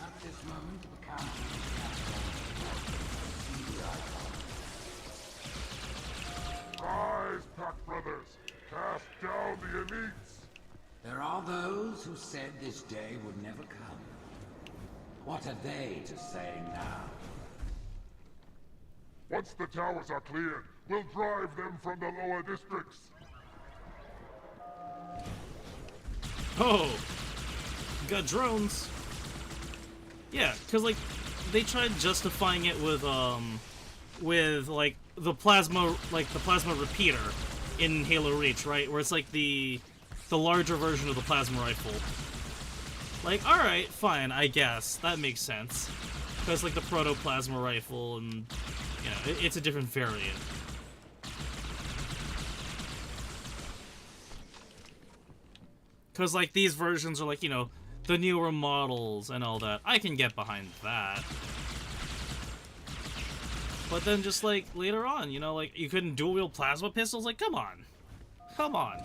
At this moment, the count Rise, Pack Brothers! Cast down the elites! There are those who said this day would never come. What have they to say now? Once the towers are cleared, we'll drive them from the lower districts. Oh! You got drones. Yeah, because, like, they tried justifying it with like, the plasma repeater in Halo Reach, right? Where it's like the larger version of the plasma rifle. Like, alright, fine, I guess. That makes sense. Because, like, the proto-plasma rifle and, you know, it's a different variant. Because, like, these versions are, like, you know, the newer models and all that. I can get behind that. But then just, like, later on, you know, like, you couldn't dual-wield plasma pistols? Like, come on. Come on.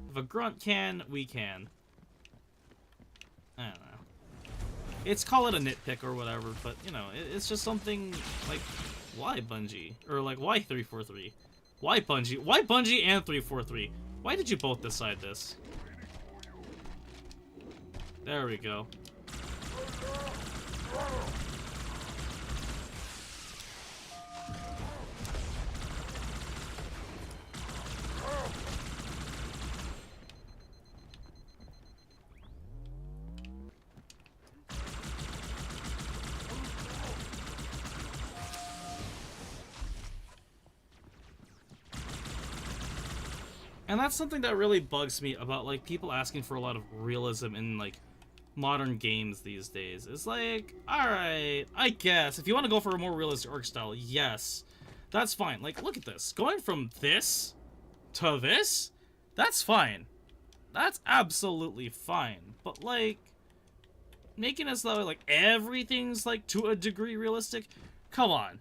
If a grunt can, we can. I don't know. It's, call it a nitpick or whatever, but, you know, it's just something, like, why Bungie? Or, like, why 343? Why Bungie? Why Bungie and 343? Why did you both decide this? There we go. And that's something that really bugs me about, like, people asking for a lot of realism in, like, modern games these days. It's like, alright, I guess. If you want to go for a more realistic art style, yes. That's fine. Like, look at this. Going from this to this? That's fine. That's absolutely fine. But, like, making it so, like, everything's, like, to a degree realistic? Come on.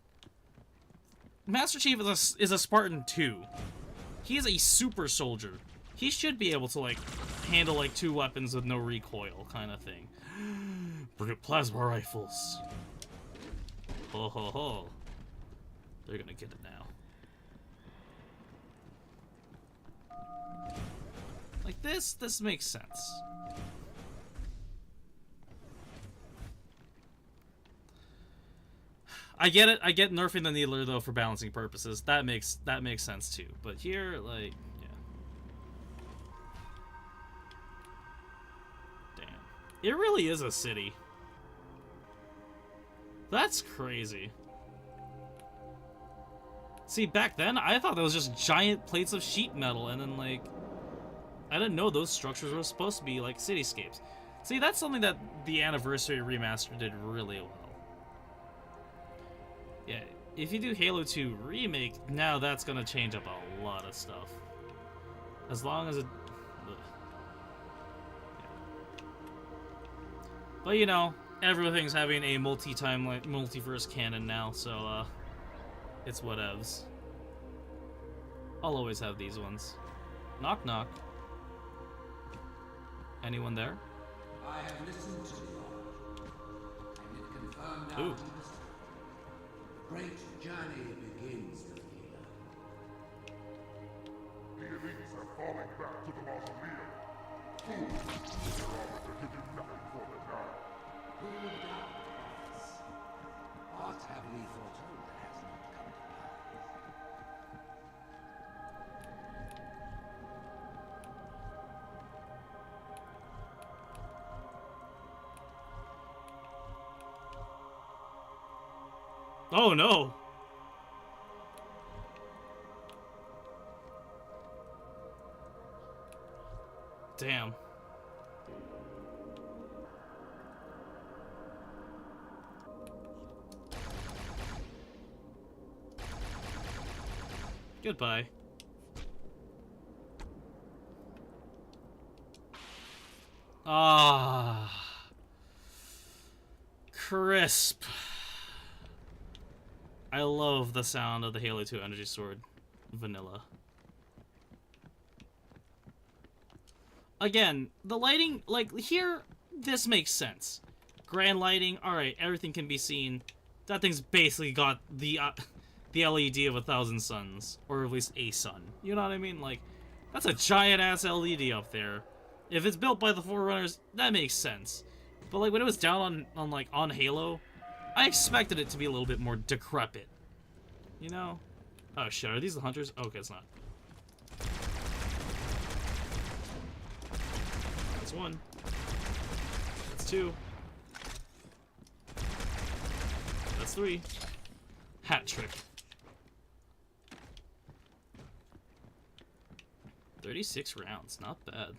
Master Chief is a Spartan too. He is a super soldier. He should be able to, like, handle, like, 2 weapons with no recoil kind of thing. Plasma rifles. Ho ho ho. They're gonna get it now. Like, this makes sense. I get it. I get nerfing the needler though for balancing purposes. That makes sense too. But here, like, yeah. Damn. It really is a city. That's crazy. See, back then I thought that was just giant plates of sheet metal, and then, like, I didn't know those structures were supposed to be like cityscapes. See, that's something that the Anniversary Remaster did really well. Yeah, if you do Halo 2 Remake, now that's gonna change up a lot of stuff. As long as it... Yeah. But, you know, everything's having a multiverse canon now, so, it's whatevs. I'll always have these ones. Knock knock. Anyone there? I have listened to the Lord, and it confirmed our Ooh. great journey begins with Hela. The elites are falling back to the mausoleum. Fools! Their arbiter can do nothing for them now. Who would doubt the prophets? What have we foretold that has not come to pass? Oh no! Damn. Goodbye. Ah. Crisp. I love the sound of the Halo 2 Energy Sword. Vanilla. Again, the lighting, like, here, this makes sense. Grand lighting, alright, everything can be seen. That thing's basically got the LED of 1,000 suns. Or at least a sun. You know what I mean? Like, that's a giant-ass LED up there. If it's built by the Forerunners, that makes sense. But, like, when it was down on Halo, I expected it to be a little bit more decrepit. You know? Oh shit, are these the hunters? Okay, it's not. That's one. That's two. That's three. Hat trick. 36 rounds, not bad.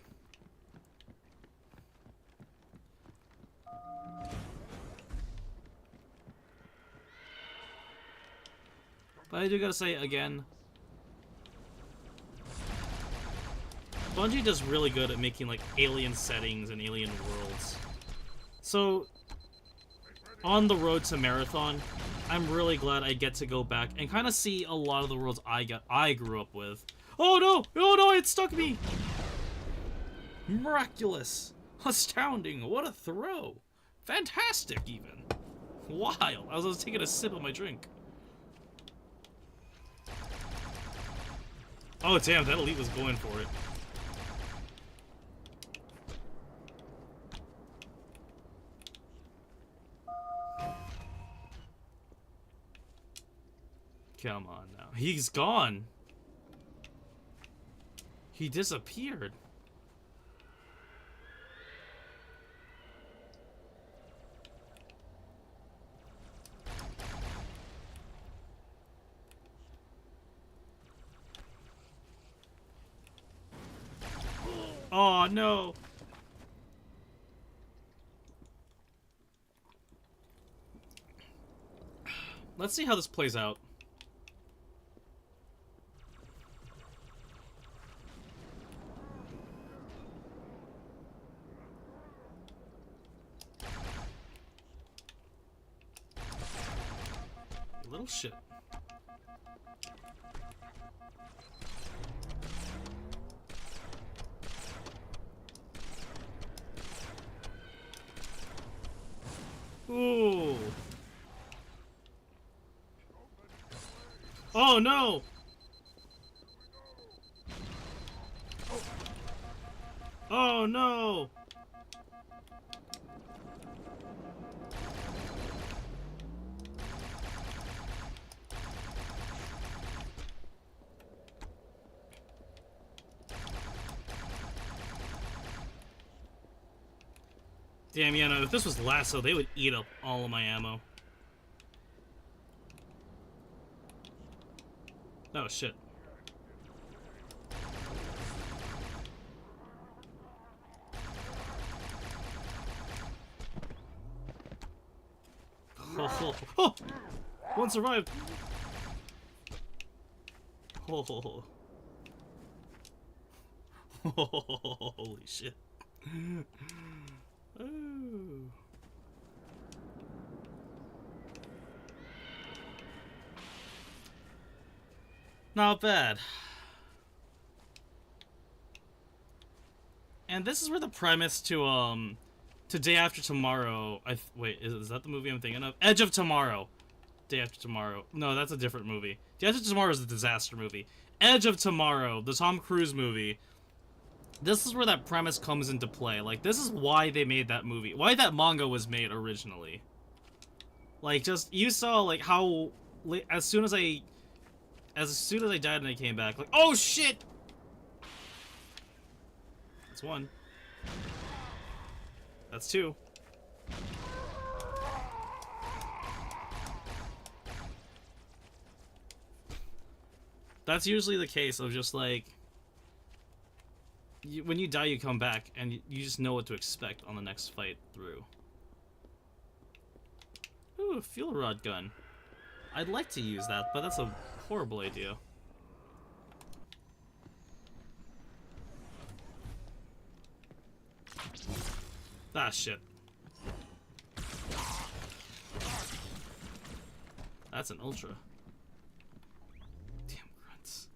But I do gotta say, again, Bungie does really good at making, like, alien settings and alien worlds. So, on the road to Marathon, I'm really glad I get to go back and kind of see a lot of the worlds I grew up with. Oh no! Oh no, it stuck me! Miraculous! Astounding! What a throw! Fantastic, even! Wild! I was taking a sip of my drink. Oh damn, that elite was going for it. Come on now. He's gone. He disappeared. Oh no. Let's see how this plays out. Little shit. Ooh. Oh no. Oh no. Damn, yeah, no, if this was Lasso, they would eat up all of my ammo. Oh, shit. Oh, oh, one survived. Oh, holy shit. Ooh. Not bad. And this is where the premise to Day After Tomorrow, wait, is that the movie I'm thinking of? Edge of Tomorrow. Day After Tomorrow. No, that's a different movie. Day After Tomorrow is a disaster movie. Edge of Tomorrow, the Tom Cruise movie. This is where that premise comes into play. Like, this is why they made that movie. Why that manga was made originally. Like, just, you saw, like, how, as soon as I died and I came back, like, oh shit! That's one. That's two. That's usually the case of just, like, when you die, you come back, and you just know what to expect on the next fight through. Ooh, a fuel rod gun. I'd like to use that, but that's a horrible idea. Ah, shit. That's an ultra. Damn grunts.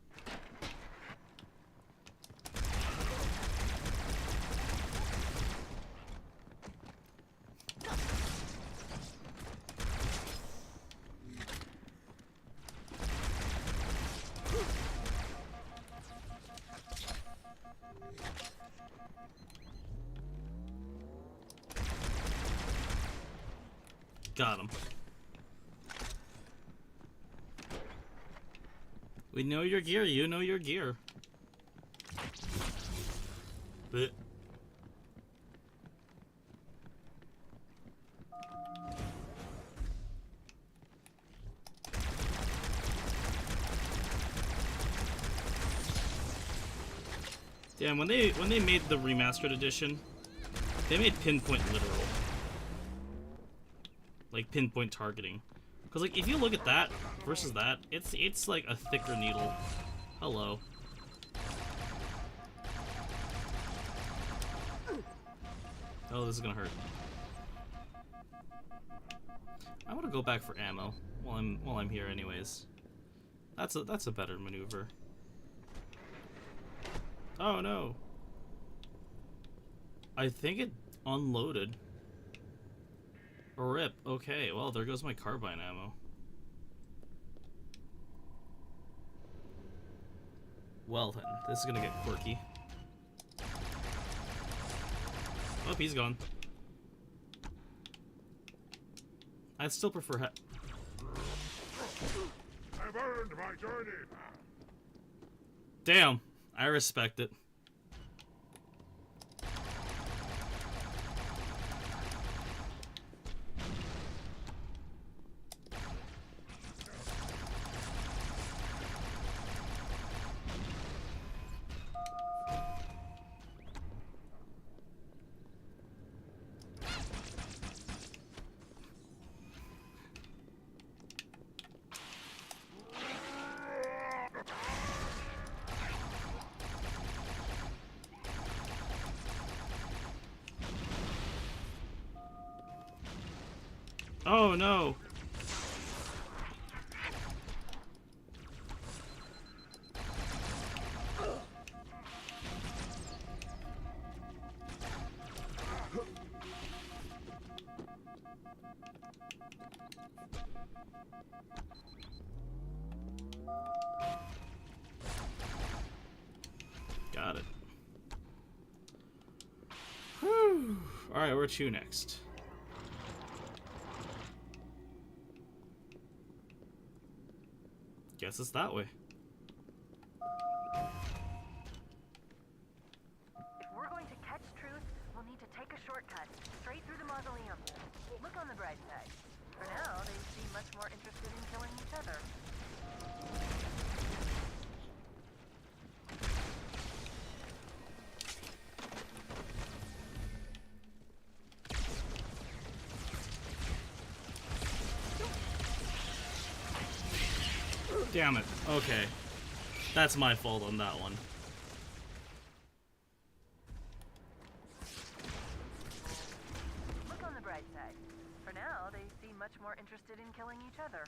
Got him. We know your gear, you know your gear. Blech. Damn, when they made the remastered edition, they made pinpoint literal. Like pinpoint targeting. Cause like if you look at that versus that, it's like a thicker needle. Hello. Oh, this is gonna hurt. I want to go back for ammo while I'm here anyways. That's a better maneuver. Oh no. I think it unloaded. Rip. Okay, well, there goes my carbine ammo. Well then, this is gonna get quirky. Oh, he's gone. I'd still prefer I've earned my journey. Damn, I respect it. Oh no. Got it. Whew. Alright, where to next? Guess it's that way. If we're going to catch truth, we'll need to take a shortcut, straight through the mausoleum. Look on the bright side. For now, they seem much more interested in killing each other. Damn it. Okay. That's my fault on that one. Look on the bright side. For now, they seem much more interested in killing each other.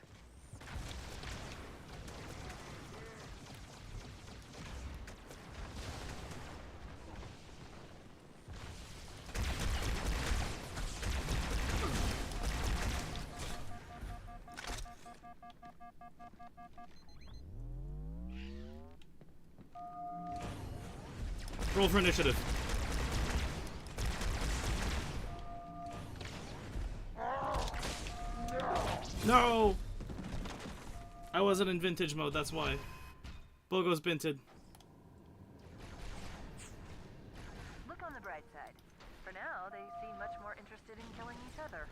Roll for initiative. No! I wasn't in vintage mode, that's why. Bogo's binted. Look on the bright side. For now, they seem much more interested in killing each other.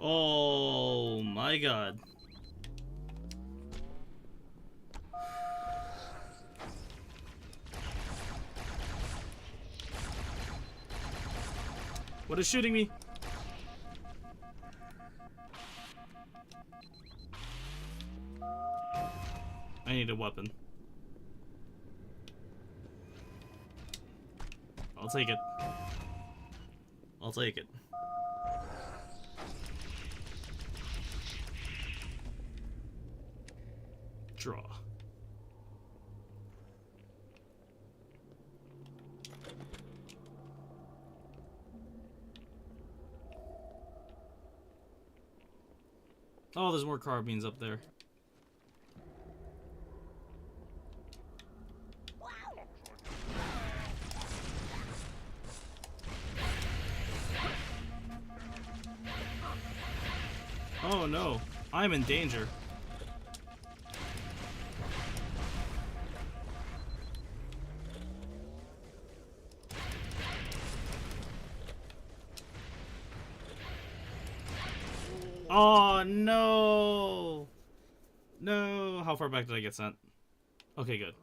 Oh my god. What is shooting me? I need a weapon. I'll take it. I'll take it. Draw. Oh, there's more carbines up there. Oh no, I'm in danger. Oh no! No, how far back did I get sent? Okay, good.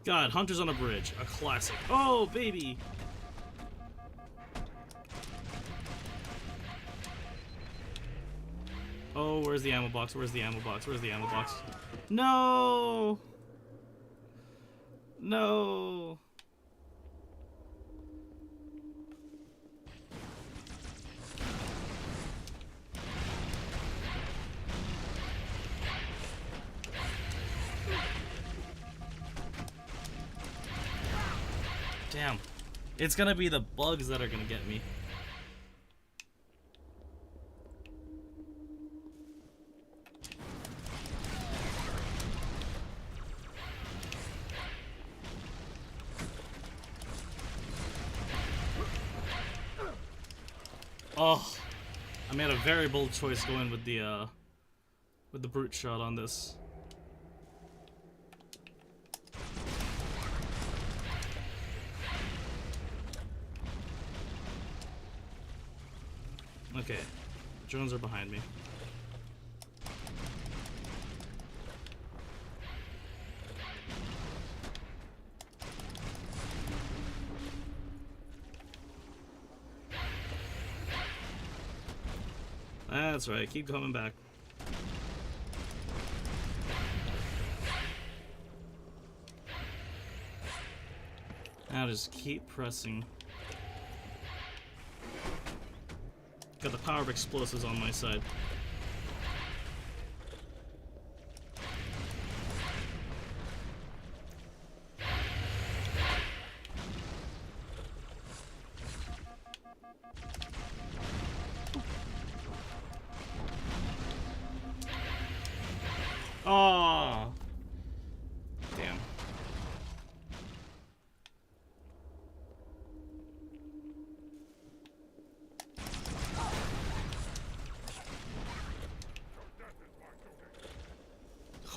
God, Hunters on a Bridge, a classic. Oh, baby! Oh, where's the ammo box? Where's the ammo box? Where's the ammo box? No! No! Damn. It's gonna be the bugs that are gonna get me. Oh, I made a very bold choice going with the brute shot on this. Okay, drones are behind me. That's right, keep coming back. Now just keep pressing. Got the power of explosives on my side. Oh, damn.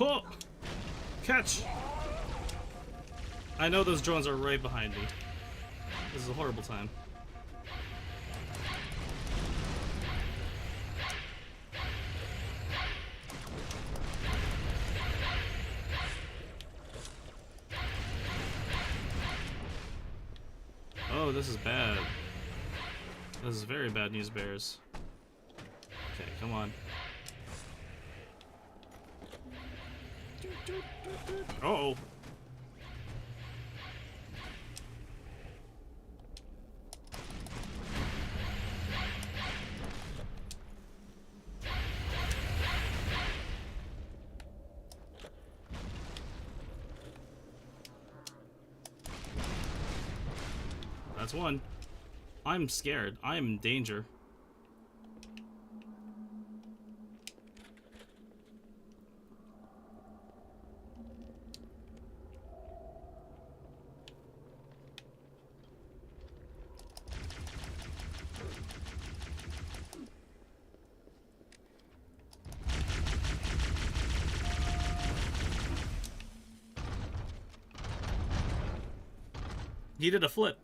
Oh! Catch! I know those drones are right behind me. This is a horrible time. Oh, this is bad. This is very bad news, bears. Okay, come on. Uh-oh. That's one. I'm scared. I'm in danger. He did a flip.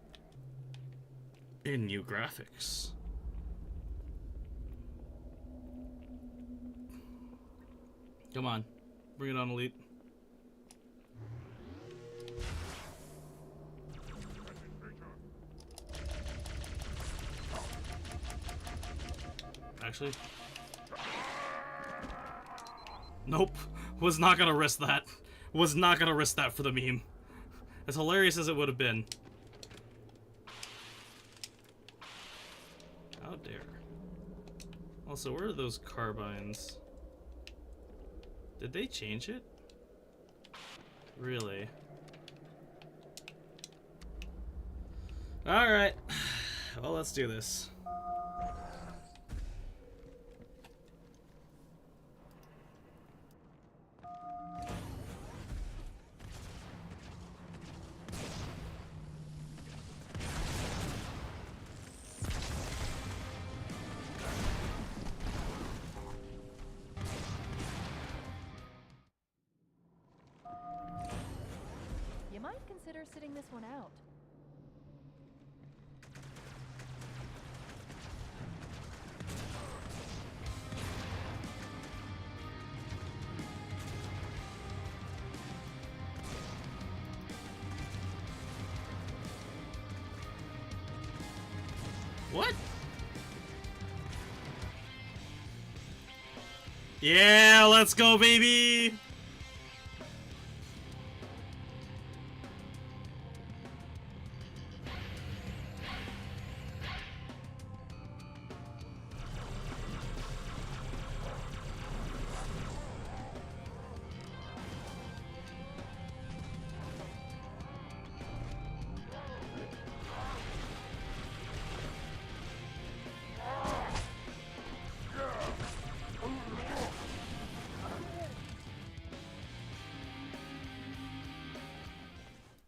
In new graphics. Come on. Bring it on, Elite. Actually. Nope. Was not gonna risk that. Was not gonna risk that for the meme. As hilarious as it would have been. How dare. Also, where are those carbines? Did they change it? Really? Alright. Well, let's do this. You might consider sitting this one out. What? Yeah, let's go, baby!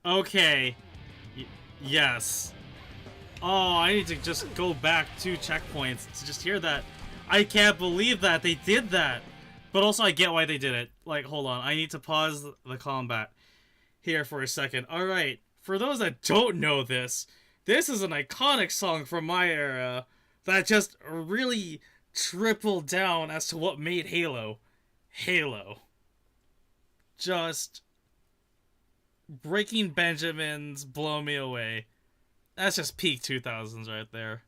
Okay. Yes. Oh, I need to just go back 2 checkpoints to just hear that. I can't believe that they did that. But also I get why they did it. Like, hold on. I need to pause the combat here for a second. Alright, for those that don't know this is an iconic song from my era that just really tripled down as to what made Halo Halo. Just Breaking Benjamin's Blow Me Away. That's just peak 2000s right there.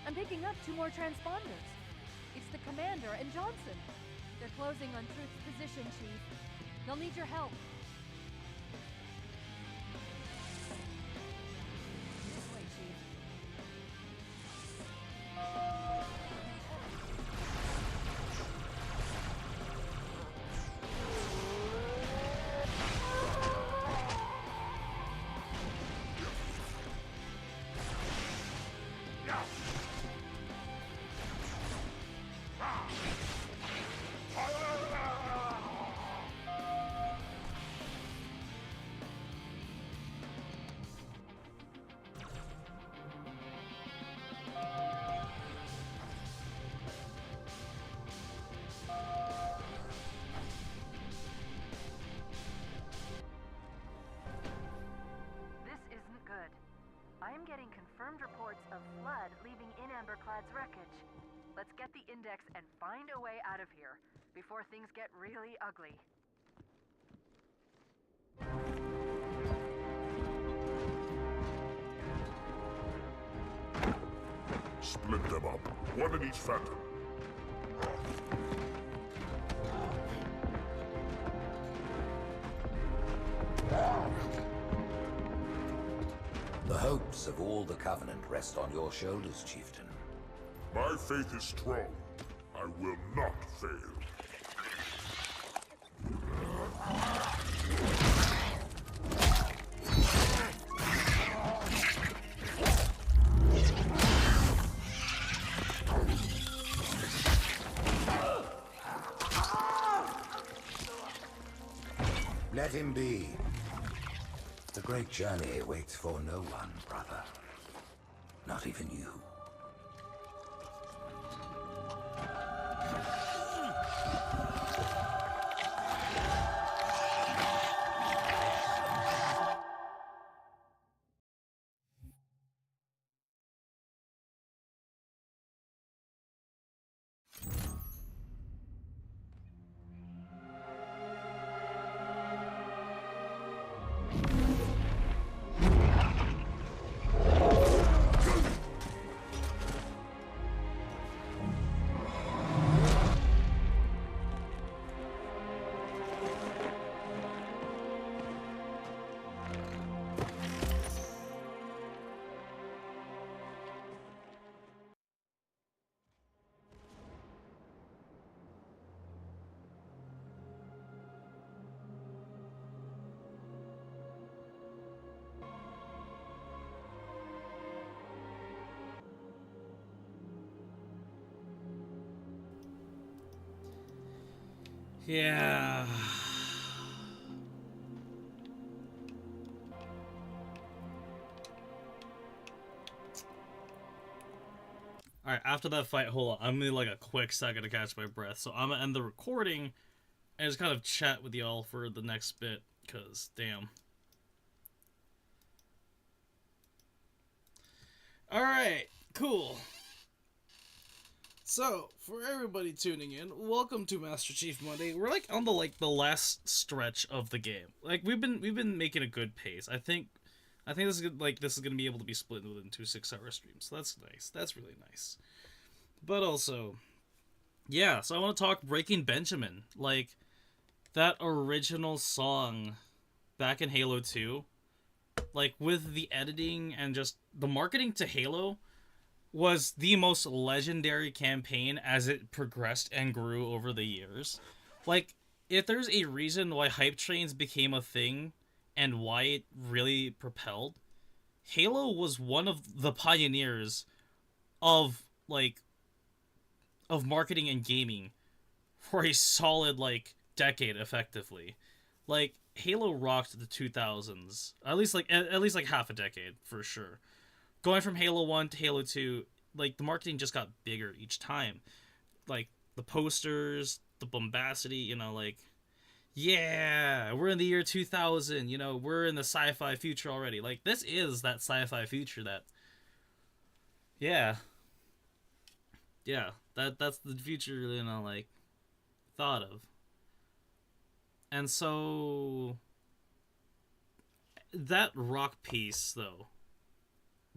I'm picking up 2 more transponders. It's the Commander and Johnson. They're closing on Truth's position, Chief. They'll need your help. This way, Chief. I'm getting confirmed reports of flood leaving in Amberclad's wreckage. Let's get the index and find a way out of here before things get really ugly. Split them up, one in each phantom. The hopes of all the Covenant rest on your shoulders, Chieftain. My faith is strong. I will not fail. Let him be. The great journey waits for no one, brother. Not even you. Yeah. Alright, Alright, after that fight, hold on. I'm gonna need like a quick second to catch my breath. So I'm gonna end the recording and just kind of chat with y'all for the next bit, because damn. Alright, cool. So, for everybody tuning in, welcome to Master Chief Monday. We're like on the last stretch of the game. Like we've been making a good pace. I think this is good, this is gonna be able to be split within 2 6-hour streams. So that's nice. That's really nice. But also, yeah. So I want to talk Breaking Benjamin, like that original song back in Halo 2. Like with the editing and just the marketing to Halo was the most legendary campaign as it progressed and grew over the years. Like, if there's a reason why hype trains became a thing and why it really propelled, Halo was one of the pioneers of marketing and gaming for a solid decade effectively. Like Halo rocked the 2000s, at least half a decade for sure. Going from Halo 1 to Halo 2, the marketing just got bigger each time. Like, the posters, the bombacity, yeah, we're in the year 2000, we're in the sci-fi future already. Like, this is that sci-fi future that... Yeah. Yeah, that's the future, thought of. And so... That rock piece, though...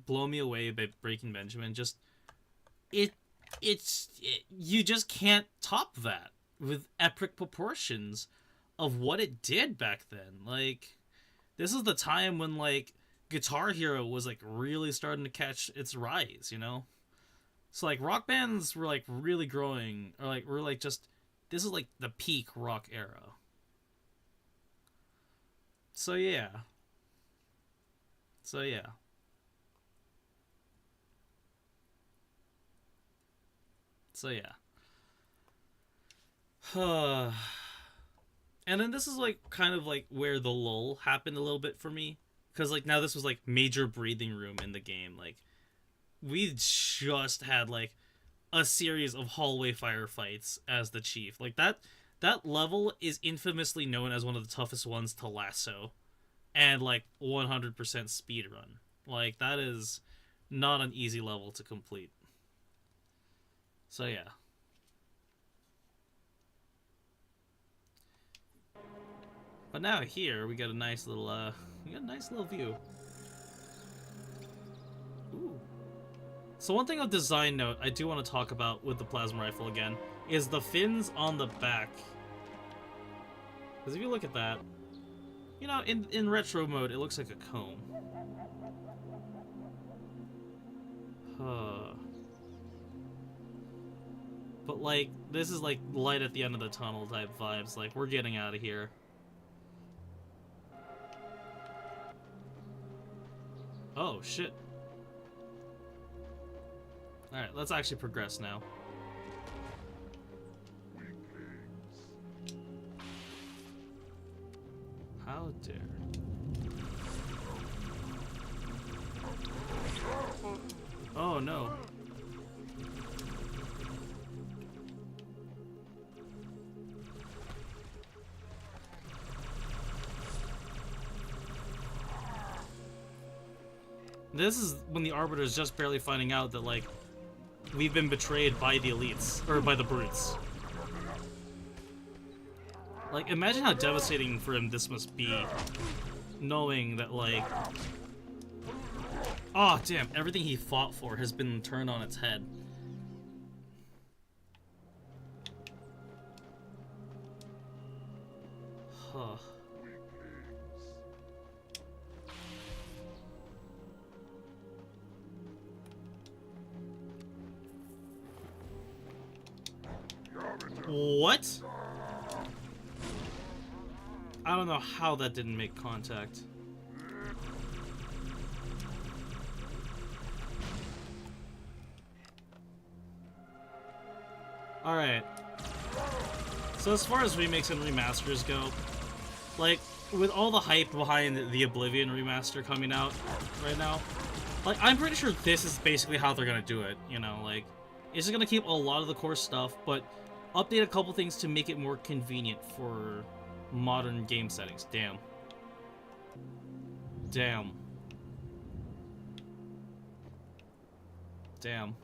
Blow Me Away by Breaking Benjamin, just you just can't top that with epic proportions of what it did back then. Like, this is the time when Guitar Hero was really starting to catch its rise, so rock bands were really growing, or we're just, this is the peak rock era. So yeah. And then this is kind of where the lull happened a little bit for me, because now this was major breathing room in the game. We just had a series of hallway firefights as the chief. That level is infamously known as one of the toughest ones to lasso and 100% speedrun. That is not an easy level to complete. So yeah. But now here we got a nice little view. Ooh. So one thing of design note I do want to talk about with the plasma rifle again is the fins on the back. Because if you look at that, in retro mode it looks like a comb. But this is light at the end of the tunnel type vibes. We're getting out of here. Oh, shit. Alright, let's actually progress now. How dare. Oh, no. This is when the Arbiter is just barely finding out that, we've been betrayed by the elites, or by the brutes. Imagine how devastating for him this must be, knowing that, oh, damn, everything he fought for has been turned on its head. Huh. What? I don't know how that didn't make contact. Alright. So as far as remakes and remasters go, with all the hype behind the Oblivion remaster coming out right now, I'm pretty sure this is basically how they're gonna do it, It's just gonna keep a lot of the core stuff, but update a couple things to make it more convenient for modern game settings. Damn. Damn. Damn.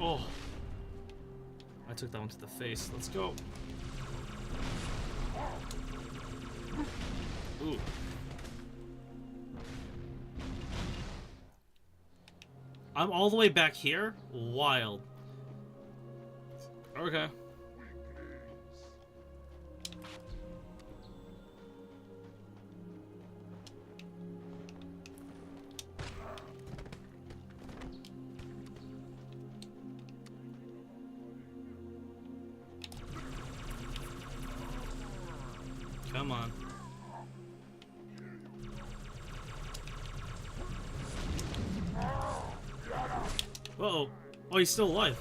Oh. I took that one to the face. Let's go. Ooh. I'm all the way back here? Wild. Okay. Come on. Uh-oh. Oh, he's still alive.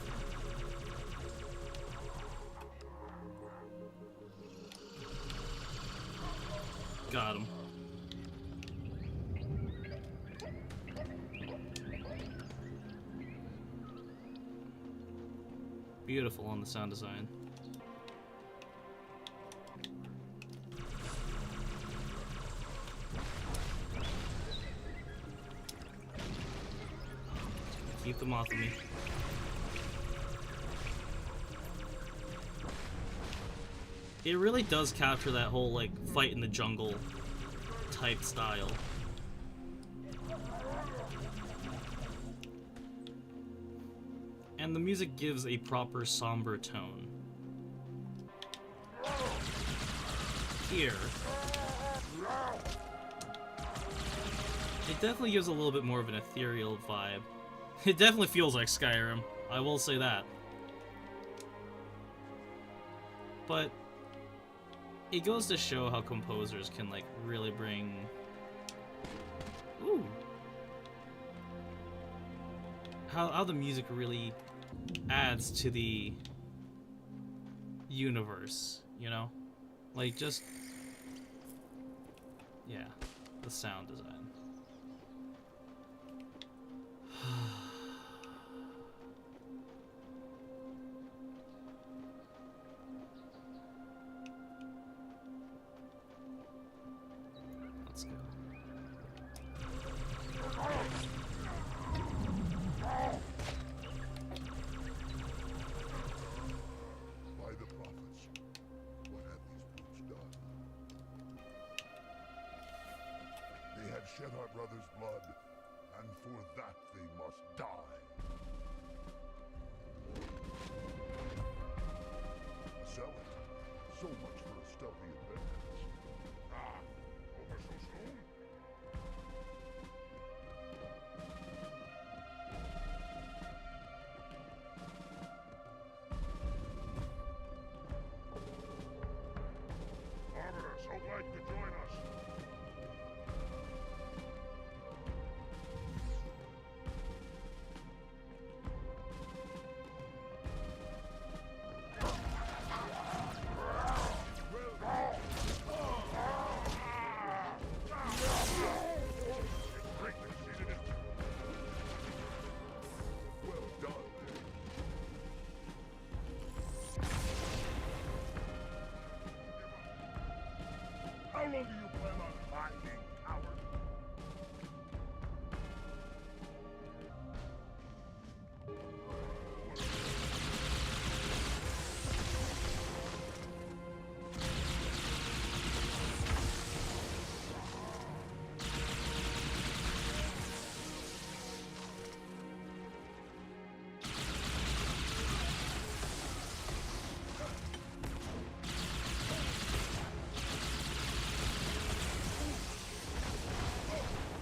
Got him. Beautiful on the sound design. Keep them off of me. It really does capture that whole, like, fight in the jungle type style. And the music gives a proper somber tone. Here, it definitely gives a little bit more of an ethereal vibe. It definitely feels like Skyrim, I will say that. But it goes to show how composers can, like, really bring... Ooh! How the music really adds to the universe, you know? Like, just... Yeah, the sound design. Let's go. By the prophets, what have these brutes done? They have shed our brother's blood, and for that they must die. A zealot. So much for a stealthy advance. Ah, over so soon? Arbiter, so glad you could join us. Well done. How long do you plan on hiding, coward?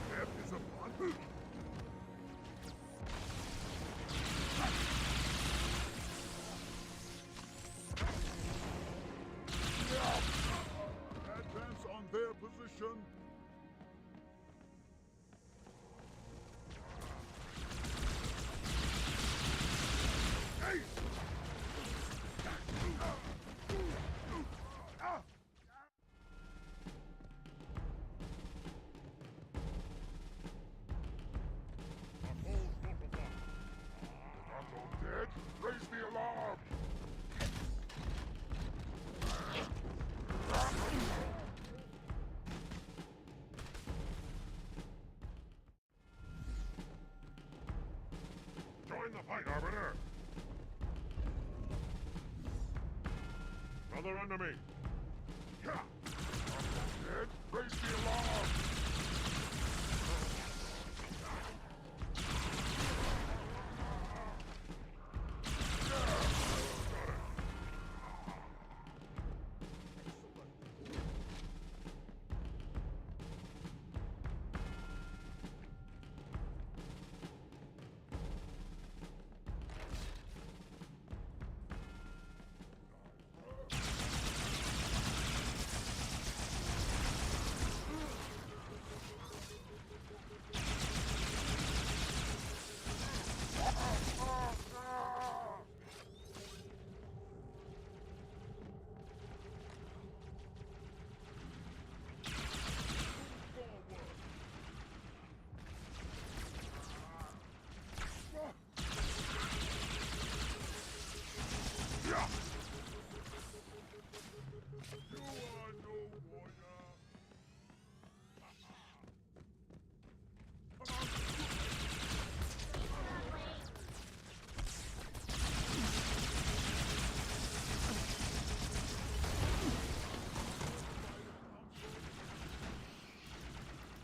Death is upon me. Advance on their position. Hey! Fight, Arbiter! Another enemy! Yeah! Dead! Raise the alarm!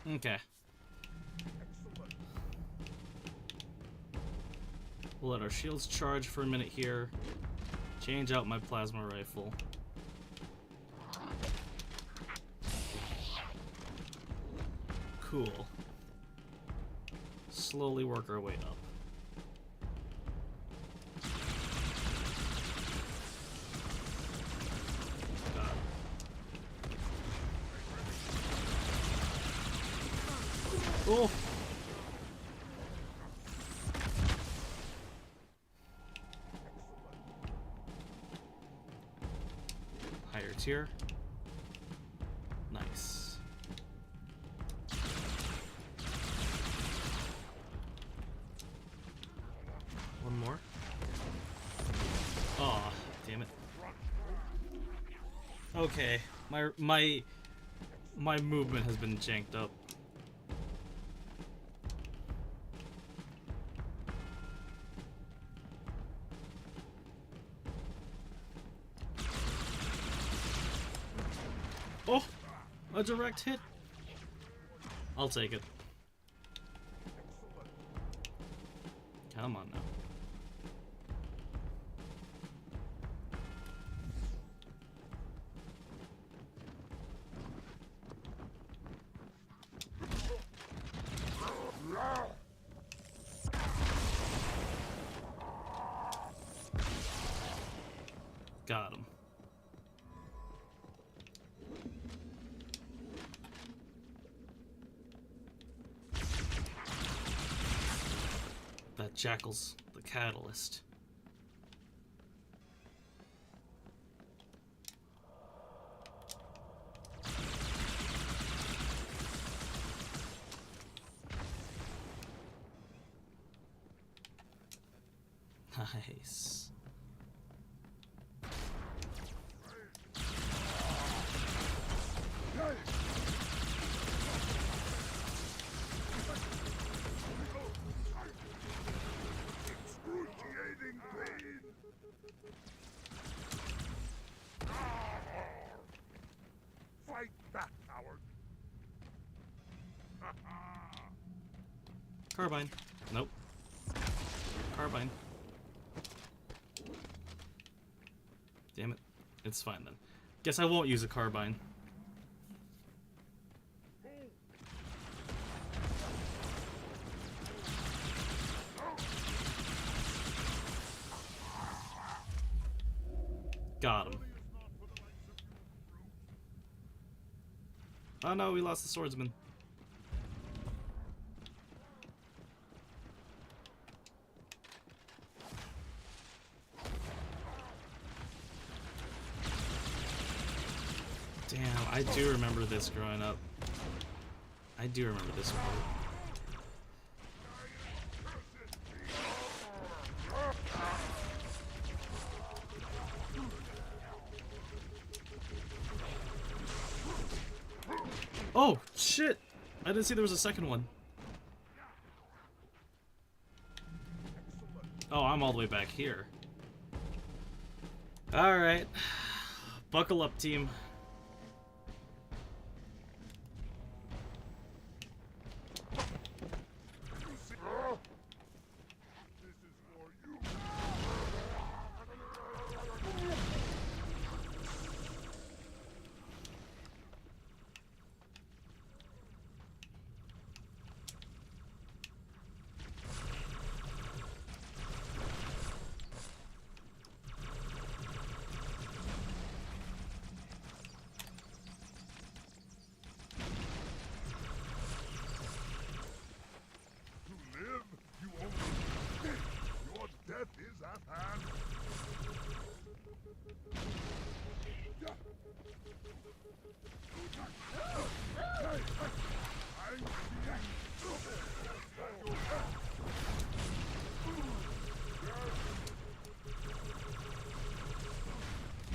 Okay. We'll let our shields charge for a minute here. Change out my plasma rifle. Cool. Slowly work our way up. Oh! Higher tier. Nice. One more. Aw, damn it. Okay, my movement has been janked up. Oh! A direct hit! I'll take it. Come on now. Got him. That jackal's the catalyst. Nice. Excruciating pain! Fight back, coward! Carbine. Nope. Carbine. Damn it. It's fine then. Guess I won't use a carbine. Got him. Oh no, we lost the swordsman. Damn, I do remember this growing up. I do remember this part. Oh, shit! I didn't see there was a second one. Oh, I'm all the way back here. Alright. Buckle up, team.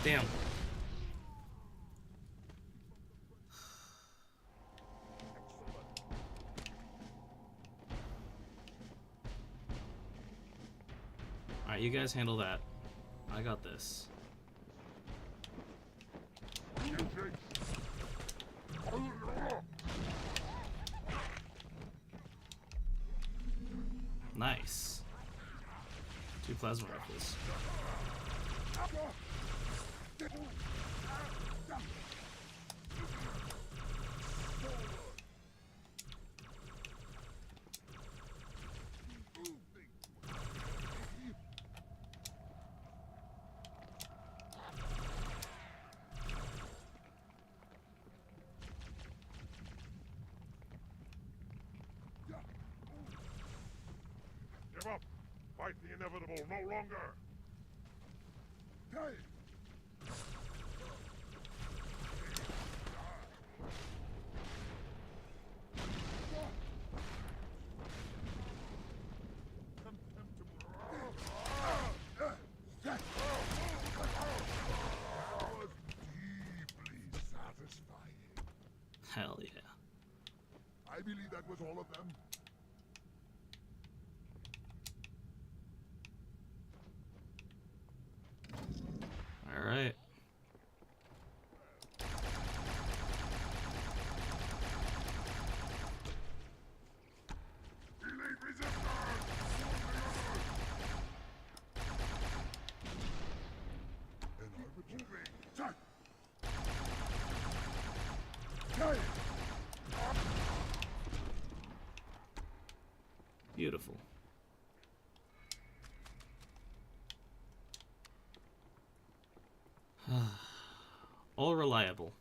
Damn. Alright, you guys handle that. I got this. Nice. 2 plasma rifles. Give up! Fight the inevitable no longer! Hey! Hell yeah. I believe that was all of them. All right. Beautiful. All reliable.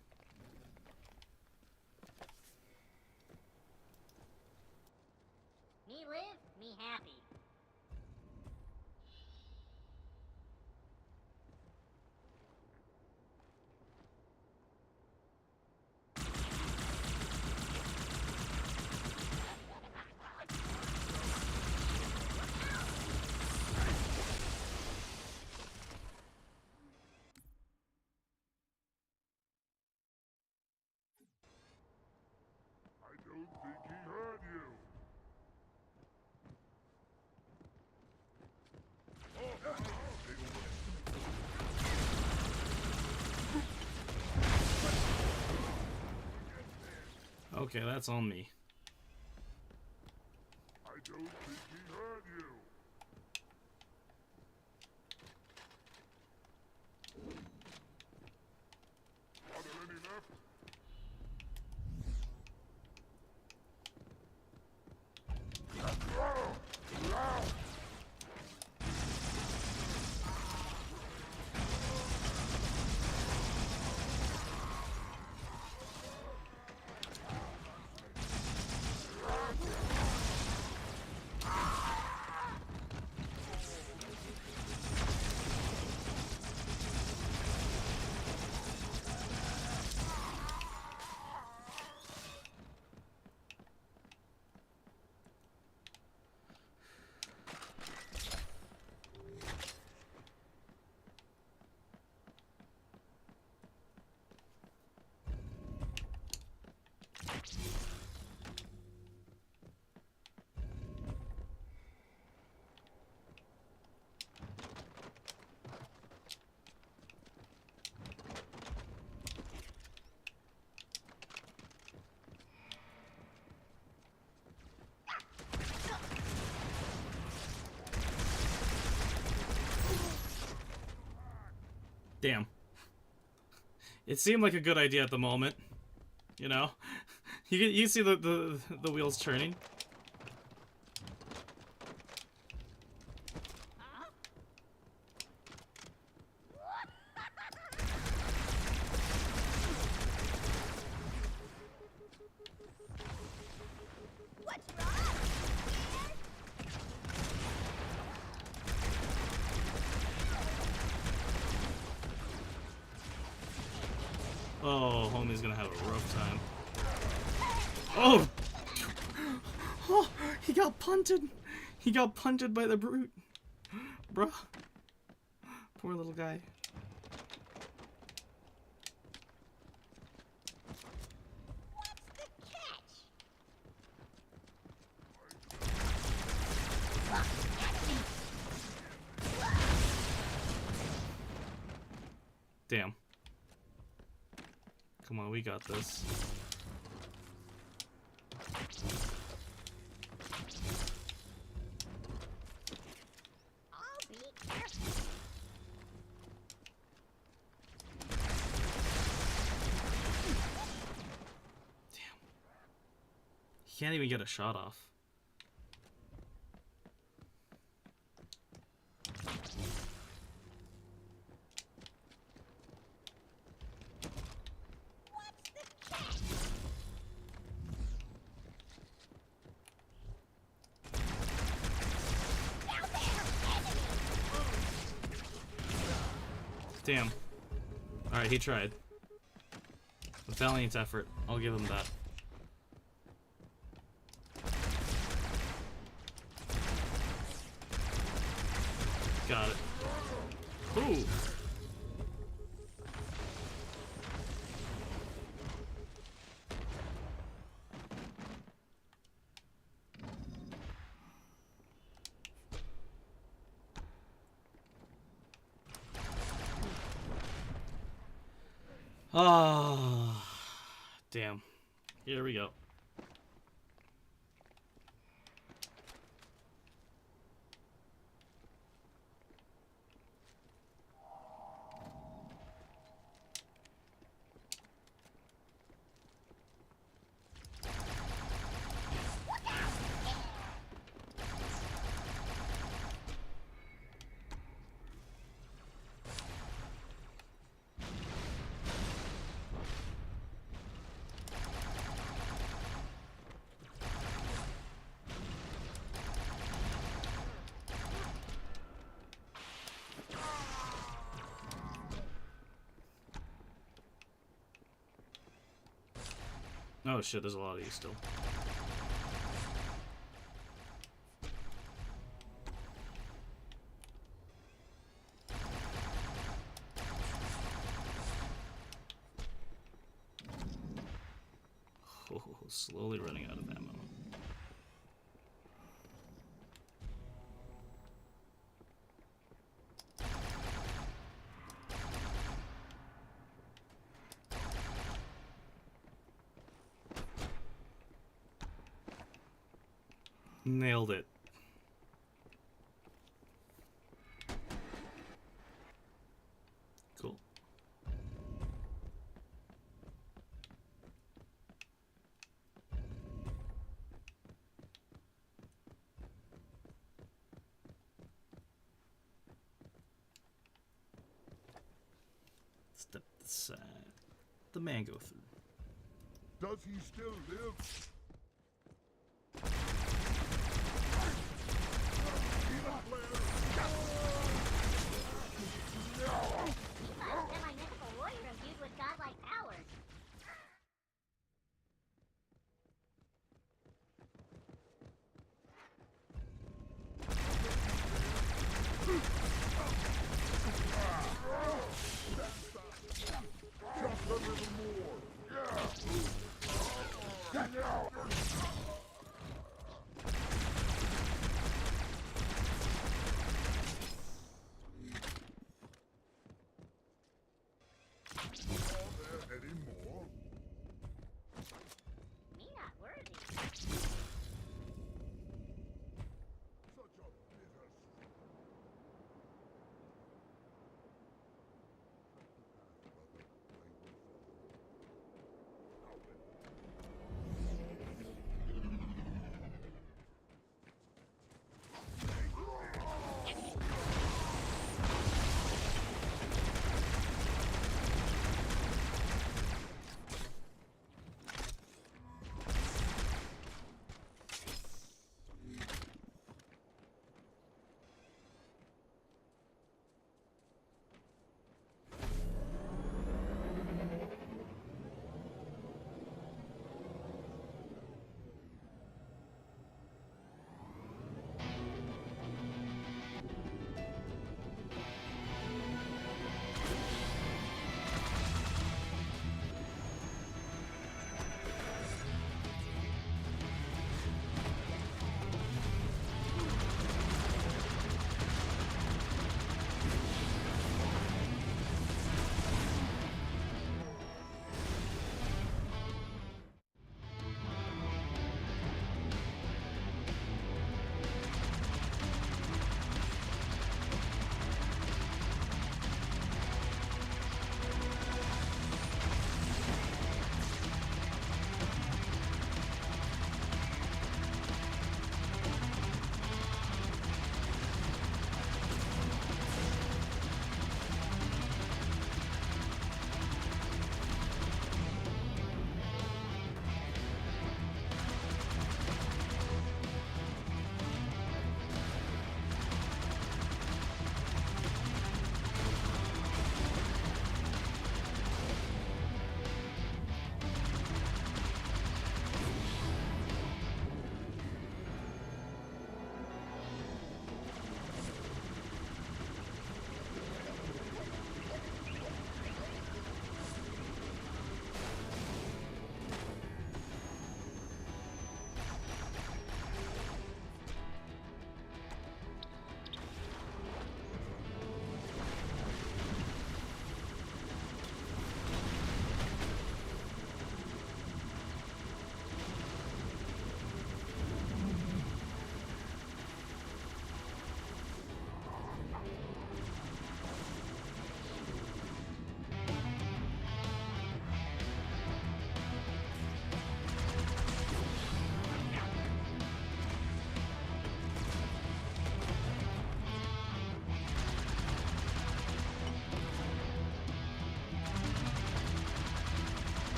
Me live, me happy. I don't think he heard you. Okay, that's on me. I don't think he heard you. Are there any left? Damn. It seemed like a good idea at the moment. You know? You see the wheels turning. Oh, homie's gonna have a rough time. Oh! Oh, he got punted. He got punted by the brute. Bruh. Poor little guy. Damn. Come on, we got this. He can't even get a shot off. Damn. Alright, he tried. A valiant effort. I'll give him that. Got it. Ooh! Ah, damn. Here we go. Oh shit, there's a lot of you still. Oh, slowly running out of ammo. Nailed it. Cool. Step aside. The man go through. Does he still live? Semi-mythical warrior imbued with godlike powers. Just a little more. Any more? Me not worthy. Such a bitter.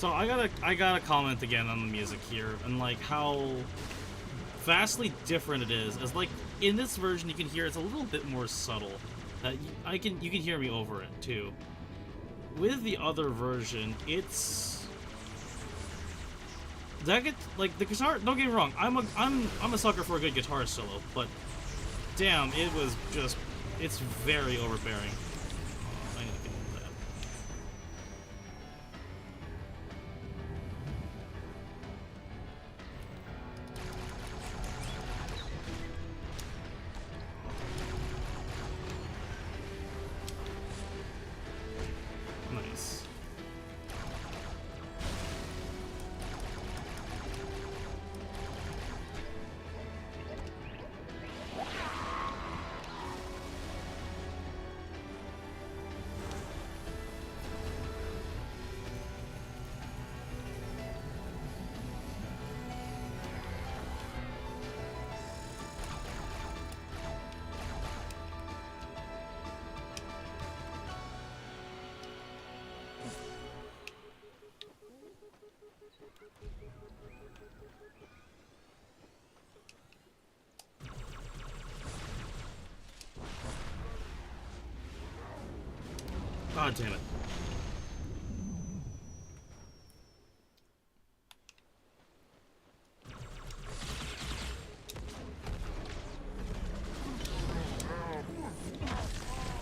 So I gotta comment again on the music here and like how vastly different it is. As like in this version, you can hear it's a little bit more subtle. You can hear me over it too. With the other version, it's that like the guitar. Don't get me wrong. I'm a sucker for a good guitar solo, but damn, it was just it's very overbearing. I gotta get into that. Nice. God damn it.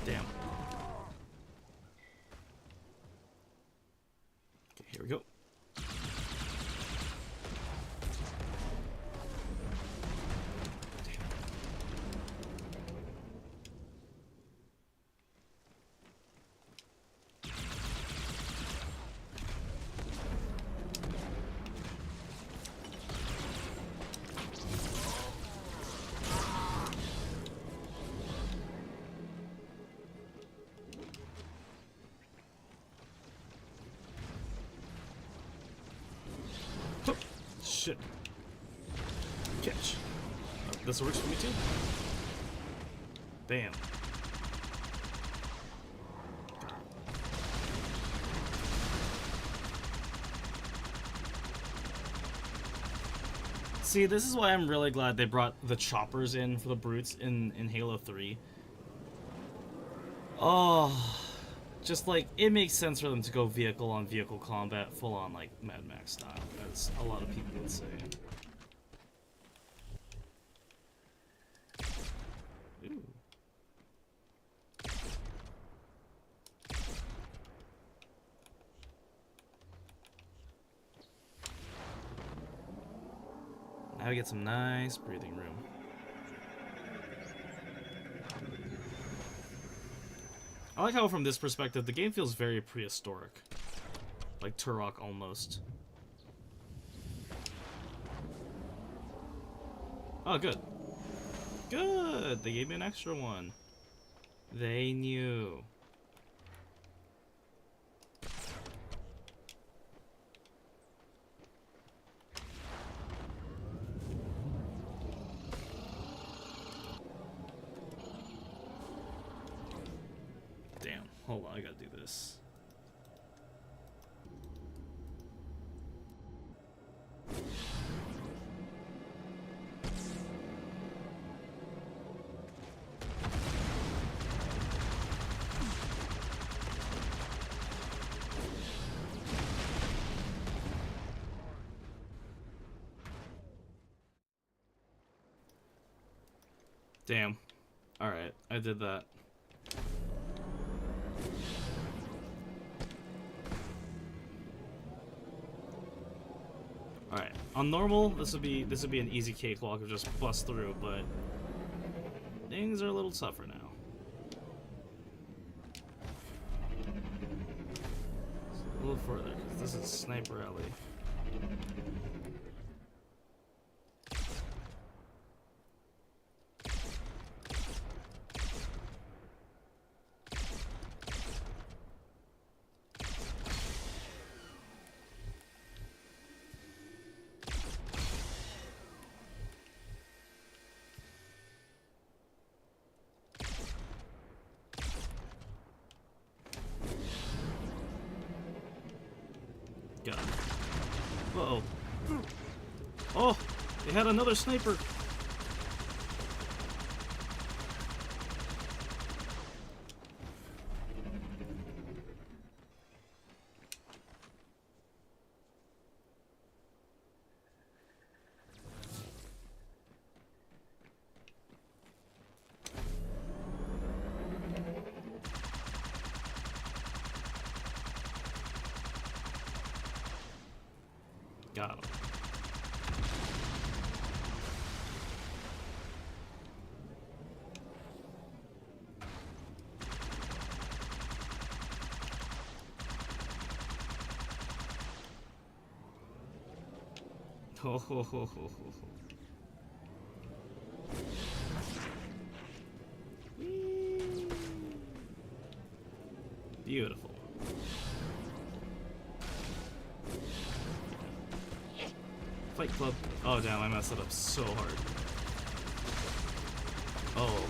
Damn. Okay, here we go. Shit. Catch. Oh, this works for me too. Bam. See, this is why I'm really glad they brought the choppers in for the brutes in Halo 3. Oh, just like, it makes sense for them to go vehicle on vehicle combat, full on like Mad Max style, as a lot of people would say. Ooh. Now we get some nice breathing room. I like how from this perspective the game feels very prehistoric. Like Turok almost. Oh, good. Good! They gave me an extra one. They knew. Damn. Hold on, I gotta do this. Damn. Alright, I did that. Alright, on normal, this would be an easy cakewalk of just bust through, but things are a little tougher now. A little further, because this is Sniper Alley. God. Uh-oh. Oh! They had another sniper! Got him. Ho ho ho ho ho ho. Beautiful. Fight Club. Oh damn, I messed it up so hard. Oh.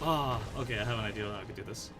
Ah, okay, I have an idea how I could do this.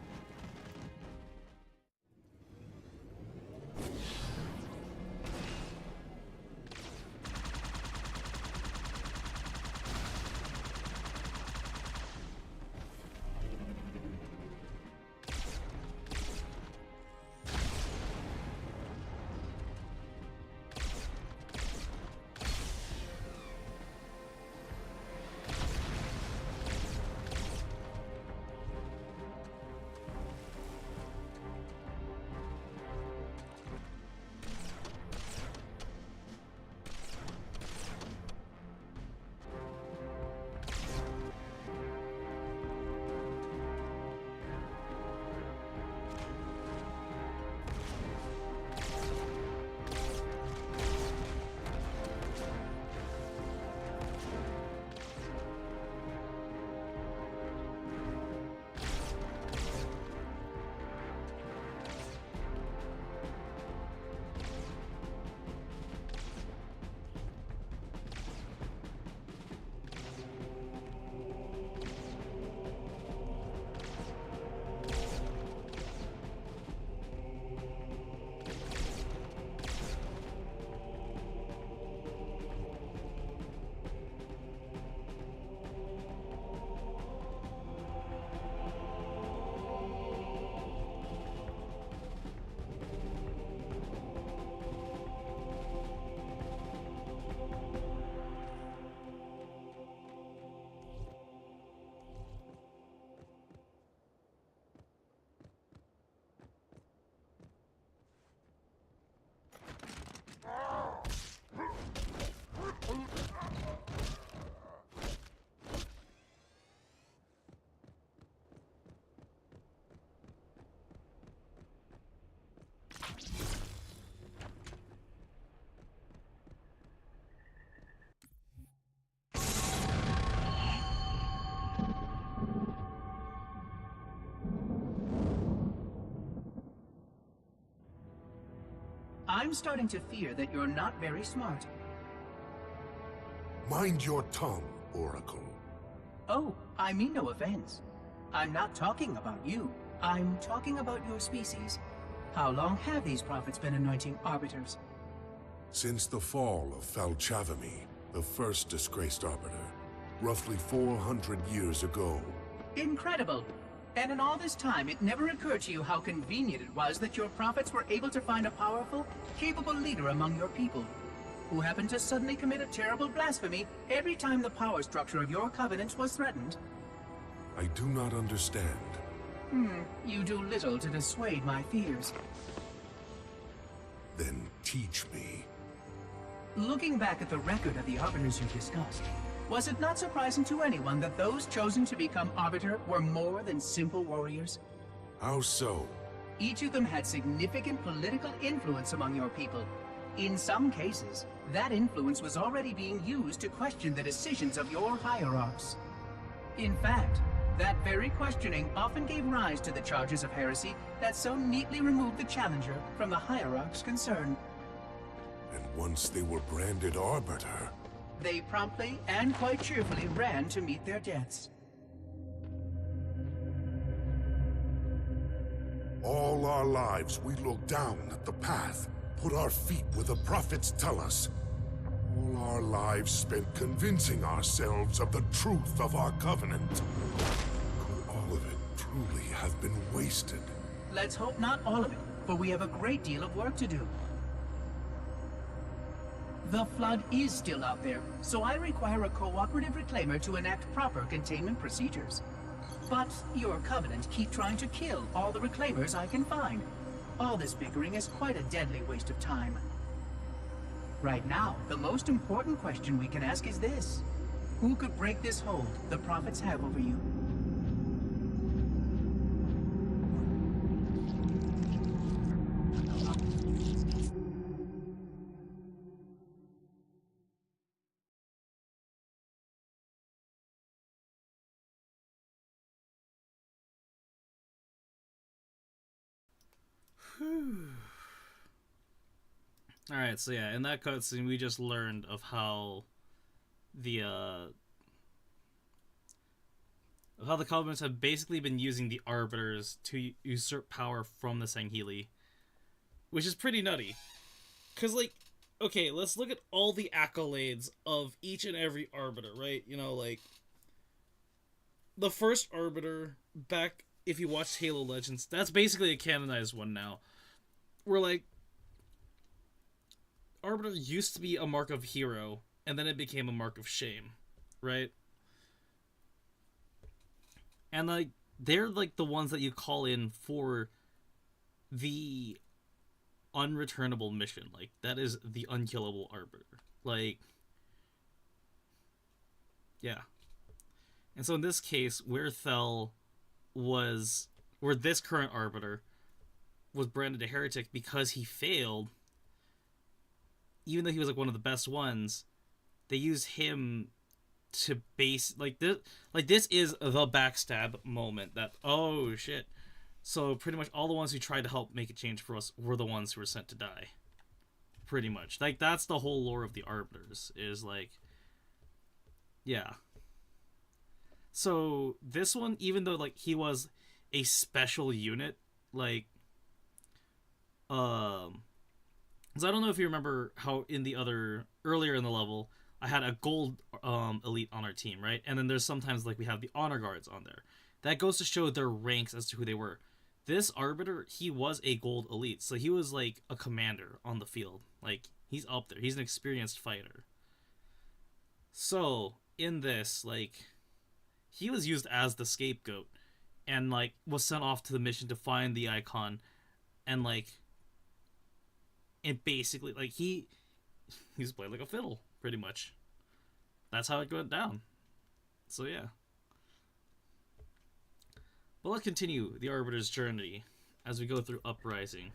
I'm starting to fear that you're not very smart. Mind your tongue, Oracle. Oh, I mean no offense. I'm not talking about you. I'm talking about your species. How long have these prophets been anointing arbiters? Since the fall of Falchavami, the first disgraced arbiter, roughly 400 years ago. Incredible! And in all this time, it never occurred to you how convenient it was that your prophets were able to find a powerful, capable leader among your people, who happened to suddenly commit a terrible blasphemy every time the power structure of your covenants was threatened. I do not understand. You do little to dissuade my fears. Then teach me. Looking back at the record of the arbiters you discussed, was it not surprising to anyone that those chosen to become arbiter were more than simple warriors? How so? Each of them had significant political influence among your people. In some cases, that influence was already being used to question the decisions of your hierarchs. In fact, that very questioning often gave rise to the charges of heresy that so neatly removed the challenger from the hierarch's concern. And once they were branded arbiter, they promptly and quite cheerfully ran to meet their deaths. All our lives we look down at the path, put our feet where the prophets tell us. All our lives spent convincing ourselves of the truth of our covenant. Could all of it truly have been wasted? Let's hope not all of it, for we have a great deal of work to do. The Flood is still out there, so I require a cooperative reclaimer to enact proper containment procedures. But your Covenant keep trying to kill all the reclaimers I can find. All this bickering is quite a deadly waste of time. Right now, the most important question we can ask is this. Who could break this hold the prophets have over you? Alright, so yeah, in that cutscene we just learned of how the Covenants have basically been using the Arbiters to usurp power from the Sangheili. Which is pretty nutty. Cause like, okay, let's look at all the accolades of each and every Arbiter, right? You know, like the first Arbiter back, if you watched Halo Legends, that's basically a canonized one now. Where like Arbiter used to be a mark of hero, and then it became a mark of shame, right? And like they're like the ones that you call in for the unreturnable mission. Like that is the unkillable Arbiter. Like, yeah. And so in this case, where this current Arbiter was branded a heretic because he failed, even though he was like one of the best ones, they use him to base like this is the backstab moment that, oh shit. So pretty much all the ones who tried to help make a change for us were the ones who were sent to die. Pretty much. Like that's the whole lore of the Arbiters, is like, yeah. So this one, even though like he was a special unit, like because I don't know if you remember how in the earlier in the level, I had a gold elite on our team, right? And then there's sometimes like we have the honor guards on there. That goes to show their ranks as to who they were. This Arbiter, he was a gold elite, so he was like a commander on the field. Like he's up there. He's an experienced fighter. So in this, like, he was used as the scapegoat and like was sent off to the mission to find the icon, and like it basically, like, he's played like a fiddle, pretty much. That's how it went down. So yeah. But let's continue the Arbiter's journey as we go through Uprising,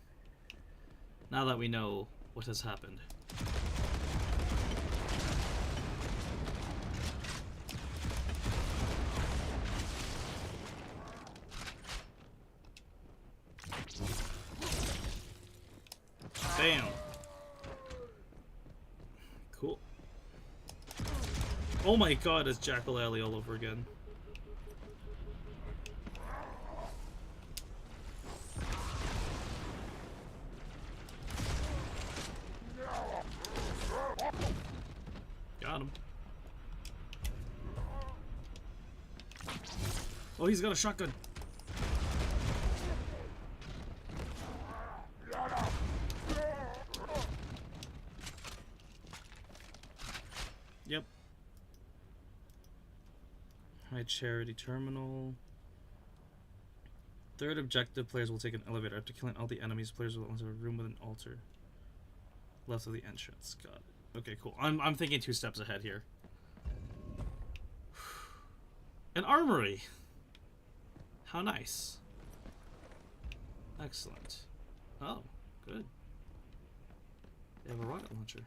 now that we know what has happened. Bam. Cool. Oh my god, it's Jackal Alley all over again. Got him. Oh, he's got a shotgun. Yep. High Charity Terminal. Third objective, players will take an elevator. After killing all the enemies, players will enter a room with an altar left of the entrance. Got it. Okay, cool. I'm thinking 2 steps ahead here. An armory. How nice. Excellent. Oh, good. They have a rocket launcher.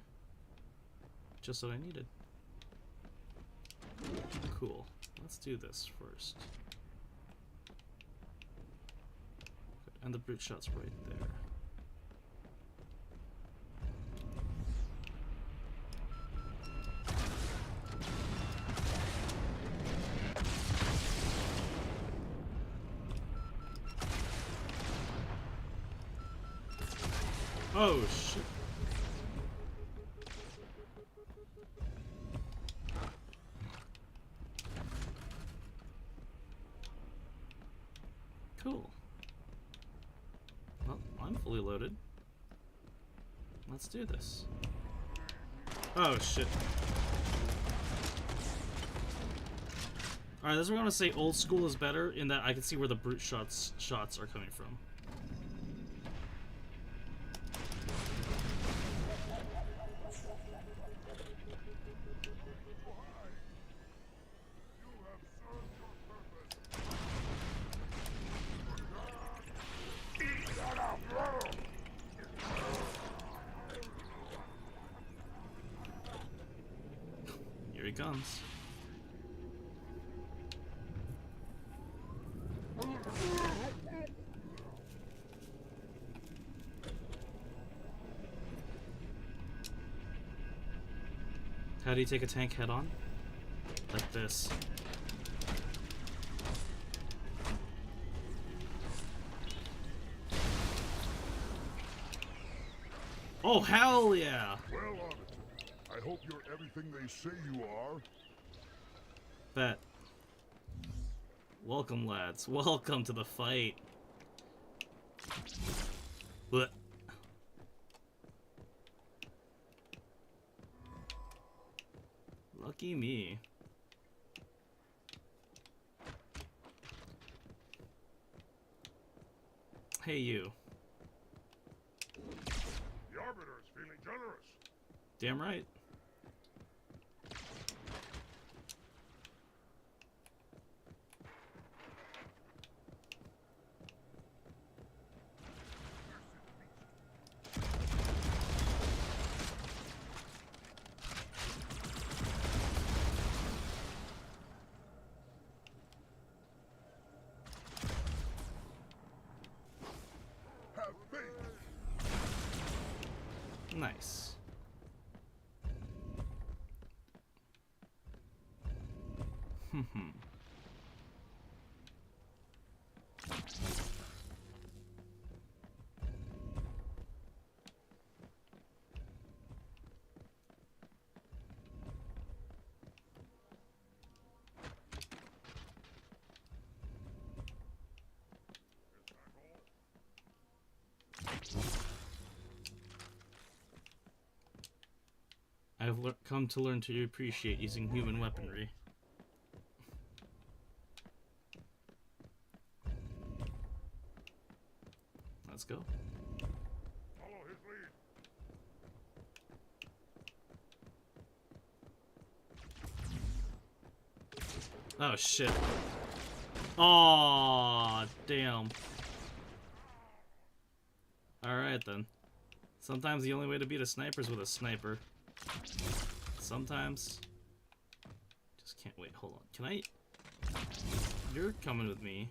Just what I needed. Cool. Let's do this first. Good. And the brute shot's right there. Oh, shit. Cool. Well, I'm fully loaded. Let's do this. Oh, shit. Alright, this is where I'm gonna say old school is better, in that I can see where the brute shots are coming from. Here he comes. How do you take a tank head on? Like this. Oh, hell yeah! Well, Arbiter, I hope you're everything they say you are. Bet. Welcome, lads. Welcome to the fight. Blech. Lucky me. Hey, you. The Arbiter is feeling generous. Damn right. Have faith. Nice. I've come to learn to appreciate using human weaponry. Let's go. Follow his lead. Oh shit. Aw, damn. Alright then. Sometimes the only way to beat a sniper is with a sniper. Sometimes... Just can't wait, hold on. Can I... You're coming with me.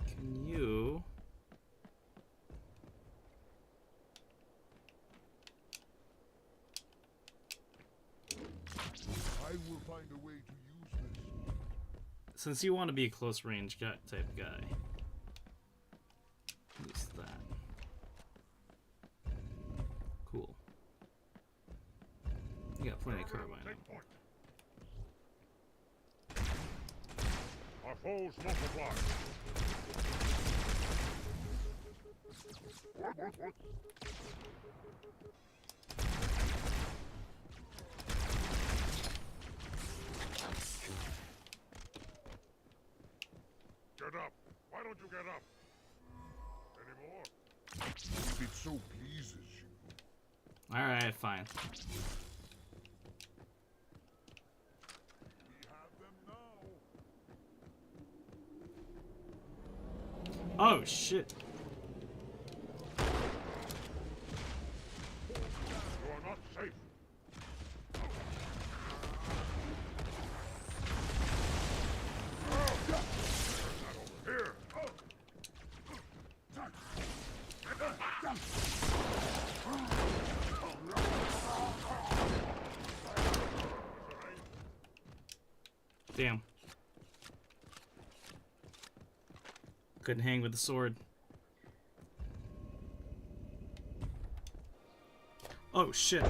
Can you... I will find a way to use this. Since you want to be a close range type guy. Use that. Cool. You got plenty of carbine. Take point. Our foes multiply. What? Get up. Why don't you get up? Any more? If it so pleases you. Alright, fine. We have them now. Oh shit. You are not safe. Here. Damn. Couldn't hang with the sword. Oh shit.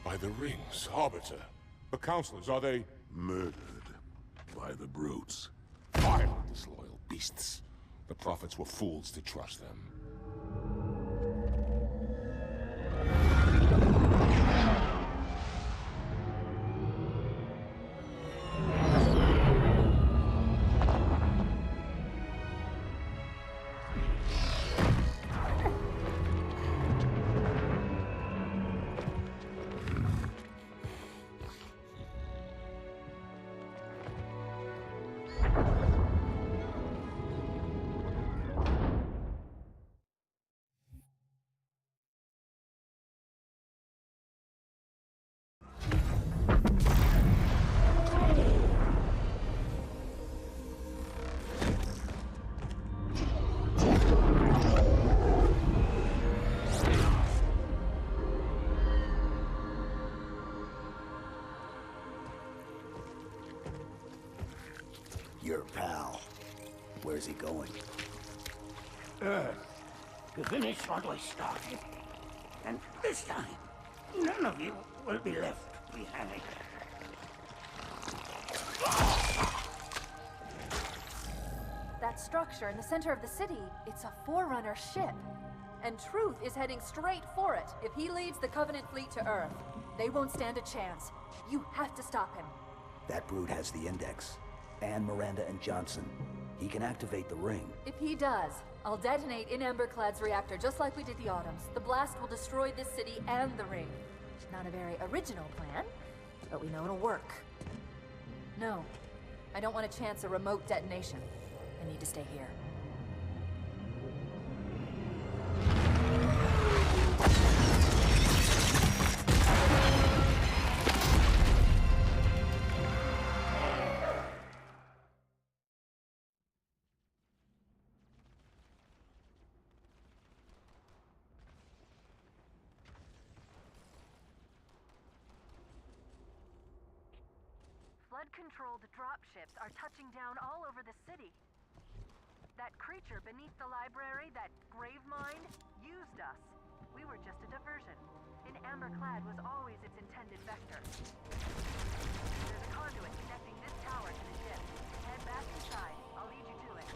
By the rings, Arbiter. The counselors, are they... Murdered by the brutes. Fire, disloyal beasts. The prophets were fools to trust them. Your pal. Where's he going? Earth. To finish what we started. And this time, none of you will be left behind. That structure in the center of the city, it's a Forerunner ship. And Truth is heading straight for it. If he leads the Covenant fleet to Earth, they won't stand a chance. You have to stop him. That brute has the Index. And Miranda and Johnson. He can activate the ring. If he does, I'll detonate in Emberclad's reactor just like we did the Autumns. The blast will destroy this city and the ring. Not a very original plan, but we know it'll work. No, I don't want to chance a remote detonation. I need to stay here. Flood-controlled dropships are touching down all over the city. That creature beneath the library, that grave mind, used us. We were just a diversion. And Amberclad was always its intended vector. There's a conduit connecting this tower to the ship. Head back inside. I'll lead you to it.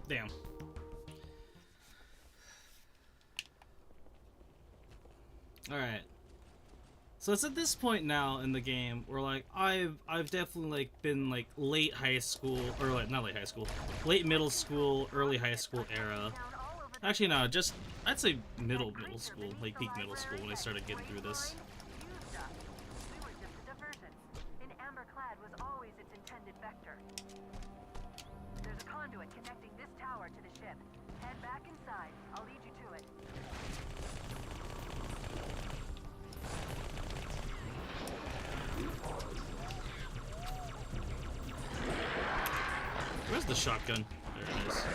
Damn. Alright. So it's at this point now in the game where like I've definitely like been like late high school, or like not late high school, late middle school, early high school era. Actually no, just I'd say middle school, like peak middle school when I started getting through this. And Amberclad was always its intended vector. There's a conduit connecting this tower to the ship. Head back inside. I'll lead you to it. Where's the shotgun? There it is.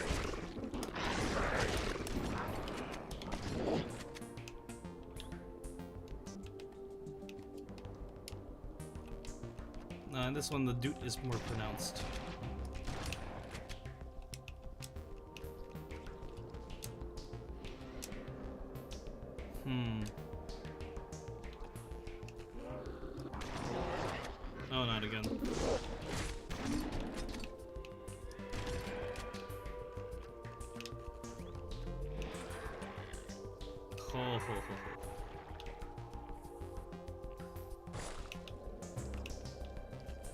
In this one the doot is more pronounced. Oh, not again. Ho, ho, ho.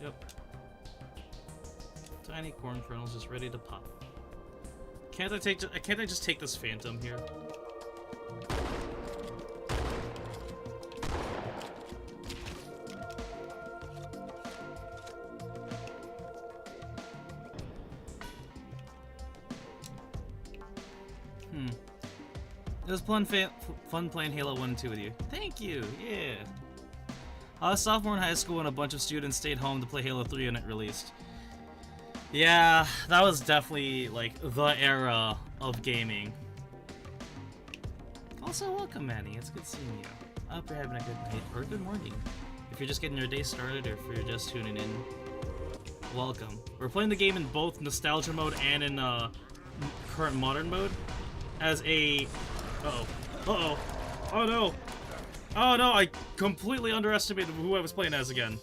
Yep. Tiny corn kernels just ready to pop. Can't I just take this Phantom here? It was fun playing Halo 1 and 2 with you. Thank you, yeah. I was sophomore in high school and a bunch of students stayed home to play Halo 3 when it released. Yeah, that was definitely, like, the era of gaming. Also, welcome, Manny. It's good seeing you. I hope you're having a good night, or good morning. If you're just getting your day started, or if you're just tuning in, welcome. We're playing the game in both nostalgia mode and in current modern mode. As a... Uh-oh. Uh-oh. Oh, no. Oh, no, I completely underestimated who I was playing as again.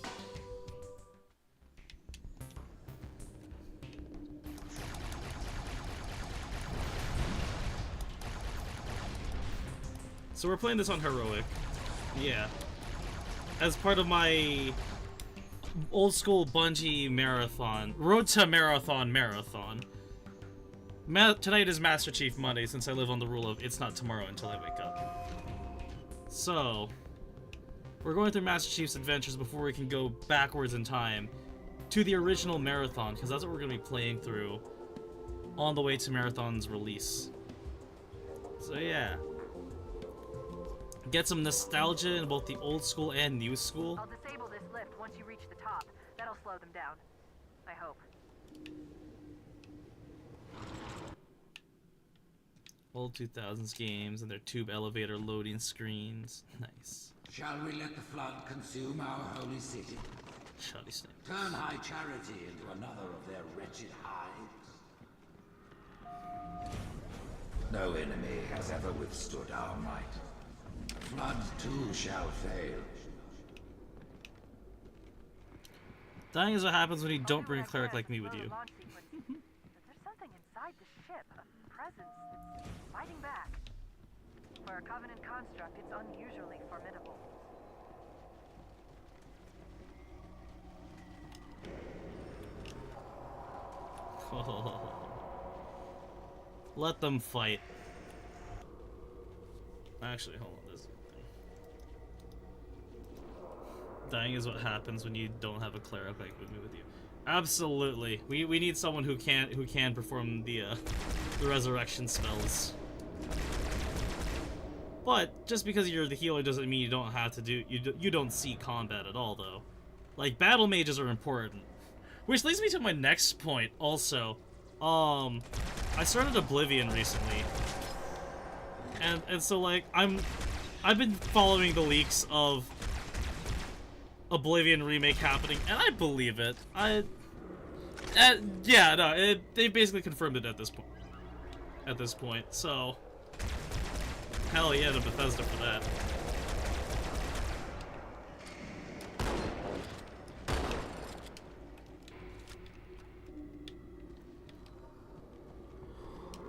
So we're playing this on Heroic. Yeah. As part of my old school Bungie marathon. Road to Marathon. Tonight is Master Chief Monday, since I live on the rule of it's not tomorrow until I wake up. So, we're going through Master Chief's adventures before we can go backwards in time to the original Marathon, because that's what we're going to be playing through on the way to Marathon's release. So yeah. Get some nostalgia in both the old school and new school. I'll disable this lift once you reach the top. That'll slow them down. I hope. Old 2000s games and their tube elevator loading screens. Nice. Shall we let the flood consume our holy city? Shoddy snake. Turn high charity into another of their wretched hives? No enemy has ever withstood our might. Flood too shall fail. Dying is what happens when you don't bring a cleric like me with you. But there's something inside the ship, a presence that's fighting back. For a Covenant construct, it's unusually formidable. Let them fight. Actually, hold on. Dying is what happens when you don't have a cleric like with you. Absolutely. We need someone who can perform the resurrection spells. But just because you're the healer doesn't mean you don't have to do you don't see combat at all though. Like battle mages are important. Which leads me to my next point also. I started Oblivion recently. And so like I've been following the leaks of Oblivion remake happening, and I believe it. Yeah, no, they basically confirmed it at this point. At this point, so hell yeah to Bethesda for that.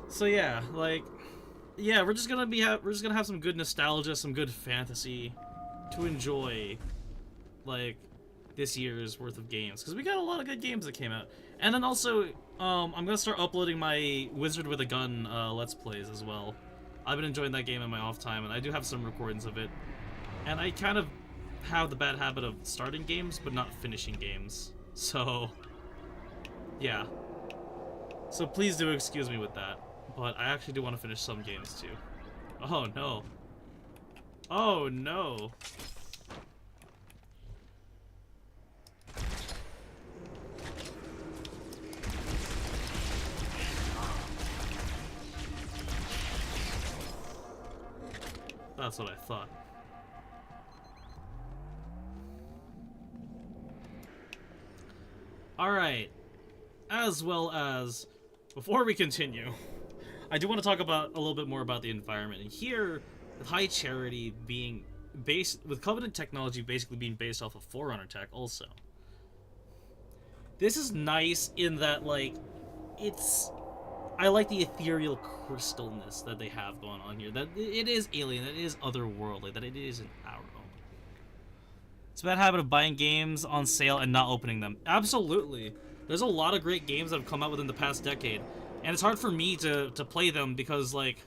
So yeah, like, yeah, we're just gonna have some good nostalgia, some good fantasy to enjoy. Like this year's worth of games, because we got a lot of good games that came out. And then also I'm gonna start uploading my Wizard with a Gun Let's Plays as well. I've been enjoying that game in my off time, and I do have some recordings of it. And I kind of have the bad habit of starting games but not finishing games, so yeah, so please do excuse me with that, but I actually do want to finish some games too. Oh no, oh no. That's what I thought. Alright. As well as, before we continue, I do want to talk about a little bit more about the environment. And here, with High Charity being based, with Covenant technology basically being based off of Forerunner tech also. This is nice in that, like, I like the ethereal crystalness that they have going on here. That it is alien, that it is otherworldly, that it isn't our own. It's a bad habit of buying games on sale and not opening them. Absolutely. There's a lot of great games that have come out within the past decade, and it's hard for me to play them because, like,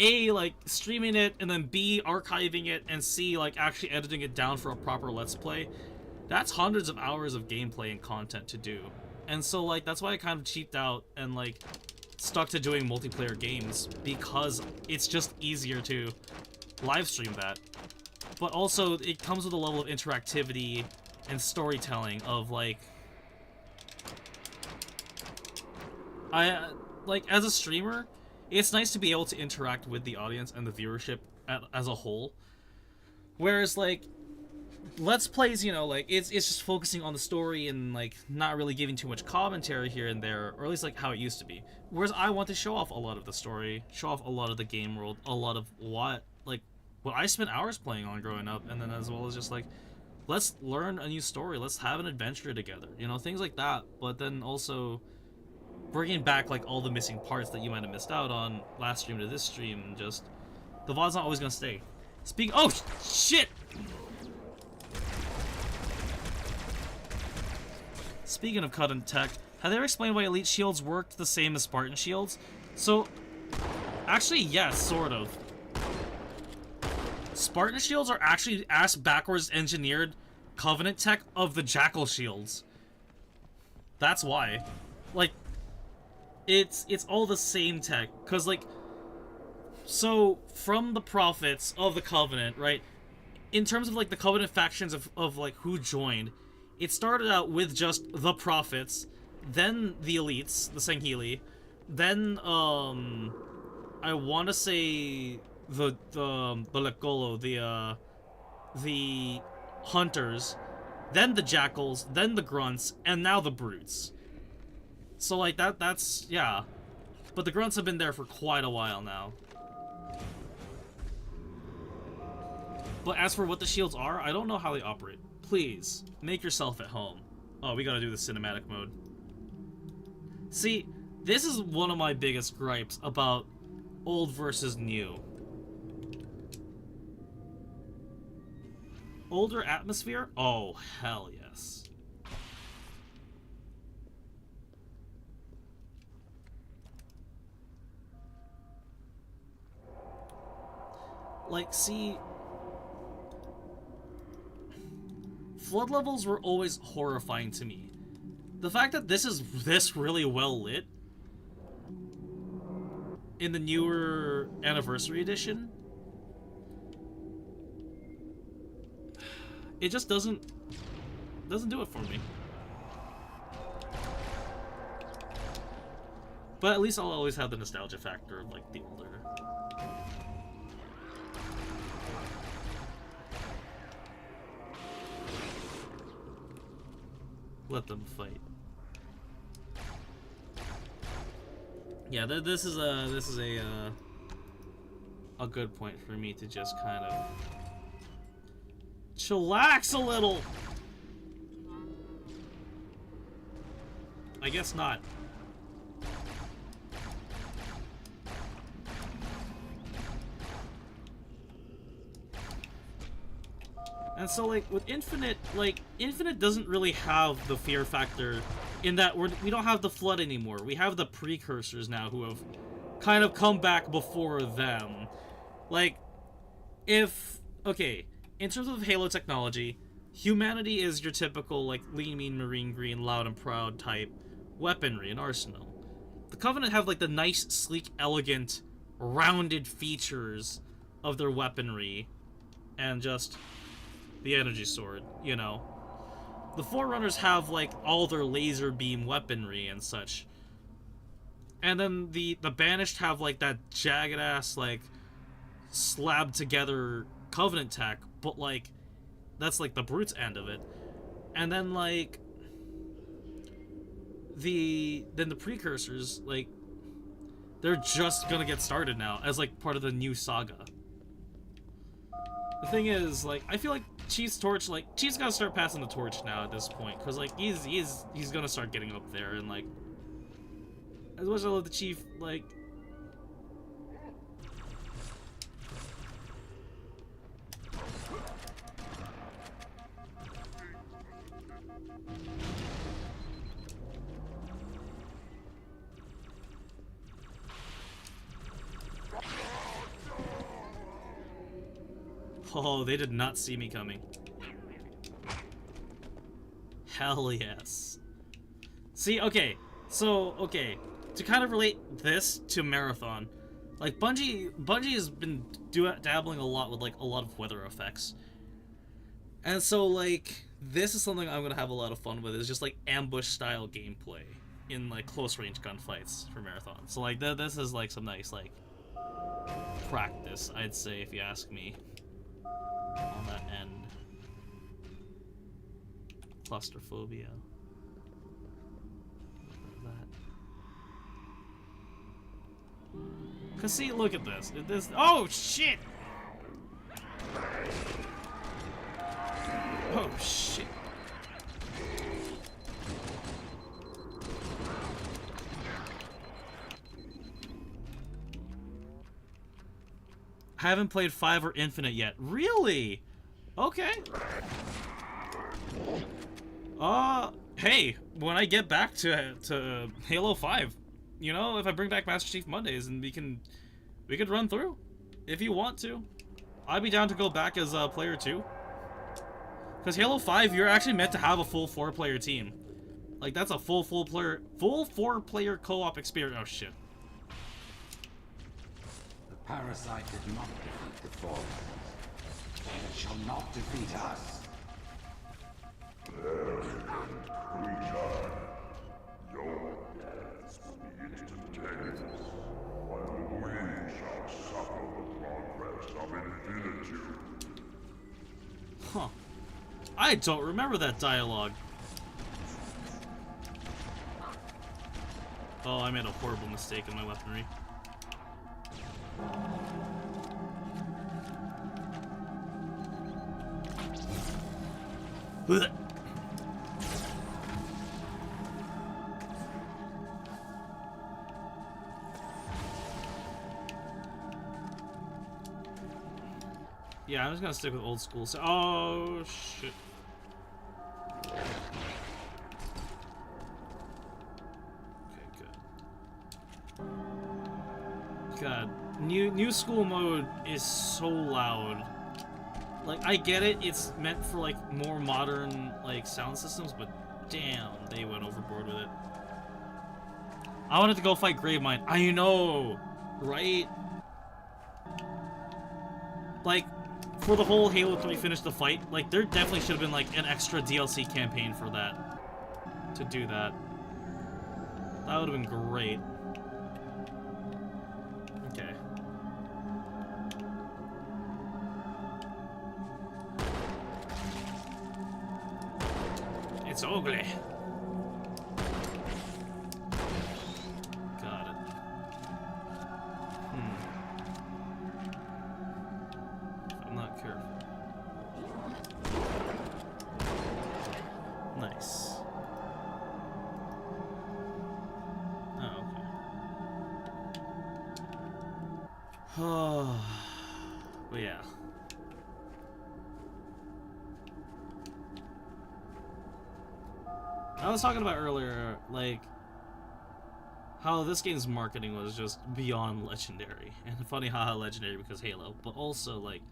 A, like, streaming it, and then B, archiving it, and C, like, actually editing it down for a proper Let's Play. That's hundreds of hours of gameplay and content to do. And so, like, that's why I kind of cheaped out and, like, stuck to doing multiplayer games, because it's just easier to live stream that. But also, it comes with a level of interactivity and storytelling of, like... like, as a streamer, it's nice to be able to interact with the audience and the viewership as a whole. Whereas, like, Let's Plays, you know, like, it's just focusing on the story and, like, not really giving too much commentary here and there, or at least, like, how it used to be. Whereas I want to show off a lot of the story, show off a lot of the game world, a lot of what I spent hours playing on growing up, and then as well as just, like, let's learn a new story, let's have an adventure together, you know, things like that. But then also bringing back, like, all the missing parts that you might have missed out on last stream to this stream, and just, the VOD's not always gonna stay. Oh, shit! Speaking of cut-in tech, have they ever explained why Elite shields worked the same as Spartan shields? So, actually, yes, sort of. Spartan shields are actually ass-backwards engineered Covenant tech of the Jackal shields. That's why. Like, it's all the same tech. Because, like, so, from the Prophets of the Covenant, right, in terms of, like, the Covenant factions of like, who joined, it started out with just the Prophets, then the Elites, the Sangheili, then, I want to say the Lekolo, the Hunters, then the Jackals, then the Grunts, and now the Brutes. So, like, that's, yeah. But the Grunts have been there for quite a while now. But as for what the shields are, I don't know how they operate. Please, make yourself at home. Oh, we gotta do the cinematic mode. See, this is one of my biggest gripes about old versus new. Older atmosphere? Oh, hell yes. Like, see... Flood levels were always horrifying to me. The fact that this is this really well lit in the newer Anniversary Edition, it just doesn't do it for me. But at least I'll always have the nostalgia factor of, like, the older. Let them fight. Yeah, this is a good point for me to just kind of chillax a little. I guess not. And so, like, with Infinite, Infinite doesn't really have the fear factor in that we don't have the Flood anymore. We have the Precursors now who have kind of come back before them. Like, okay, in terms of Halo technology, humanity is your typical, like, lean, mean, marine, green, loud and proud type weaponry and arsenal. The Covenant have, like, the nice, sleek, elegant, rounded features of their weaponry and just the energy sword, you know. The Forerunners have, like, all their laser beam weaponry and such. And then the Banished have, like, that jagged-ass, like, slabbed together Covenant tech, but, like, that's, like, the Brute's end of it. And then, like, the Precursors, like, they're just gonna get started now as, like, part of the new saga. The thing is, like, I feel like Chief's torch, like, Chief's gotta start passing the torch now at this point, because, like, he's gonna start getting up there, and, like, as much as I love the Chief, like, Oh, they did not see me coming. Hell yes. See, okay. So, okay. To kind of relate this to Marathon, like Bungie has been dabbling a lot with like a lot of weather effects. And so like this is something I'm gonna have a lot of fun with. Is just like ambush style gameplay in like close range gunfights for Marathon. So like this is like some nice like practice, I'd say, if you ask me. On that end. Claustrophobia. Cause see, look at this. Oh shit! Oh shit! I haven't played 5 or Infinite yet. Really? Okay. Hey, when I get back to Halo 5, you know, if I bring back Master Chief Mondays and we could run through if you want to. I'd be down to go back as player 2. Cuz Halo 5, you're actually meant to have a full 4-player team. Like that's a full 4-player co-op experience. Oh shit. The parasite did not defeat the Force. And it shall not defeat us. Arrogant creature. Your deaths will be instantaneous, while we shall suffer the progress of infinitude. Huh. I don't remember that dialogue. Oh, I made a horrible mistake in my weaponry. Blech. Yeah, I'm just gonna stick with old school. So, oh shit. Okay, good. God, new school mode is so loud. Like, I get it, it's meant for like more modern like sound systems, but damn, they went overboard with it. I wanted to go fight Gravemind. I know, right? Like, for the whole Halo 3 finish the fight, like, there definitely should have been, like, an extra DLC campaign for that. To do that. That would have been great. Okay. It's ugly. Got it. I'm not careful. Nice. Oh, okay. Oh, but yeah. I was talking about earlier, like, how this game's marketing was just beyond legendary. And funny how legendary because Halo, but also, like,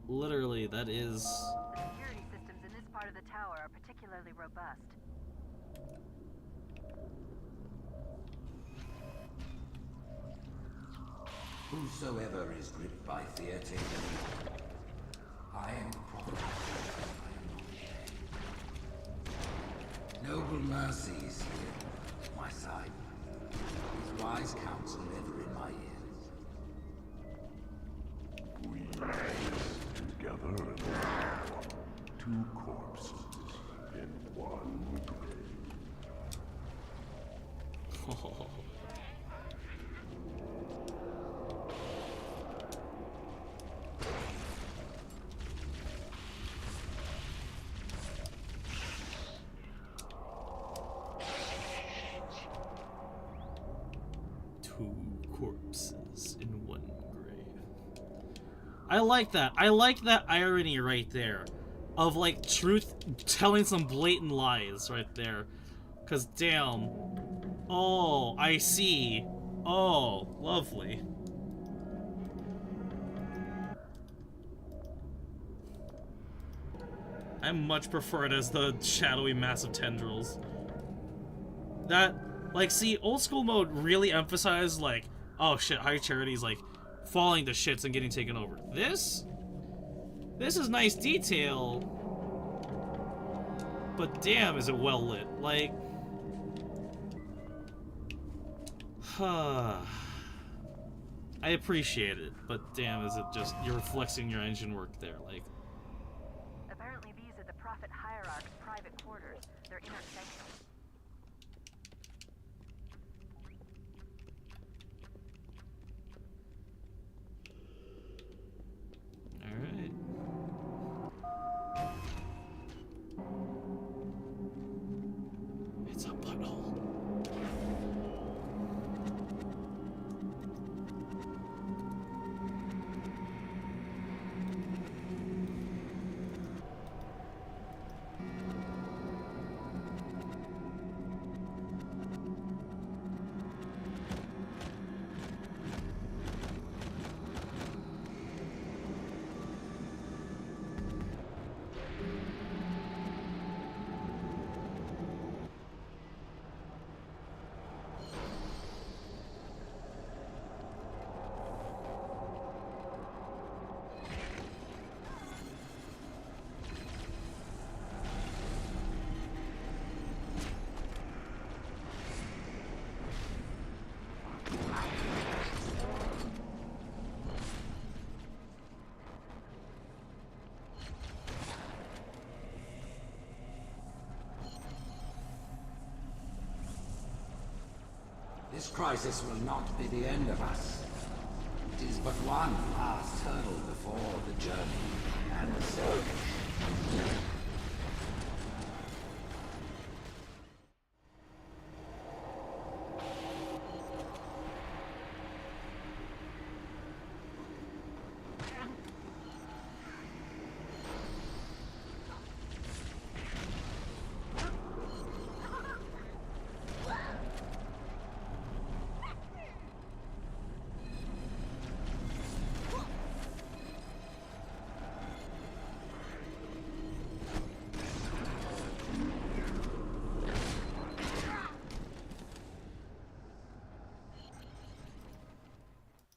literally, that is... The security systems in this part of the tower are particularly robust. Whosoever is gripped by fear, take heed. I am the prophet. Noble mercy is here, at my side. With wise counsel ever in my ears. We exist together and now, 2 corpses in 1 grave. Oh. Corpses in 1 grave. I like that. I like that irony right there. Of, like, truth telling some blatant lies right there. Because, damn. Oh, I see. Oh, lovely. I much prefer it as the shadowy massive tendrils. That, like, see, old school mode really emphasized, like, oh shit, High Charity's, like, falling to shits and getting taken over. This is nice detail, but damn, is it well lit. Like, I appreciate it, but damn, is it just, you're flexing your engine work there, like. Apparently these are the Prophet Hierarch's private quarters. They're inner sanctum. Alright. It's a butthole. This crisis will not be the end of us. It is but one last hurdle before the journey and the salvation.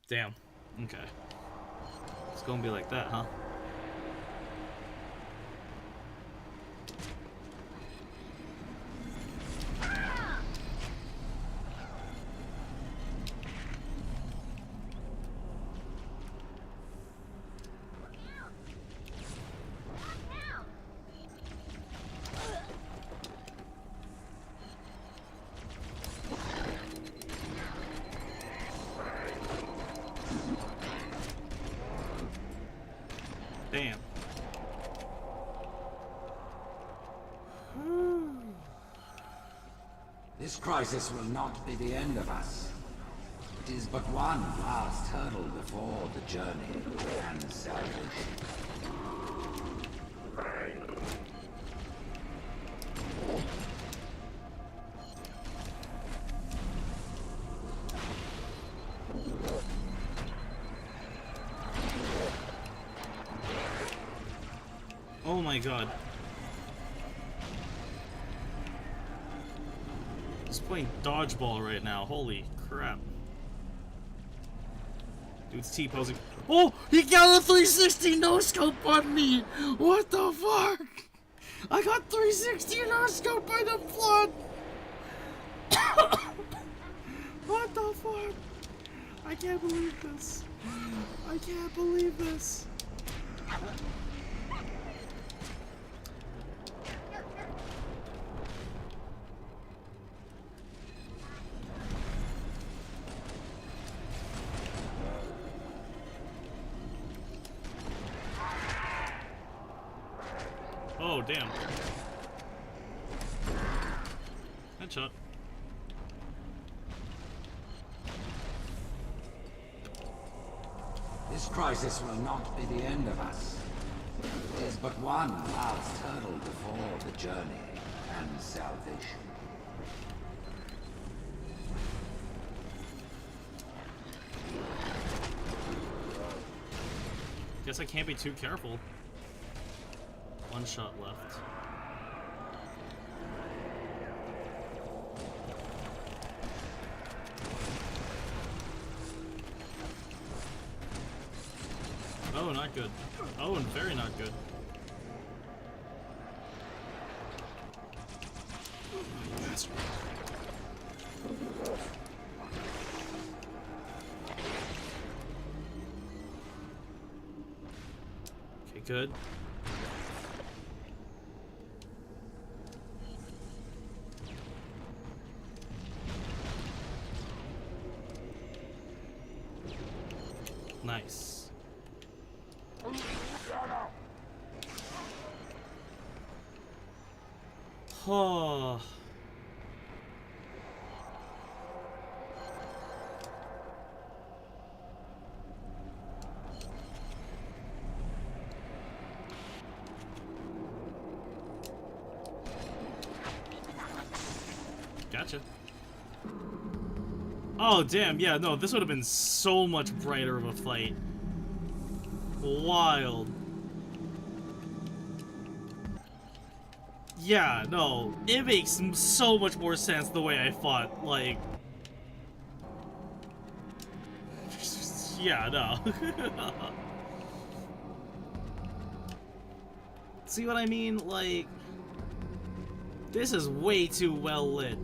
Damn. Okay. It's gonna be like that, huh? Damn. This crisis will not be the end of us. It is but one last hurdle before the journey and salvation. Oh my god. He's playing dodgeball right now. Holy crap. Dude's T-posing. Oh! He got a 360 no-scope on me! What the fuck? I got 360 no-scope by the flood! What the fuck? I can't believe this. I can't believe this. Oh, damn. Headshot. This crisis will not be the end of us. It is but one last hurdle before the journey and salvation. Guess I can't be too careful. One shot left. Oh, not good. Oh, and very not good. Okay, good. Nice. Oh. Gotcha. Oh, damn, yeah, no, this would have been so much brighter of a fight. Wild. Yeah, no, it makes so much more sense the way I fought, like... Yeah, no. See what I mean? Like... This is way too well lit.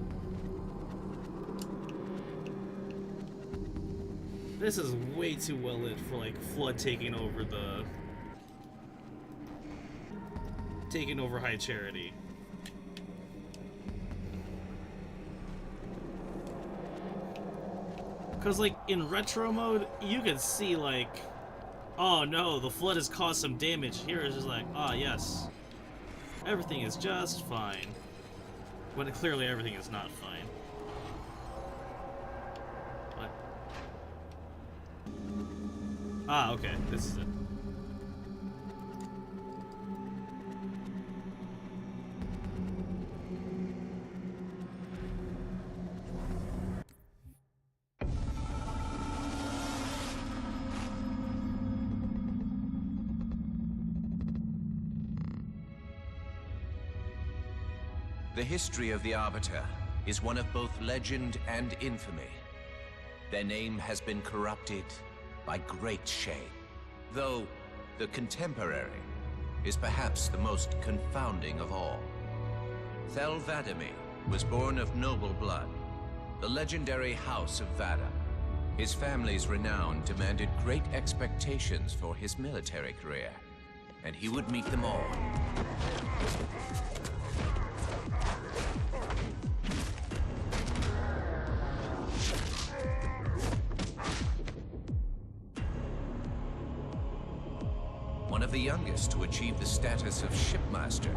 This is way too well lit for, like, Flood taking over the... Taking over High Charity. Because, like, in retro mode, you can see, like... Oh no, the Flood has caused some damage. Here it's just like, ah, yes. Everything is just fine. When clearly everything is not fine. What? Ah, okay, this is it. The history of the Arbiter is one of both legend and infamy. Their name has been corrupted by great shame, though the contemporary is perhaps the most confounding of all. Thel 'Vadamee was born of noble blood, the legendary House of Vada. His family's renown demanded great expectations for his military career, and he would meet them all. One of the youngest to achieve the status of Shipmaster,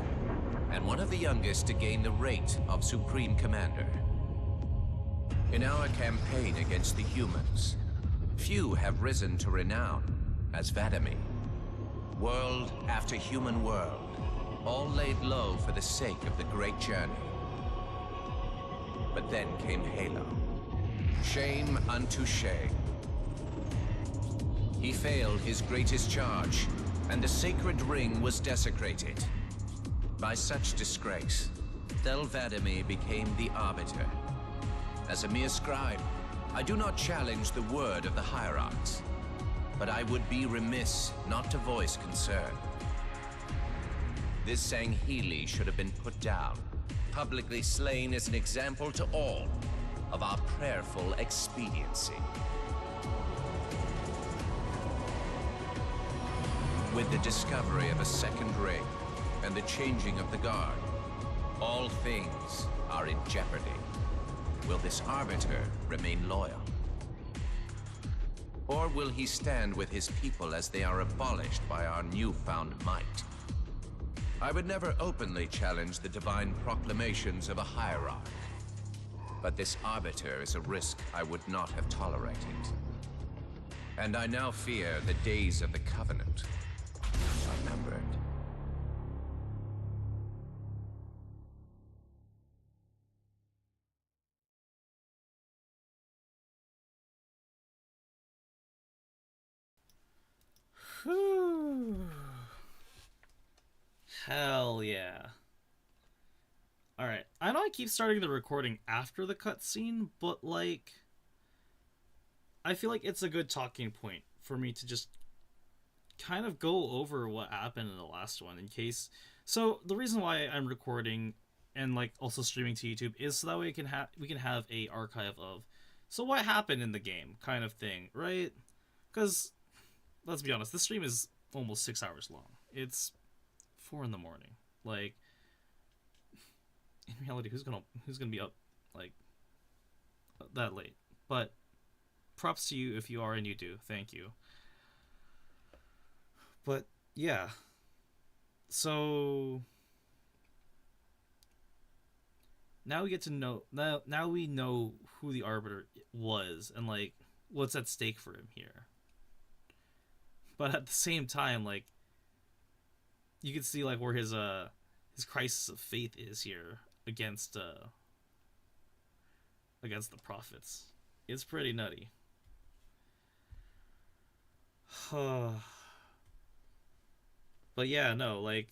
and one of the youngest to gain the rate of Supreme Commander. In our campaign against the humans, few have risen to renown as 'Vadamee. World after human world, all laid low for the sake of the great journey. But then came Halo. Shame unto shame. He failed his greatest charge, and the sacred ring was desecrated. By such disgrace, Thel 'Vadamee became the Arbiter. As a mere scribe, I do not challenge the word of the hierarchs, but I would be remiss not to voice concern. This Sangheili should have been put down, publicly slain as an example to all of our prayerful expediency. With the discovery of a second ring and the changing of the guard, all things are in jeopardy. Will this Arbiter remain loyal? Or will he stand with his people as they are abolished by our newfound might? I would never openly challenge the divine proclamations of a hierarch, but this Arbiter is a risk I would not have tolerated. And I now fear the days of the Covenant are numbered. Hell yeah. Alright, I know I keep starting the recording after the cutscene, but like, I feel like it's a good talking point for me to just kind of go over what happened in the last one in case. So the reason why I'm recording and like also streaming to YouTube is so that way we can have a archive of so what happened in the game kind of thing, right? Because let's be honest, this stream is almost 6 hours long. It's 4 in the morning. Like, in reality, who's gonna be up like that late? But props to you if you are and you do. Thank you. But yeah, so now we get to know now we know who the Arbiter was and like what's at stake for him here. But at the same time, like, you can see like where his crisis of faith is here against the prophets. It's pretty nutty. But yeah, no, like,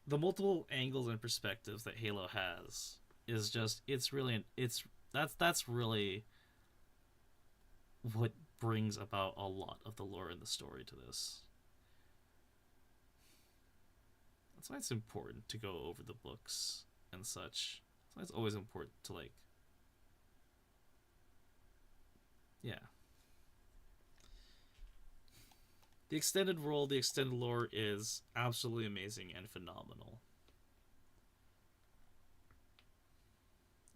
the multiple angles and perspectives that Halo has is just, that's really what brings about a lot of the lore and the story to this. That's why it's important to go over the books and such. That's why it's always important to, like, yeah. The extended world, the extended lore is absolutely amazing and phenomenal.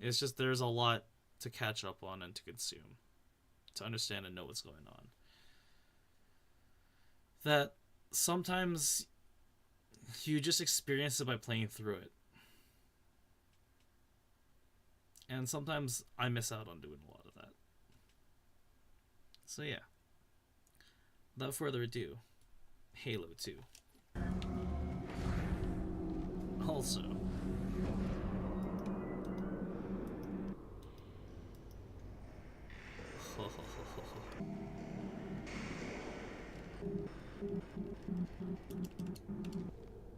It's just there's a lot to catch up on and to consume, to understand and know what's going on. That sometimes you just experience it by playing through it. And sometimes I miss out on doing a lot of that. So yeah. Without further ado, Halo 2. Also,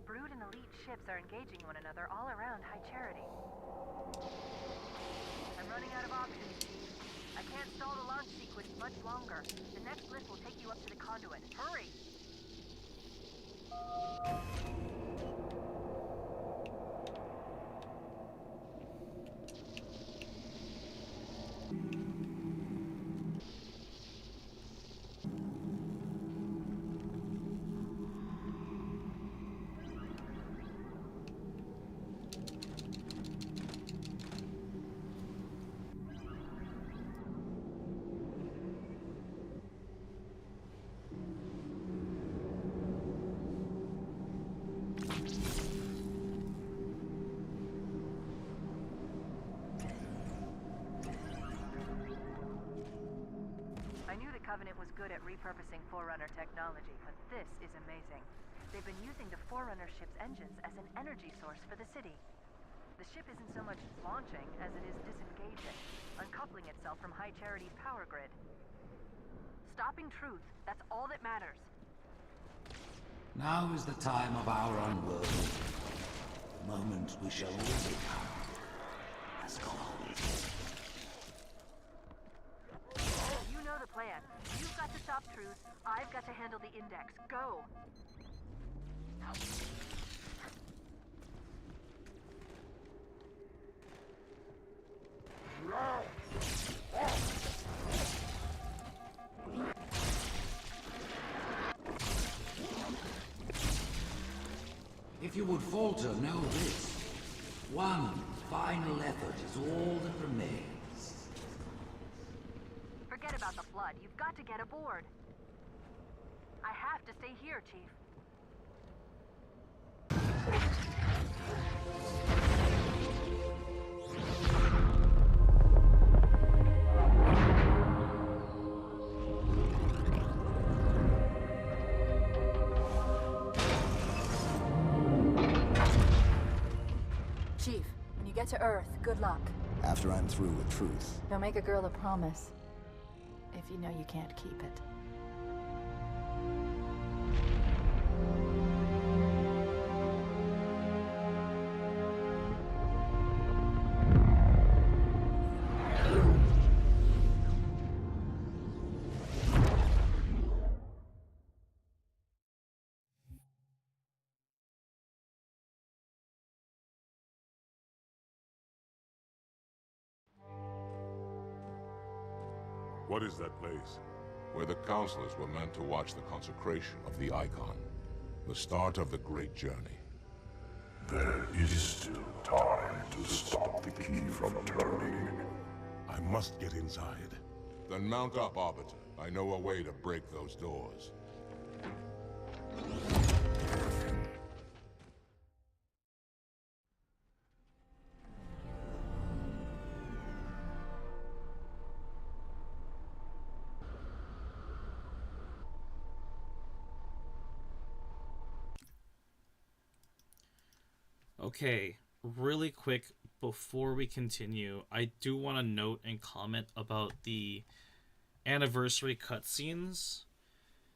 Brood and elite ships are engaging one another all around High Charity. I'm running out of options, Chief. I can't stall the launch sequence much longer. The next lift will take you up to the conduit. Hurry! Covenant was good at repurposing Forerunner technology, but this is amazing. They've been using the Forerunner ship's engines as an energy source for the city. The ship isn't so much launching as it is disengaging, uncoupling itself from High Charity's power grid. Stopping Truth, that's all that matters. Now is the time of our unworthy. The moment we shall all become as gold. You know the plan. You've got to stop Truth. I've got to handle the Index. Go! If you would falter, know this. One final effort is all that remains. Forget about the flood. You've got to get aboard. I have to stay here, Chief. Chief, when you get to Earth, good luck. After I'm through with Truth. Don't make a girl a promise if you know you can't keep it. What is that place? Where the counselors were meant to watch the consecration of the Icon. The start of the Great Journey. There is still time to stop the key from turning. I must get inside. Then mount up, Arbiter. I know a way to break those doors. Okay, really quick before we continue, I do want to note and comment about the anniversary cutscenes.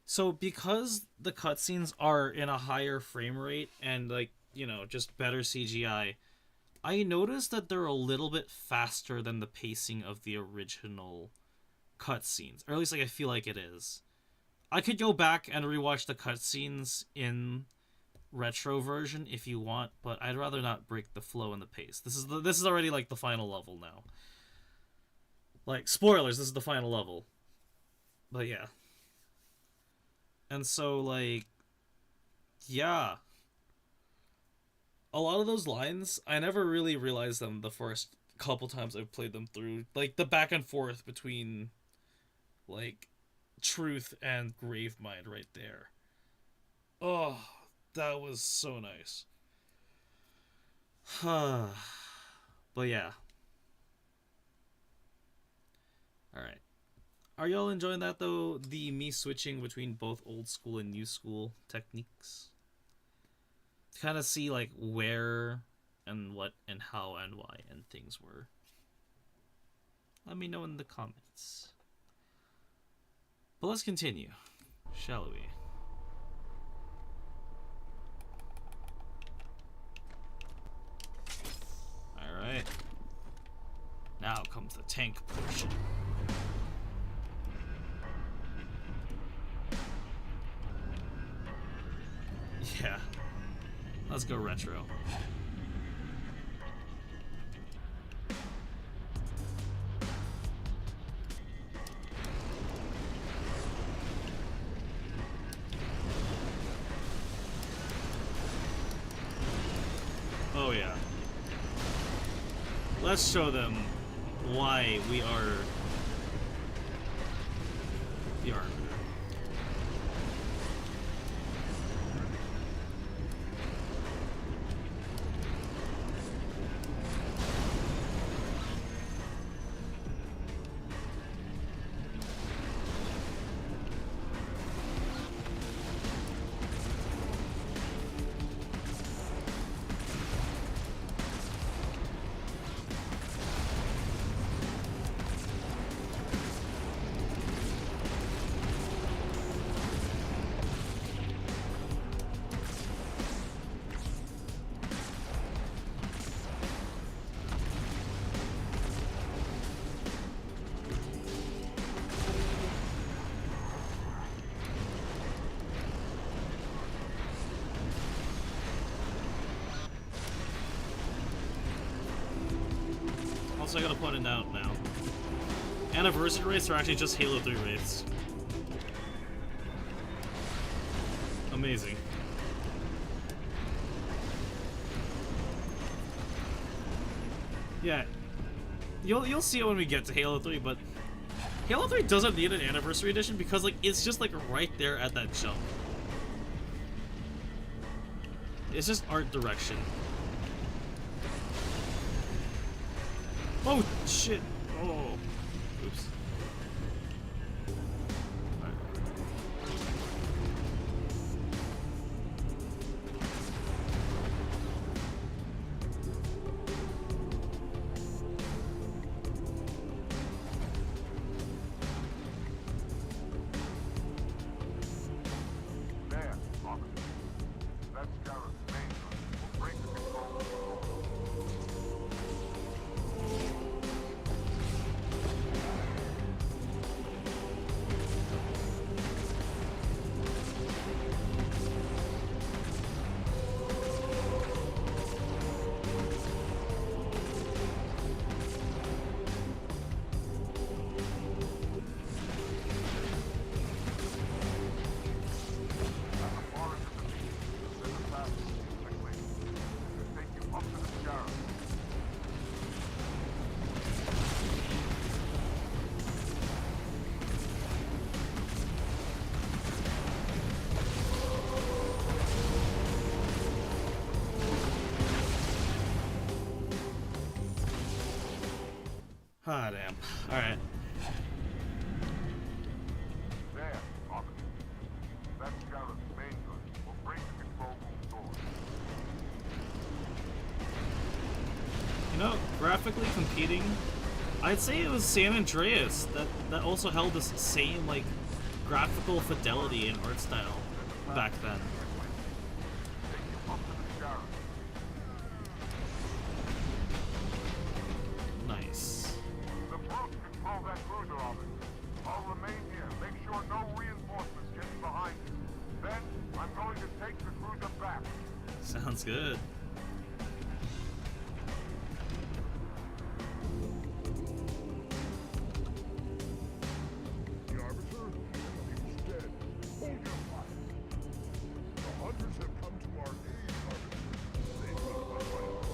So because the cutscenes are in a higher frame rate and, like, you know, just better CGI, I noticed that they're a little bit faster than the pacing of the original cutscenes, or at least like I feel like it is. I could go back and rewatch the cutscenes in retro version if you want, but I'd rather not break the flow and the pace. This is already like the final level now. Like, spoilers, this is the final level. But yeah. And so, like, yeah. A lot of those lines, I never really realized them the first couple times I've played them through. Like, the back and forth between, like, Truth and Gravemind right there. Oh, that was so nice. But yeah. Alright. Are y'all enjoying that, though? The me switching between both old school and new school techniques? To kind of see, like, where and what and how and why and things were. Let me know in the comments. But let's continue, shall we? Alright. Now comes the tank portion. Yeah. Let's go retro. Oh yeah. Let's show them why we are the Arbiter. Also, I gotta point it out now. Anniversary wraiths are actually just Halo 3 wraiths. Amazing. Yeah, you'll see it when we get to Halo 3, but Halo 3 doesn't need an Anniversary Edition because, like, it's just, like, right there at that jump. It's just art direction. Oh, shit. Oh. Oops. Alright. There, Robert. That's Garrett's main gun. We'll break the control. Ah, damn. Alright. There, Arbiter. That's Garrett's main gun. Will break the control room door. You know, graphically competing, I'd say it was San Andreas that also held this same, like, graphical fidelity and art style back then. Nice. The Brutes control that cruiser, Arbiter. I'll remain here. Make sure no reinforcements get behind you. Then, I'm going to take the cruiser back. Sounds good. The Arbiter? He's dead. Hold your fire. The hunters have come to our aid, Arbiter. They will not find us.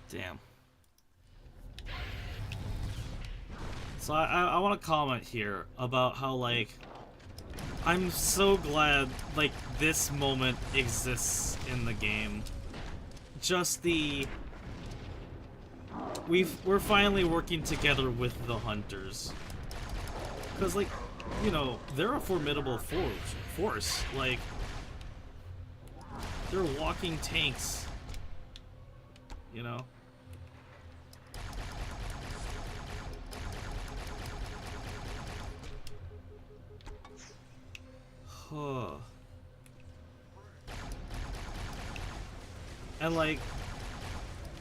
Damn. So I want to comment here about how, like, I'm so glad, like, this moment exists in the game. Just the... We're finally working together with the hunters. Because, like, you know, they're a formidable force. Like, they're walking tanks. You know? And like,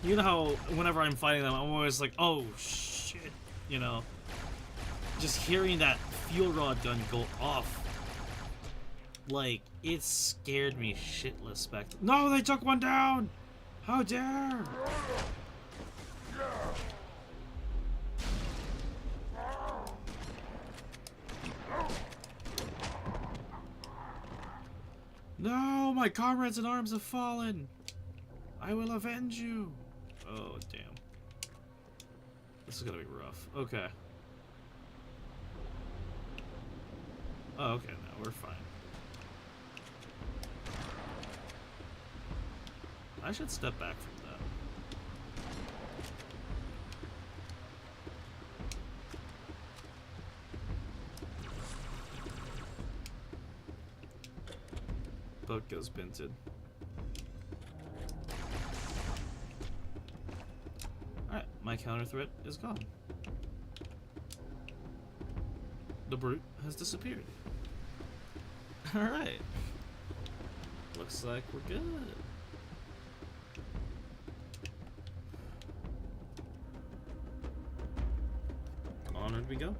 you know how whenever I'm fighting them, I'm always like, oh shit, you know? Just hearing that fuel rod gun go off, like, it scared me shitless back. No, they took one down! How dare! No, my comrades in arms have fallen. I will avenge you. Oh, damn. This is gonna be rough. Okay. Oh, okay, now we're fine. I should step back from that. Boat goes binted. Alright, my counter threat is gone. The brute has disappeared. Alright. Looks like we're good. should we go?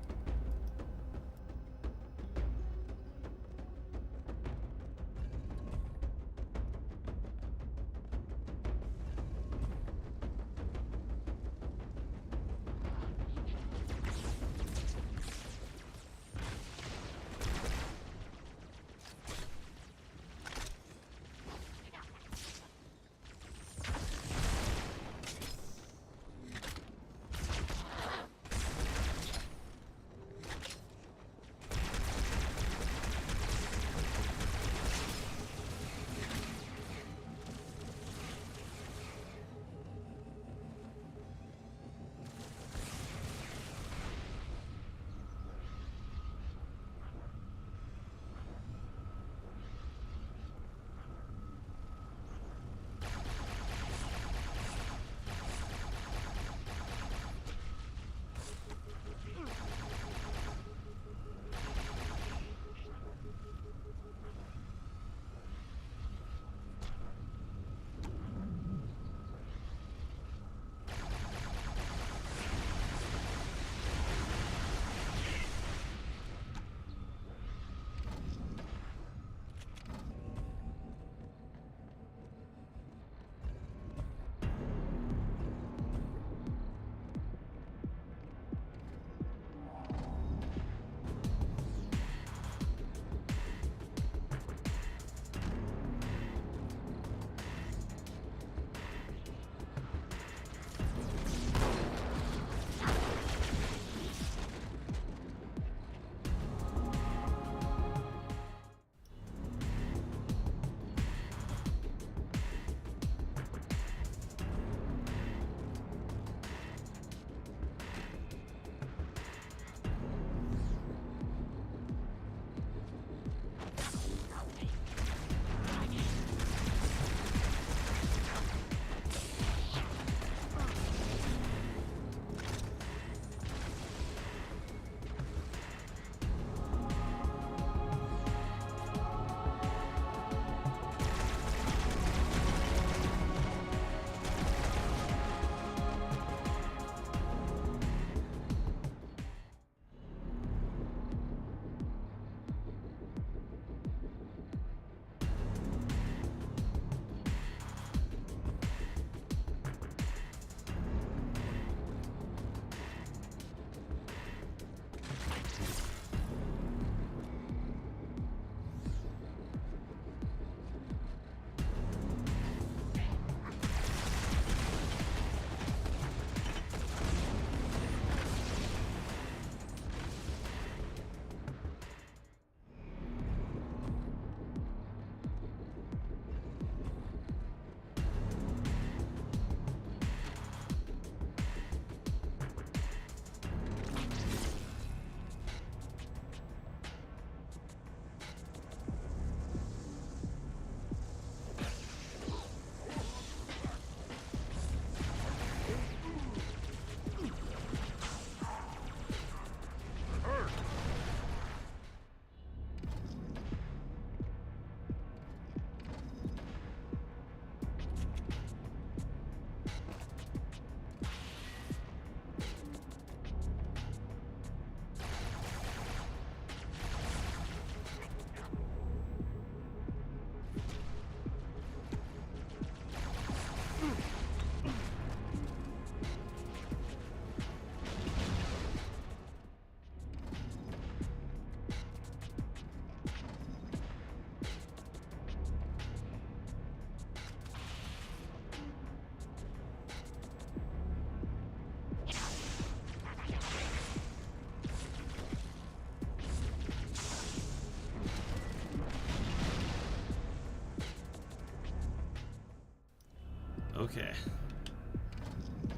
Okay.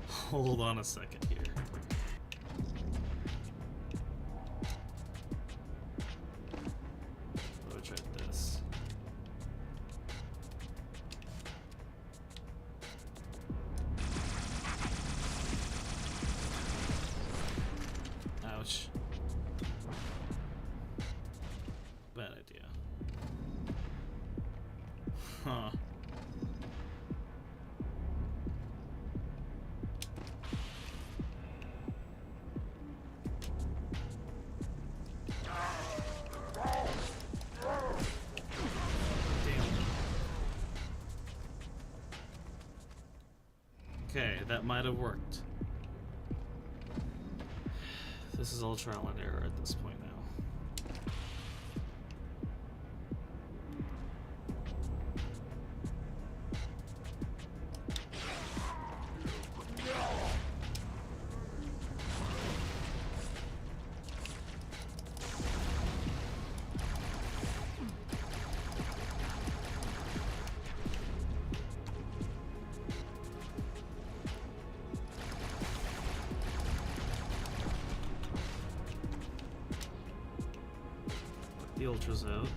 Hold on a second here. Let me try this. Ouch. Bad idea. Huh. Okay, that might have worked. This is all trial and error at this point now. The ultra's out.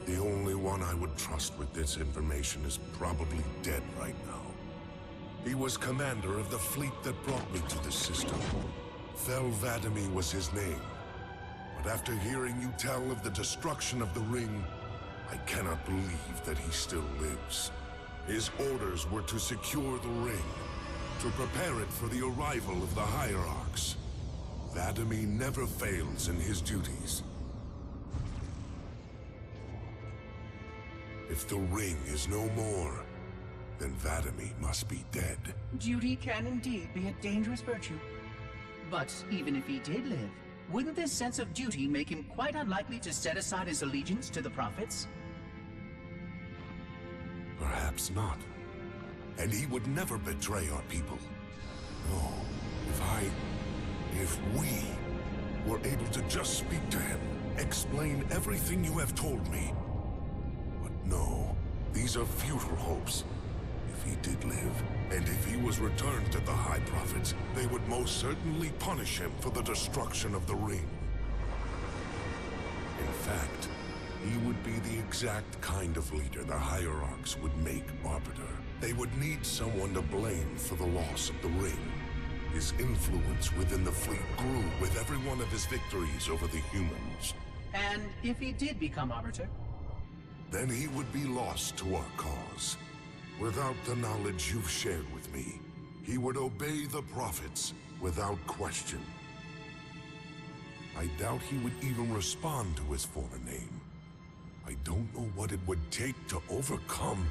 The only one I would trust with this information is probably dead right now. He was commander of the fleet that brought me to this system. Fel Vadami was his name. But after hearing you tell of the destruction of the ring, I cannot believe that he still lives. His orders were to secure the ring, to prepare it for the arrival of the Hierarchs. Vadami never fails in his duties. If the ring is no more, then Vadami must be dead. Duty can indeed be a dangerous virtue. But even if he did live, wouldn't this sense of duty make him quite unlikely to set aside his allegiance to the Prophets? Perhaps not. And he would never betray our people. No, if we were able to just speak to him, explain everything you have told me. But no, these are futile hopes. If he did live, and if he was returned to the High Prophets, they would most certainly punish him for the destruction of the ring. In fact, he would be the exact kind of leader the Hierarchs would make Arbiter. They would need someone to blame for the loss of the ring. His influence within the fleet grew with every one of his victories over the humans. And if he did become Arbiter? Then he would be lost to our cause. Without the knowledge you've shared with me, he would obey the Prophets without question. I doubt he would even respond to his former name. I don't know what it would take to overcome,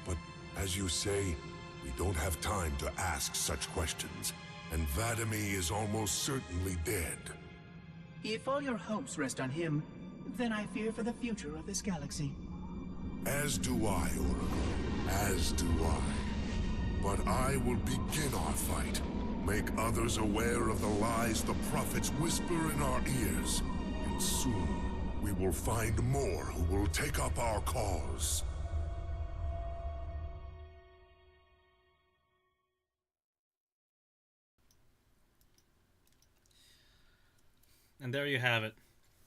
but as you say, we don't have time to ask such questions, and Vadami is almost certainly dead. If all your hopes rest on him, then I fear for the future of this galaxy. As do I, Oracle. As do I. But I will begin our fight. Make others aware of the lies the Prophets whisper in our ears. And soon, we will find more who will take up our cause. And there you have it.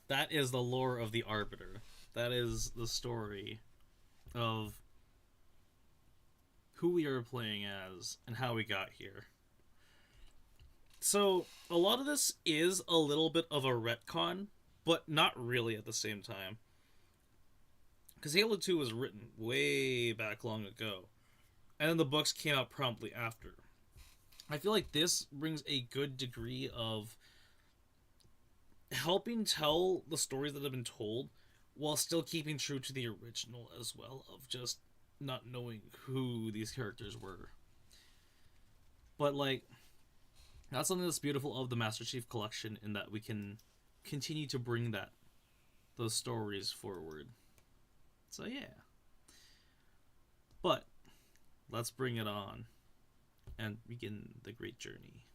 That is the lore of the Arbiter. That is the story of who we are playing as and how we got here. So, a lot of this is a little bit of a retcon, but not really at the same time. Because Halo 2 was written way back long ago, and then the books came out promptly after. I feel like this brings a good degree of helping tell the stories that have been told while still keeping true to the original as well, of just not knowing who these characters were. But, like, that's something that's beautiful of the Master Chief Collection, in that we can continue to bring those stories forward. So, yeah. But, let's bring it on and begin the great journey.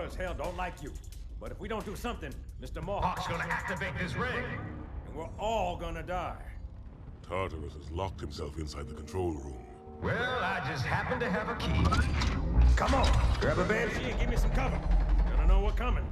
sure as hell don't like you. But if we don't do something, Mr. Mohawk's gonna activate this ring. And we're all gonna die. Tartarus has locked himself inside the control room. Well, I just happen to have a key. Come on, grab a banshee and give me some cover. Gonna know what's coming.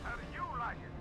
How do you like it?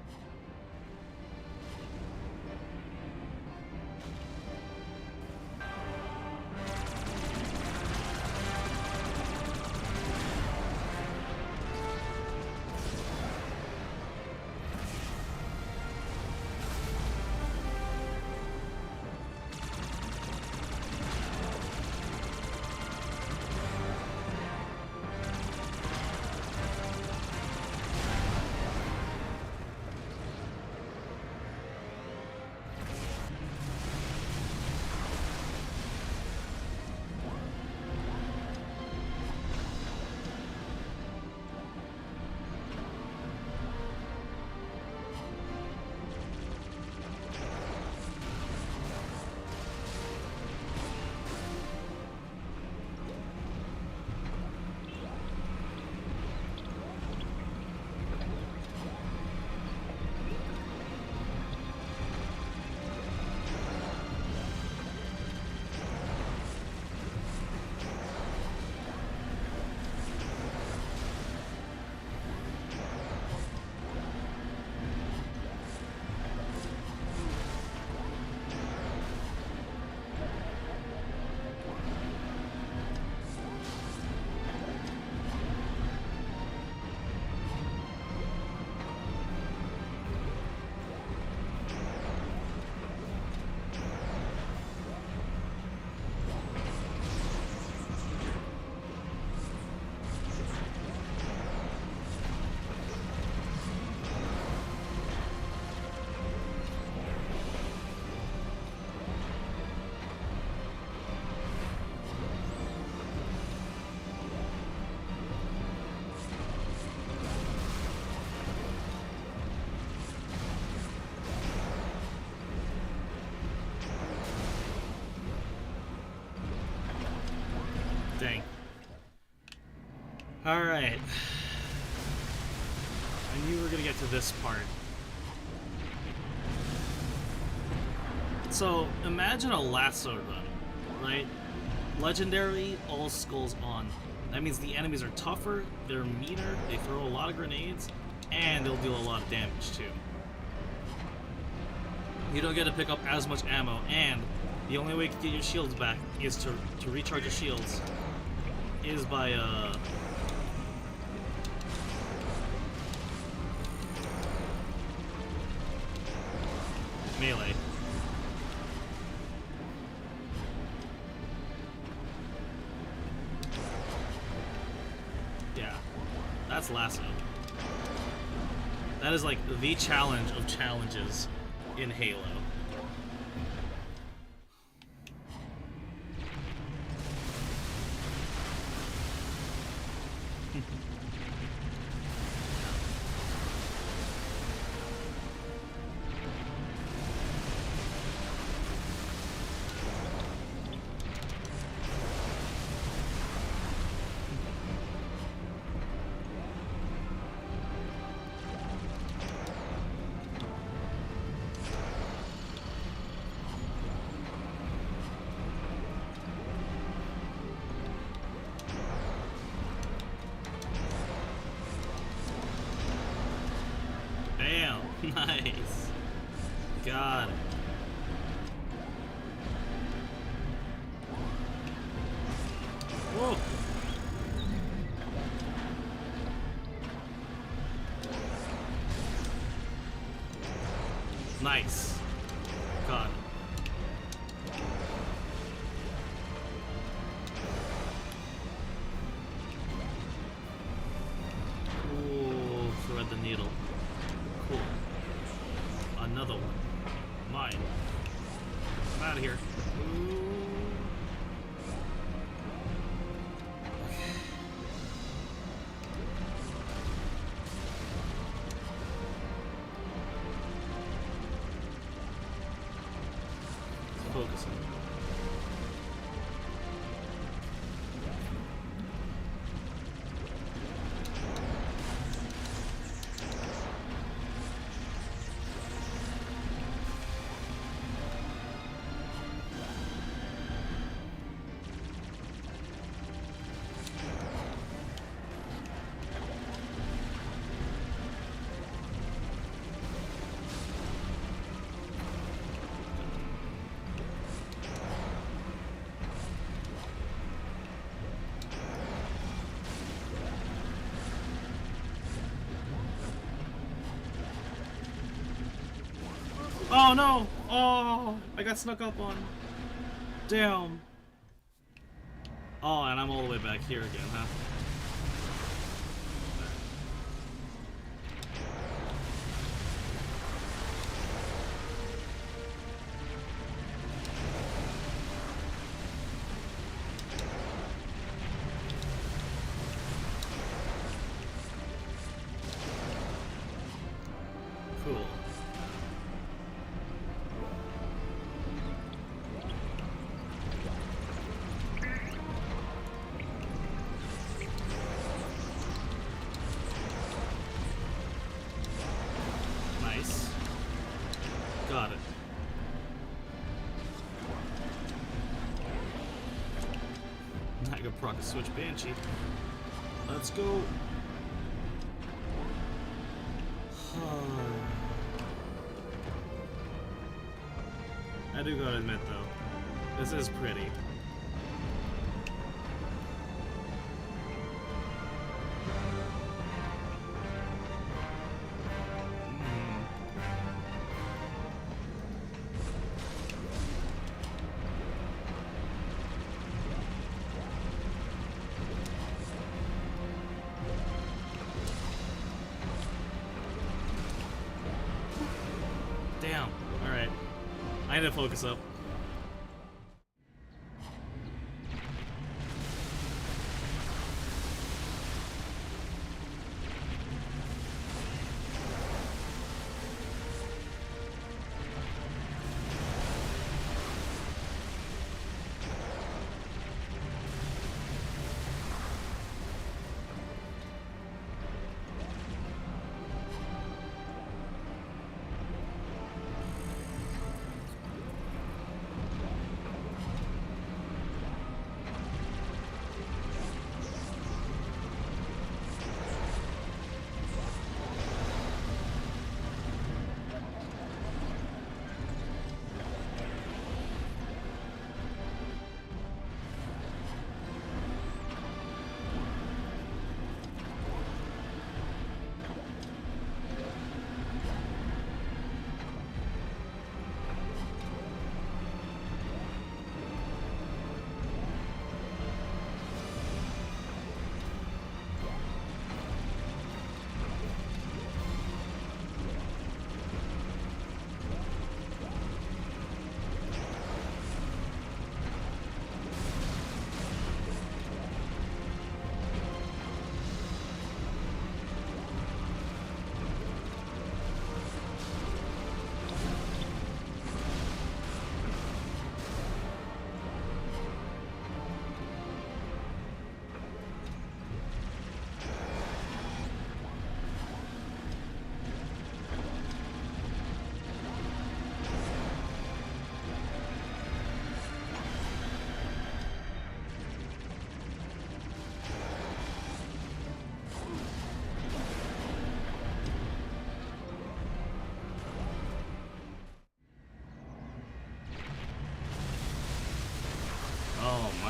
Dang. Alright. I knew we were gonna get to this part. So, imagine a lasso run, right? Legendary, all skulls on. That means the enemies are tougher, they're meaner, they throw a lot of grenades, and they'll deal a lot of damage too. You don't get to pick up as much ammo, and the only way to get your shields back is to recharge your shields is by melee. Yeah, that's lasso. That is like the challenge of challenges in Halo. Nice. Got it. Whoa. Nice. Got it. Ooh, thread the needle. Cool. Another one. Mine. I'm out of here. Ooh. Focusing. Oh no! Oh, I got snuck up on. Damn. Oh, and I'm all the way back here again, huh? Cool. Nice. Got it. I can proc a switch Banshee. Let's go. I do gotta admit though, this is pretty. Damn. Alright. I need to focus up.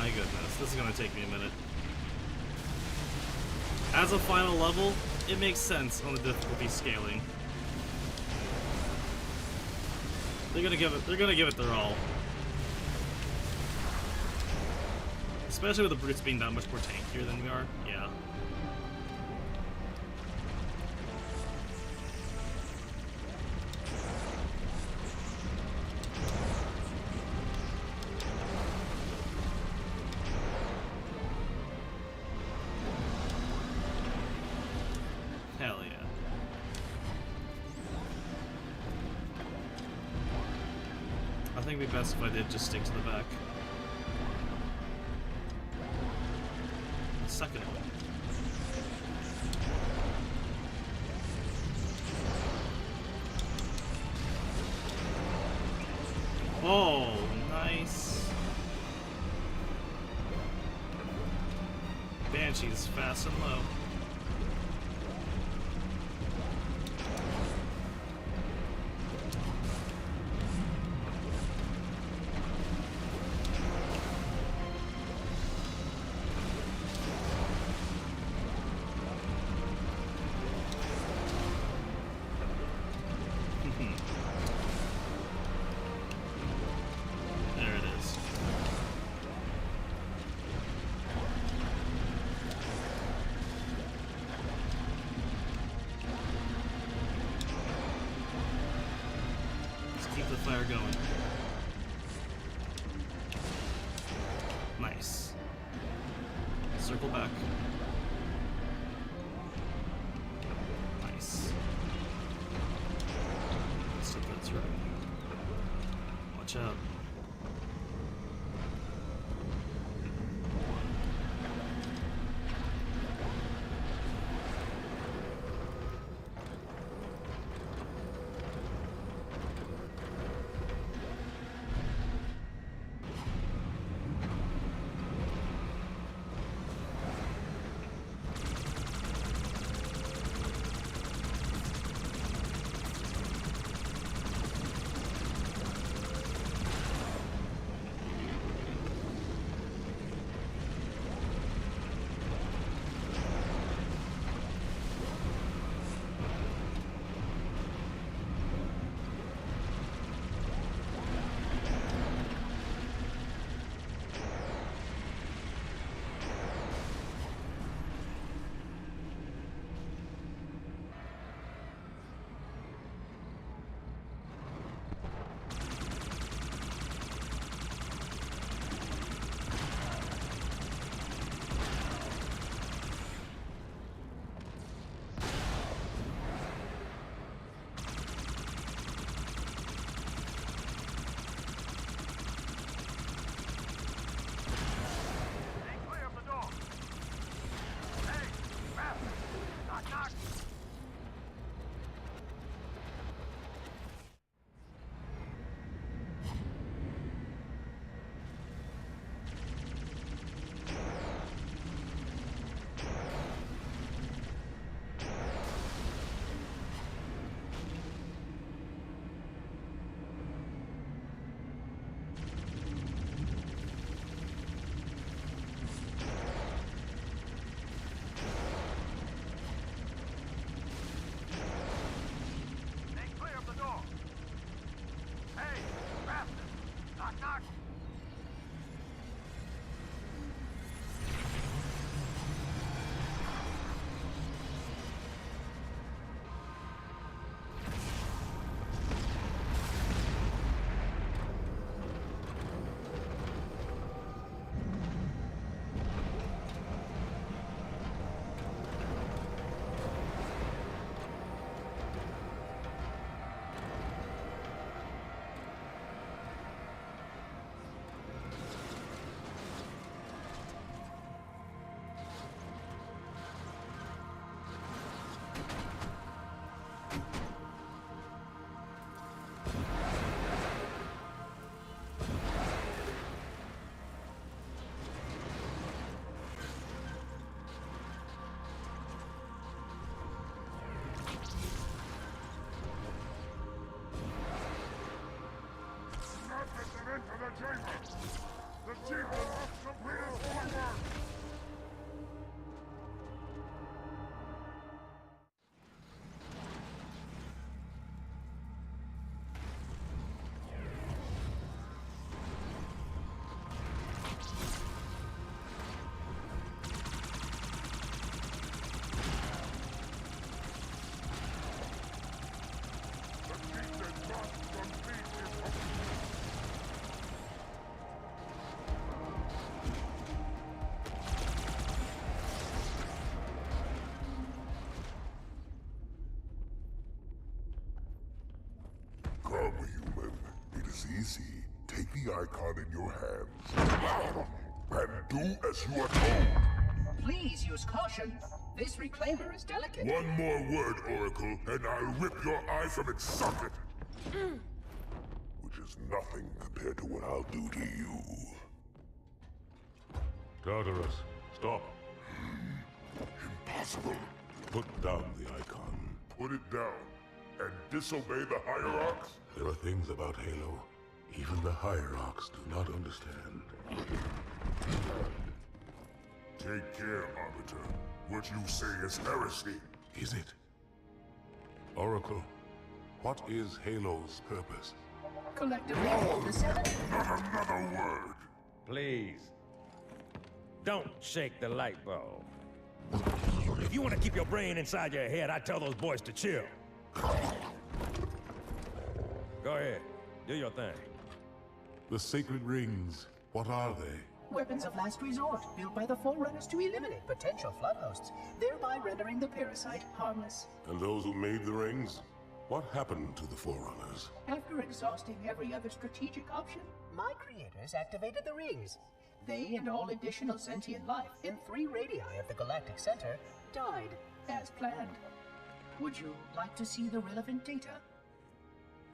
my goodness, this is gonna take me a minute. As a final level, it makes sense on the difficulty scaling. They're gonna give it their all. Especially with the brutes being that much more tankier than we are. Yeah. Hell yeah. I think it'd be best if I did just stick to the back. Second one. Oh, nice. Banshee's fast and low. There it is. Let's keep the fire going. Nice. Circle back. Nice. Let's take that through. Watch out. Into the chamber! The chieftain must complete easy. Take the icon in your hands and do as you are told. Please use caution. This reclaimer is delicate. One more word, Oracle, and I'll rip your eye from its socket. Which is nothing compared to what I'll do to you. Tartarus, stop. Impossible. Put down the icon. Put it down and disobey the Hierarchs? There are things about Halo even the Hierarchs do not understand. Take care, Arbiter. What you say is heresy. Is it? Oracle, what is Halo's purpose? Collectively, the seven. Not another word. Please. Don't shake the light bulb. If you want to keep your brain inside your head, I tell those boys to chill. Go ahead. Do your thing. The sacred rings, what are they? Weapons of last resort, built by the Forerunners to eliminate potential flood hosts, thereby rendering the parasite harmless. And those who made the rings? What happened to the Forerunners? After exhausting every other strategic option, my creators activated the rings. They and all additional sentient life in 3 radii of the galactic center died as planned. Would you like to see the relevant data?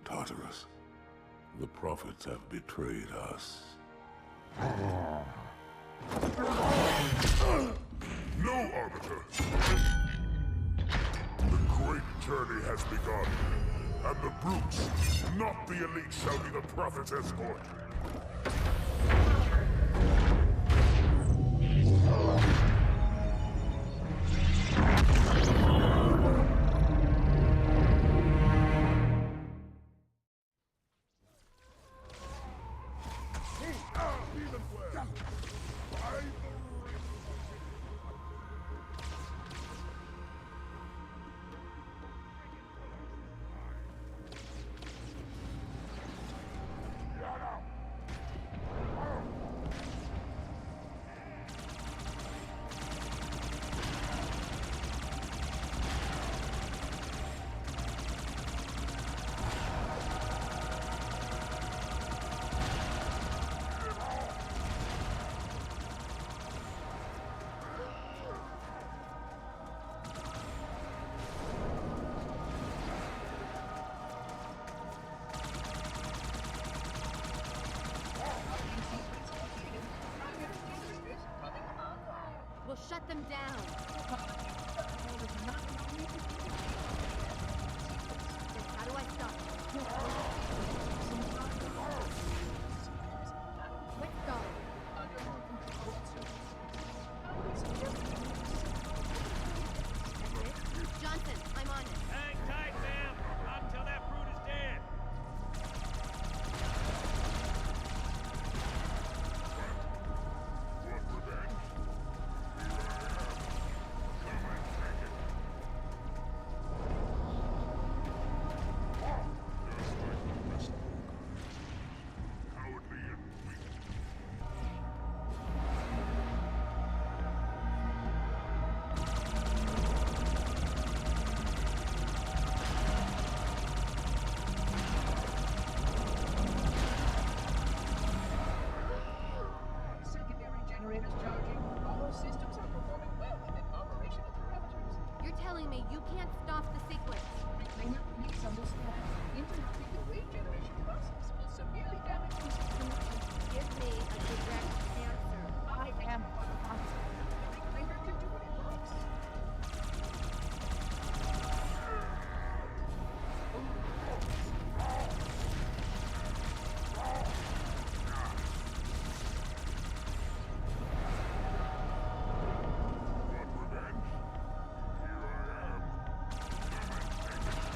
Tartarus, the prophets have betrayed us. No, Arbiter! The great journey has begun, and the brutes, not the elite, shall be the prophet's escort. We'll shut them down. How do I stop? Let's go. Johnson, I'm on it. Hang tight, ma'am. Not until that brute is dead. Want revenge? Here I am. Come and take it. Just like the rest of you. Cowardly and weak. Secondary generators charging. All systems are performing well within operational parameters. You're telling me you can't stop the sequence? Reclaimer, please understand. Interrupting the wave generation process will severely damage the system. Give me a direct answer. I am responsible. The reclaimer can do what it likes. Want revenge? Here I am. Come and take it.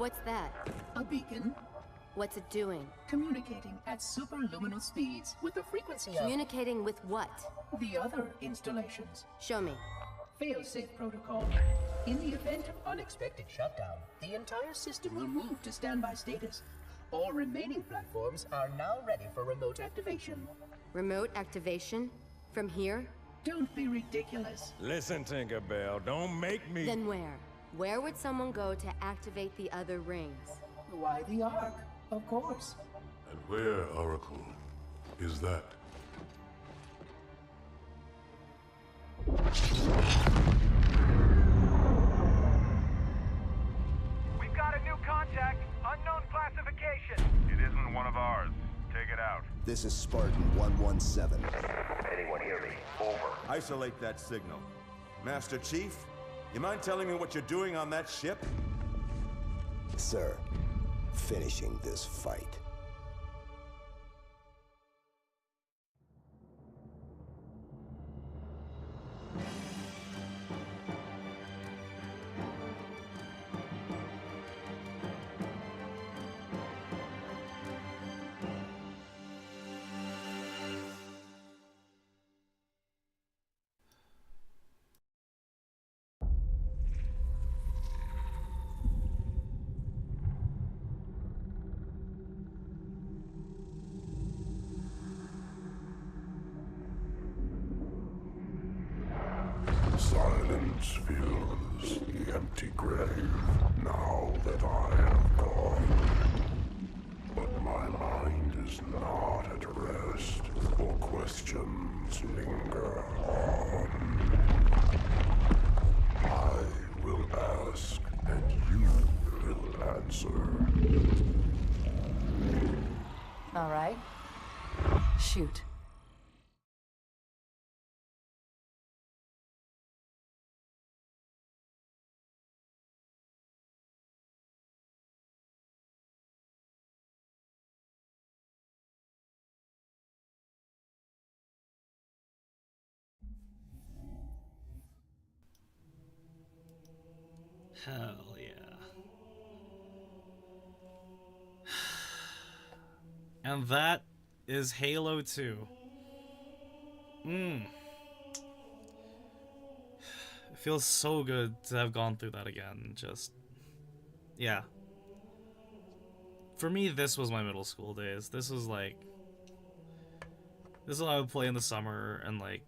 What's that? A beacon. What's it doing? Communicating at superluminal speeds with the frequency of... Communicating with what? The other installations. Show me. Failsafe protocol. In the event of unexpected shutdown, the entire system will move to standby status. All remaining platforms are now ready for remote activation. Remote activation? From here? Don't be ridiculous. Listen, Tinkerbell, don't make me... Then where? Where would someone go to activate the other rings? Why the Ark? Of course. And where, Oracle, is that? We've got a new contact. Unknown classification. It isn't one of ours. Take it out. This is Spartan 117. Anyone hear me? Over. Isolate that signal. Master Chief, you mind telling me what you're doing on that ship? Sir, finishing this fight. Silence fills the empty grave now that I have gone. But my mind is not at rest, for questions linger on. I will ask, and you will answer. All right. Shoot. Hell yeah. And that is Halo 2. It feels so good to have gone through that again. Just, yeah. For me, this was my middle school days. This was like, this is what I would play in the summer and like,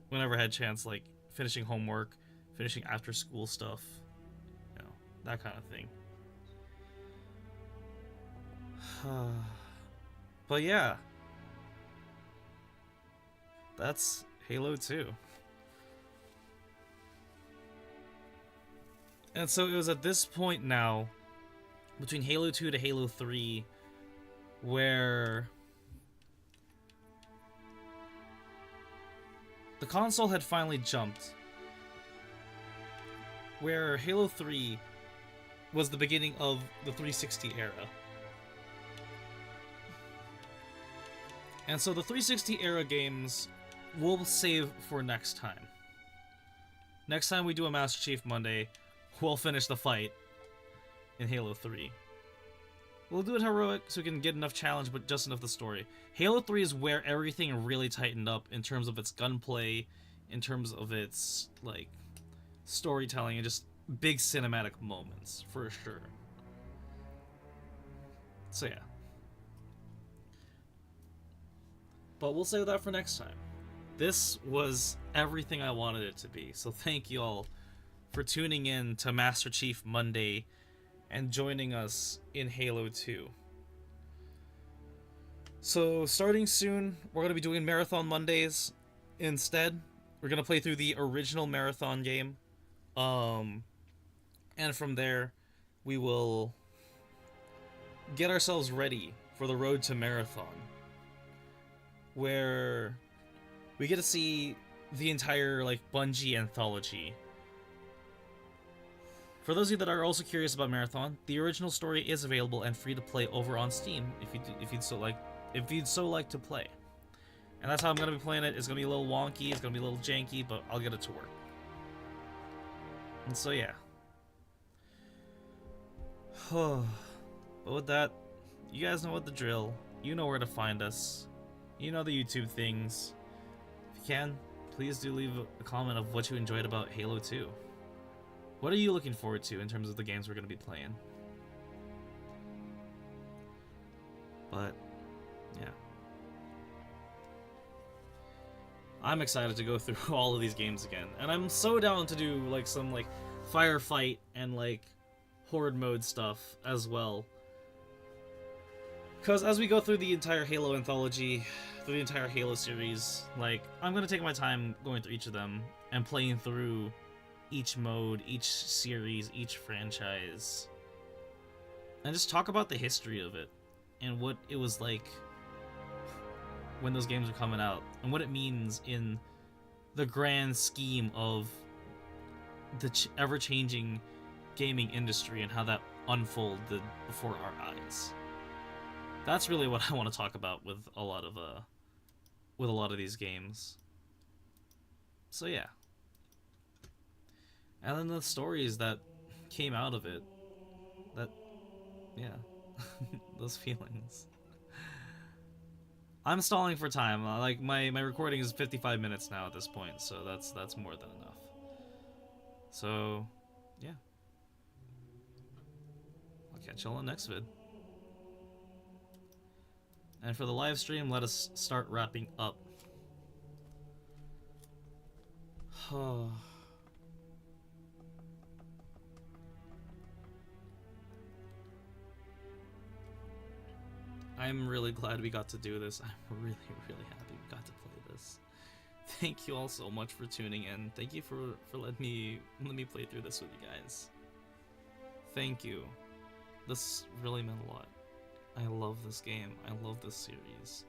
whenever I had chance, like finishing homework, finishing after school stuff. That kind of thing. But yeah. That's Halo 2. And so it was at this point now, between Halo 2 to Halo 3, where the console had finally jumped. Where Halo 3 was the beginning of the 360 era. And so the 360 era games we'll save for next time. Next time we do a Master Chief Monday, we'll finish the fight in Halo 3. We'll do it heroic so we can get enough challenge but just enough the story. Halo 3 is where everything really tightened up in terms of its gunplay, in terms of its like storytelling, and just big cinematic moments, for sure. So yeah. But we'll save that for next time. This was everything I wanted it to be, so thank you all for tuning in to Master Chief Monday and joining us in Halo 2. So starting soon, we're going to be doing Marathon Mondays instead. We're going to play through the original Marathon game. And from there, we will get ourselves ready for the road to Marathon, where we get to see the entire like Bungie anthology. For those of you that are also curious about Marathon, the original story is available and free to play over on Steam if you'd so like to play. And that's how I'm gonna be playing it. It's gonna be a little wonky, it's gonna be a little janky, but I'll get it to work. And so yeah. But with that, you guys know what the drill. You know where to find us. You know the YouTube things. If you can, please do leave a comment of what you enjoyed about Halo 2. What are you looking forward to in terms of the games we're going to be playing? But, yeah. I'm excited to go through all of these games again. And I'm so down to do, like, some, like, firefight and, like, horde mode stuff as well. Because as we go through the entire Halo anthology, through the entire Halo series, like, I'm going to take my time going through each of them and playing through each mode, each series, each franchise. And just talk about the history of it and what it was like when those games were coming out and what it means in the grand scheme of the ever-changing gaming industry and how that unfolded before our eyes. That's really what I want to talk about with a lot of these games. So yeah. And then the stories that came out of it. That, yeah. Those feelings. I'm stalling for time. Like my recording is 55 minutes now at this point, so that's more than enough. So, yeah. I'll catch y'all on the next vid. And for the live stream, let us start wrapping up. I'm really glad we got to do this. I'm really, really happy we got to play this. Thank you all so much for tuning in. Thank you for letting me play through this with you guys. Thank you. This really meant a lot. I love this game. I love this series.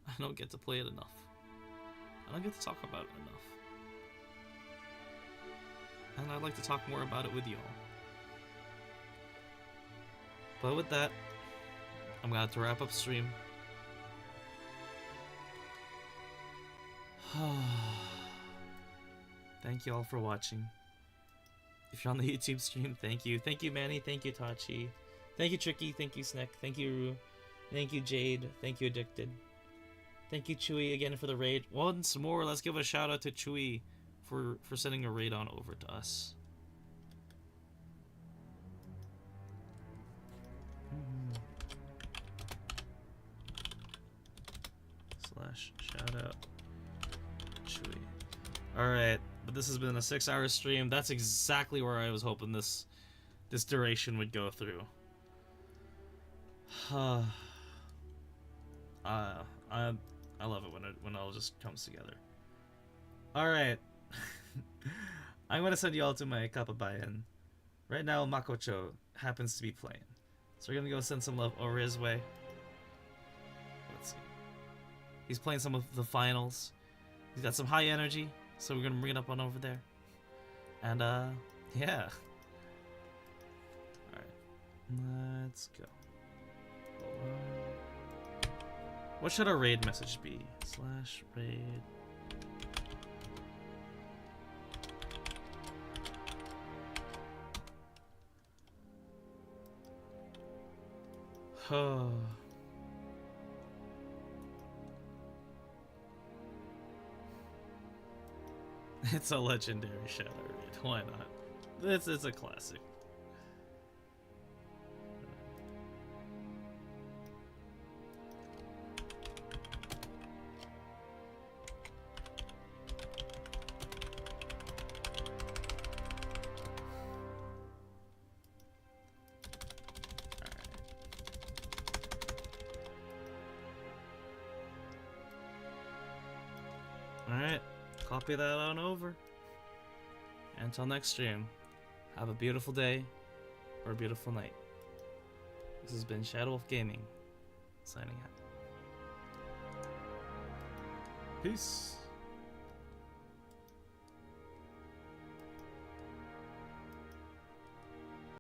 I don't get to play it enough. I don't get to talk about it enough. And I'd like to talk more about it with you all. But with that, I'm gonna have to wrap up stream. Thank you all for watching. If you're on the YouTube stream, thank you. Thank you, Manny. Thank you, Tachi. Thank you, Tricky. Thank you, Sneck. Thank you, Rue. Thank you, Jade. Thank you, Addicted. Thank you, Chewy, again for the raid. Once more, let's give a shout out to Chewy for sending a raid on over to us. Slash shout out Chewy. Alright, but this has been a 6-hour stream. That's exactly where I was hoping this duration would go through. I love it when it all just comes together. Alright. I'm gonna send you all to my Kapabayan. Right now, Makocho happens to be playing. So we're gonna go send some love over his way. Let's see. He's playing some of the finals. He's got some high energy, so we're gonna bring it up on over there. And, yeah. Alright. Let's go. What should our raid message be? Slash raid. It's a legendary shadow raid. Why not? It's a classic. Alright, copy that on over. Until next stream, have a beautiful day or a beautiful night. This has been Shadow Wolf Gaming, signing out. Peace.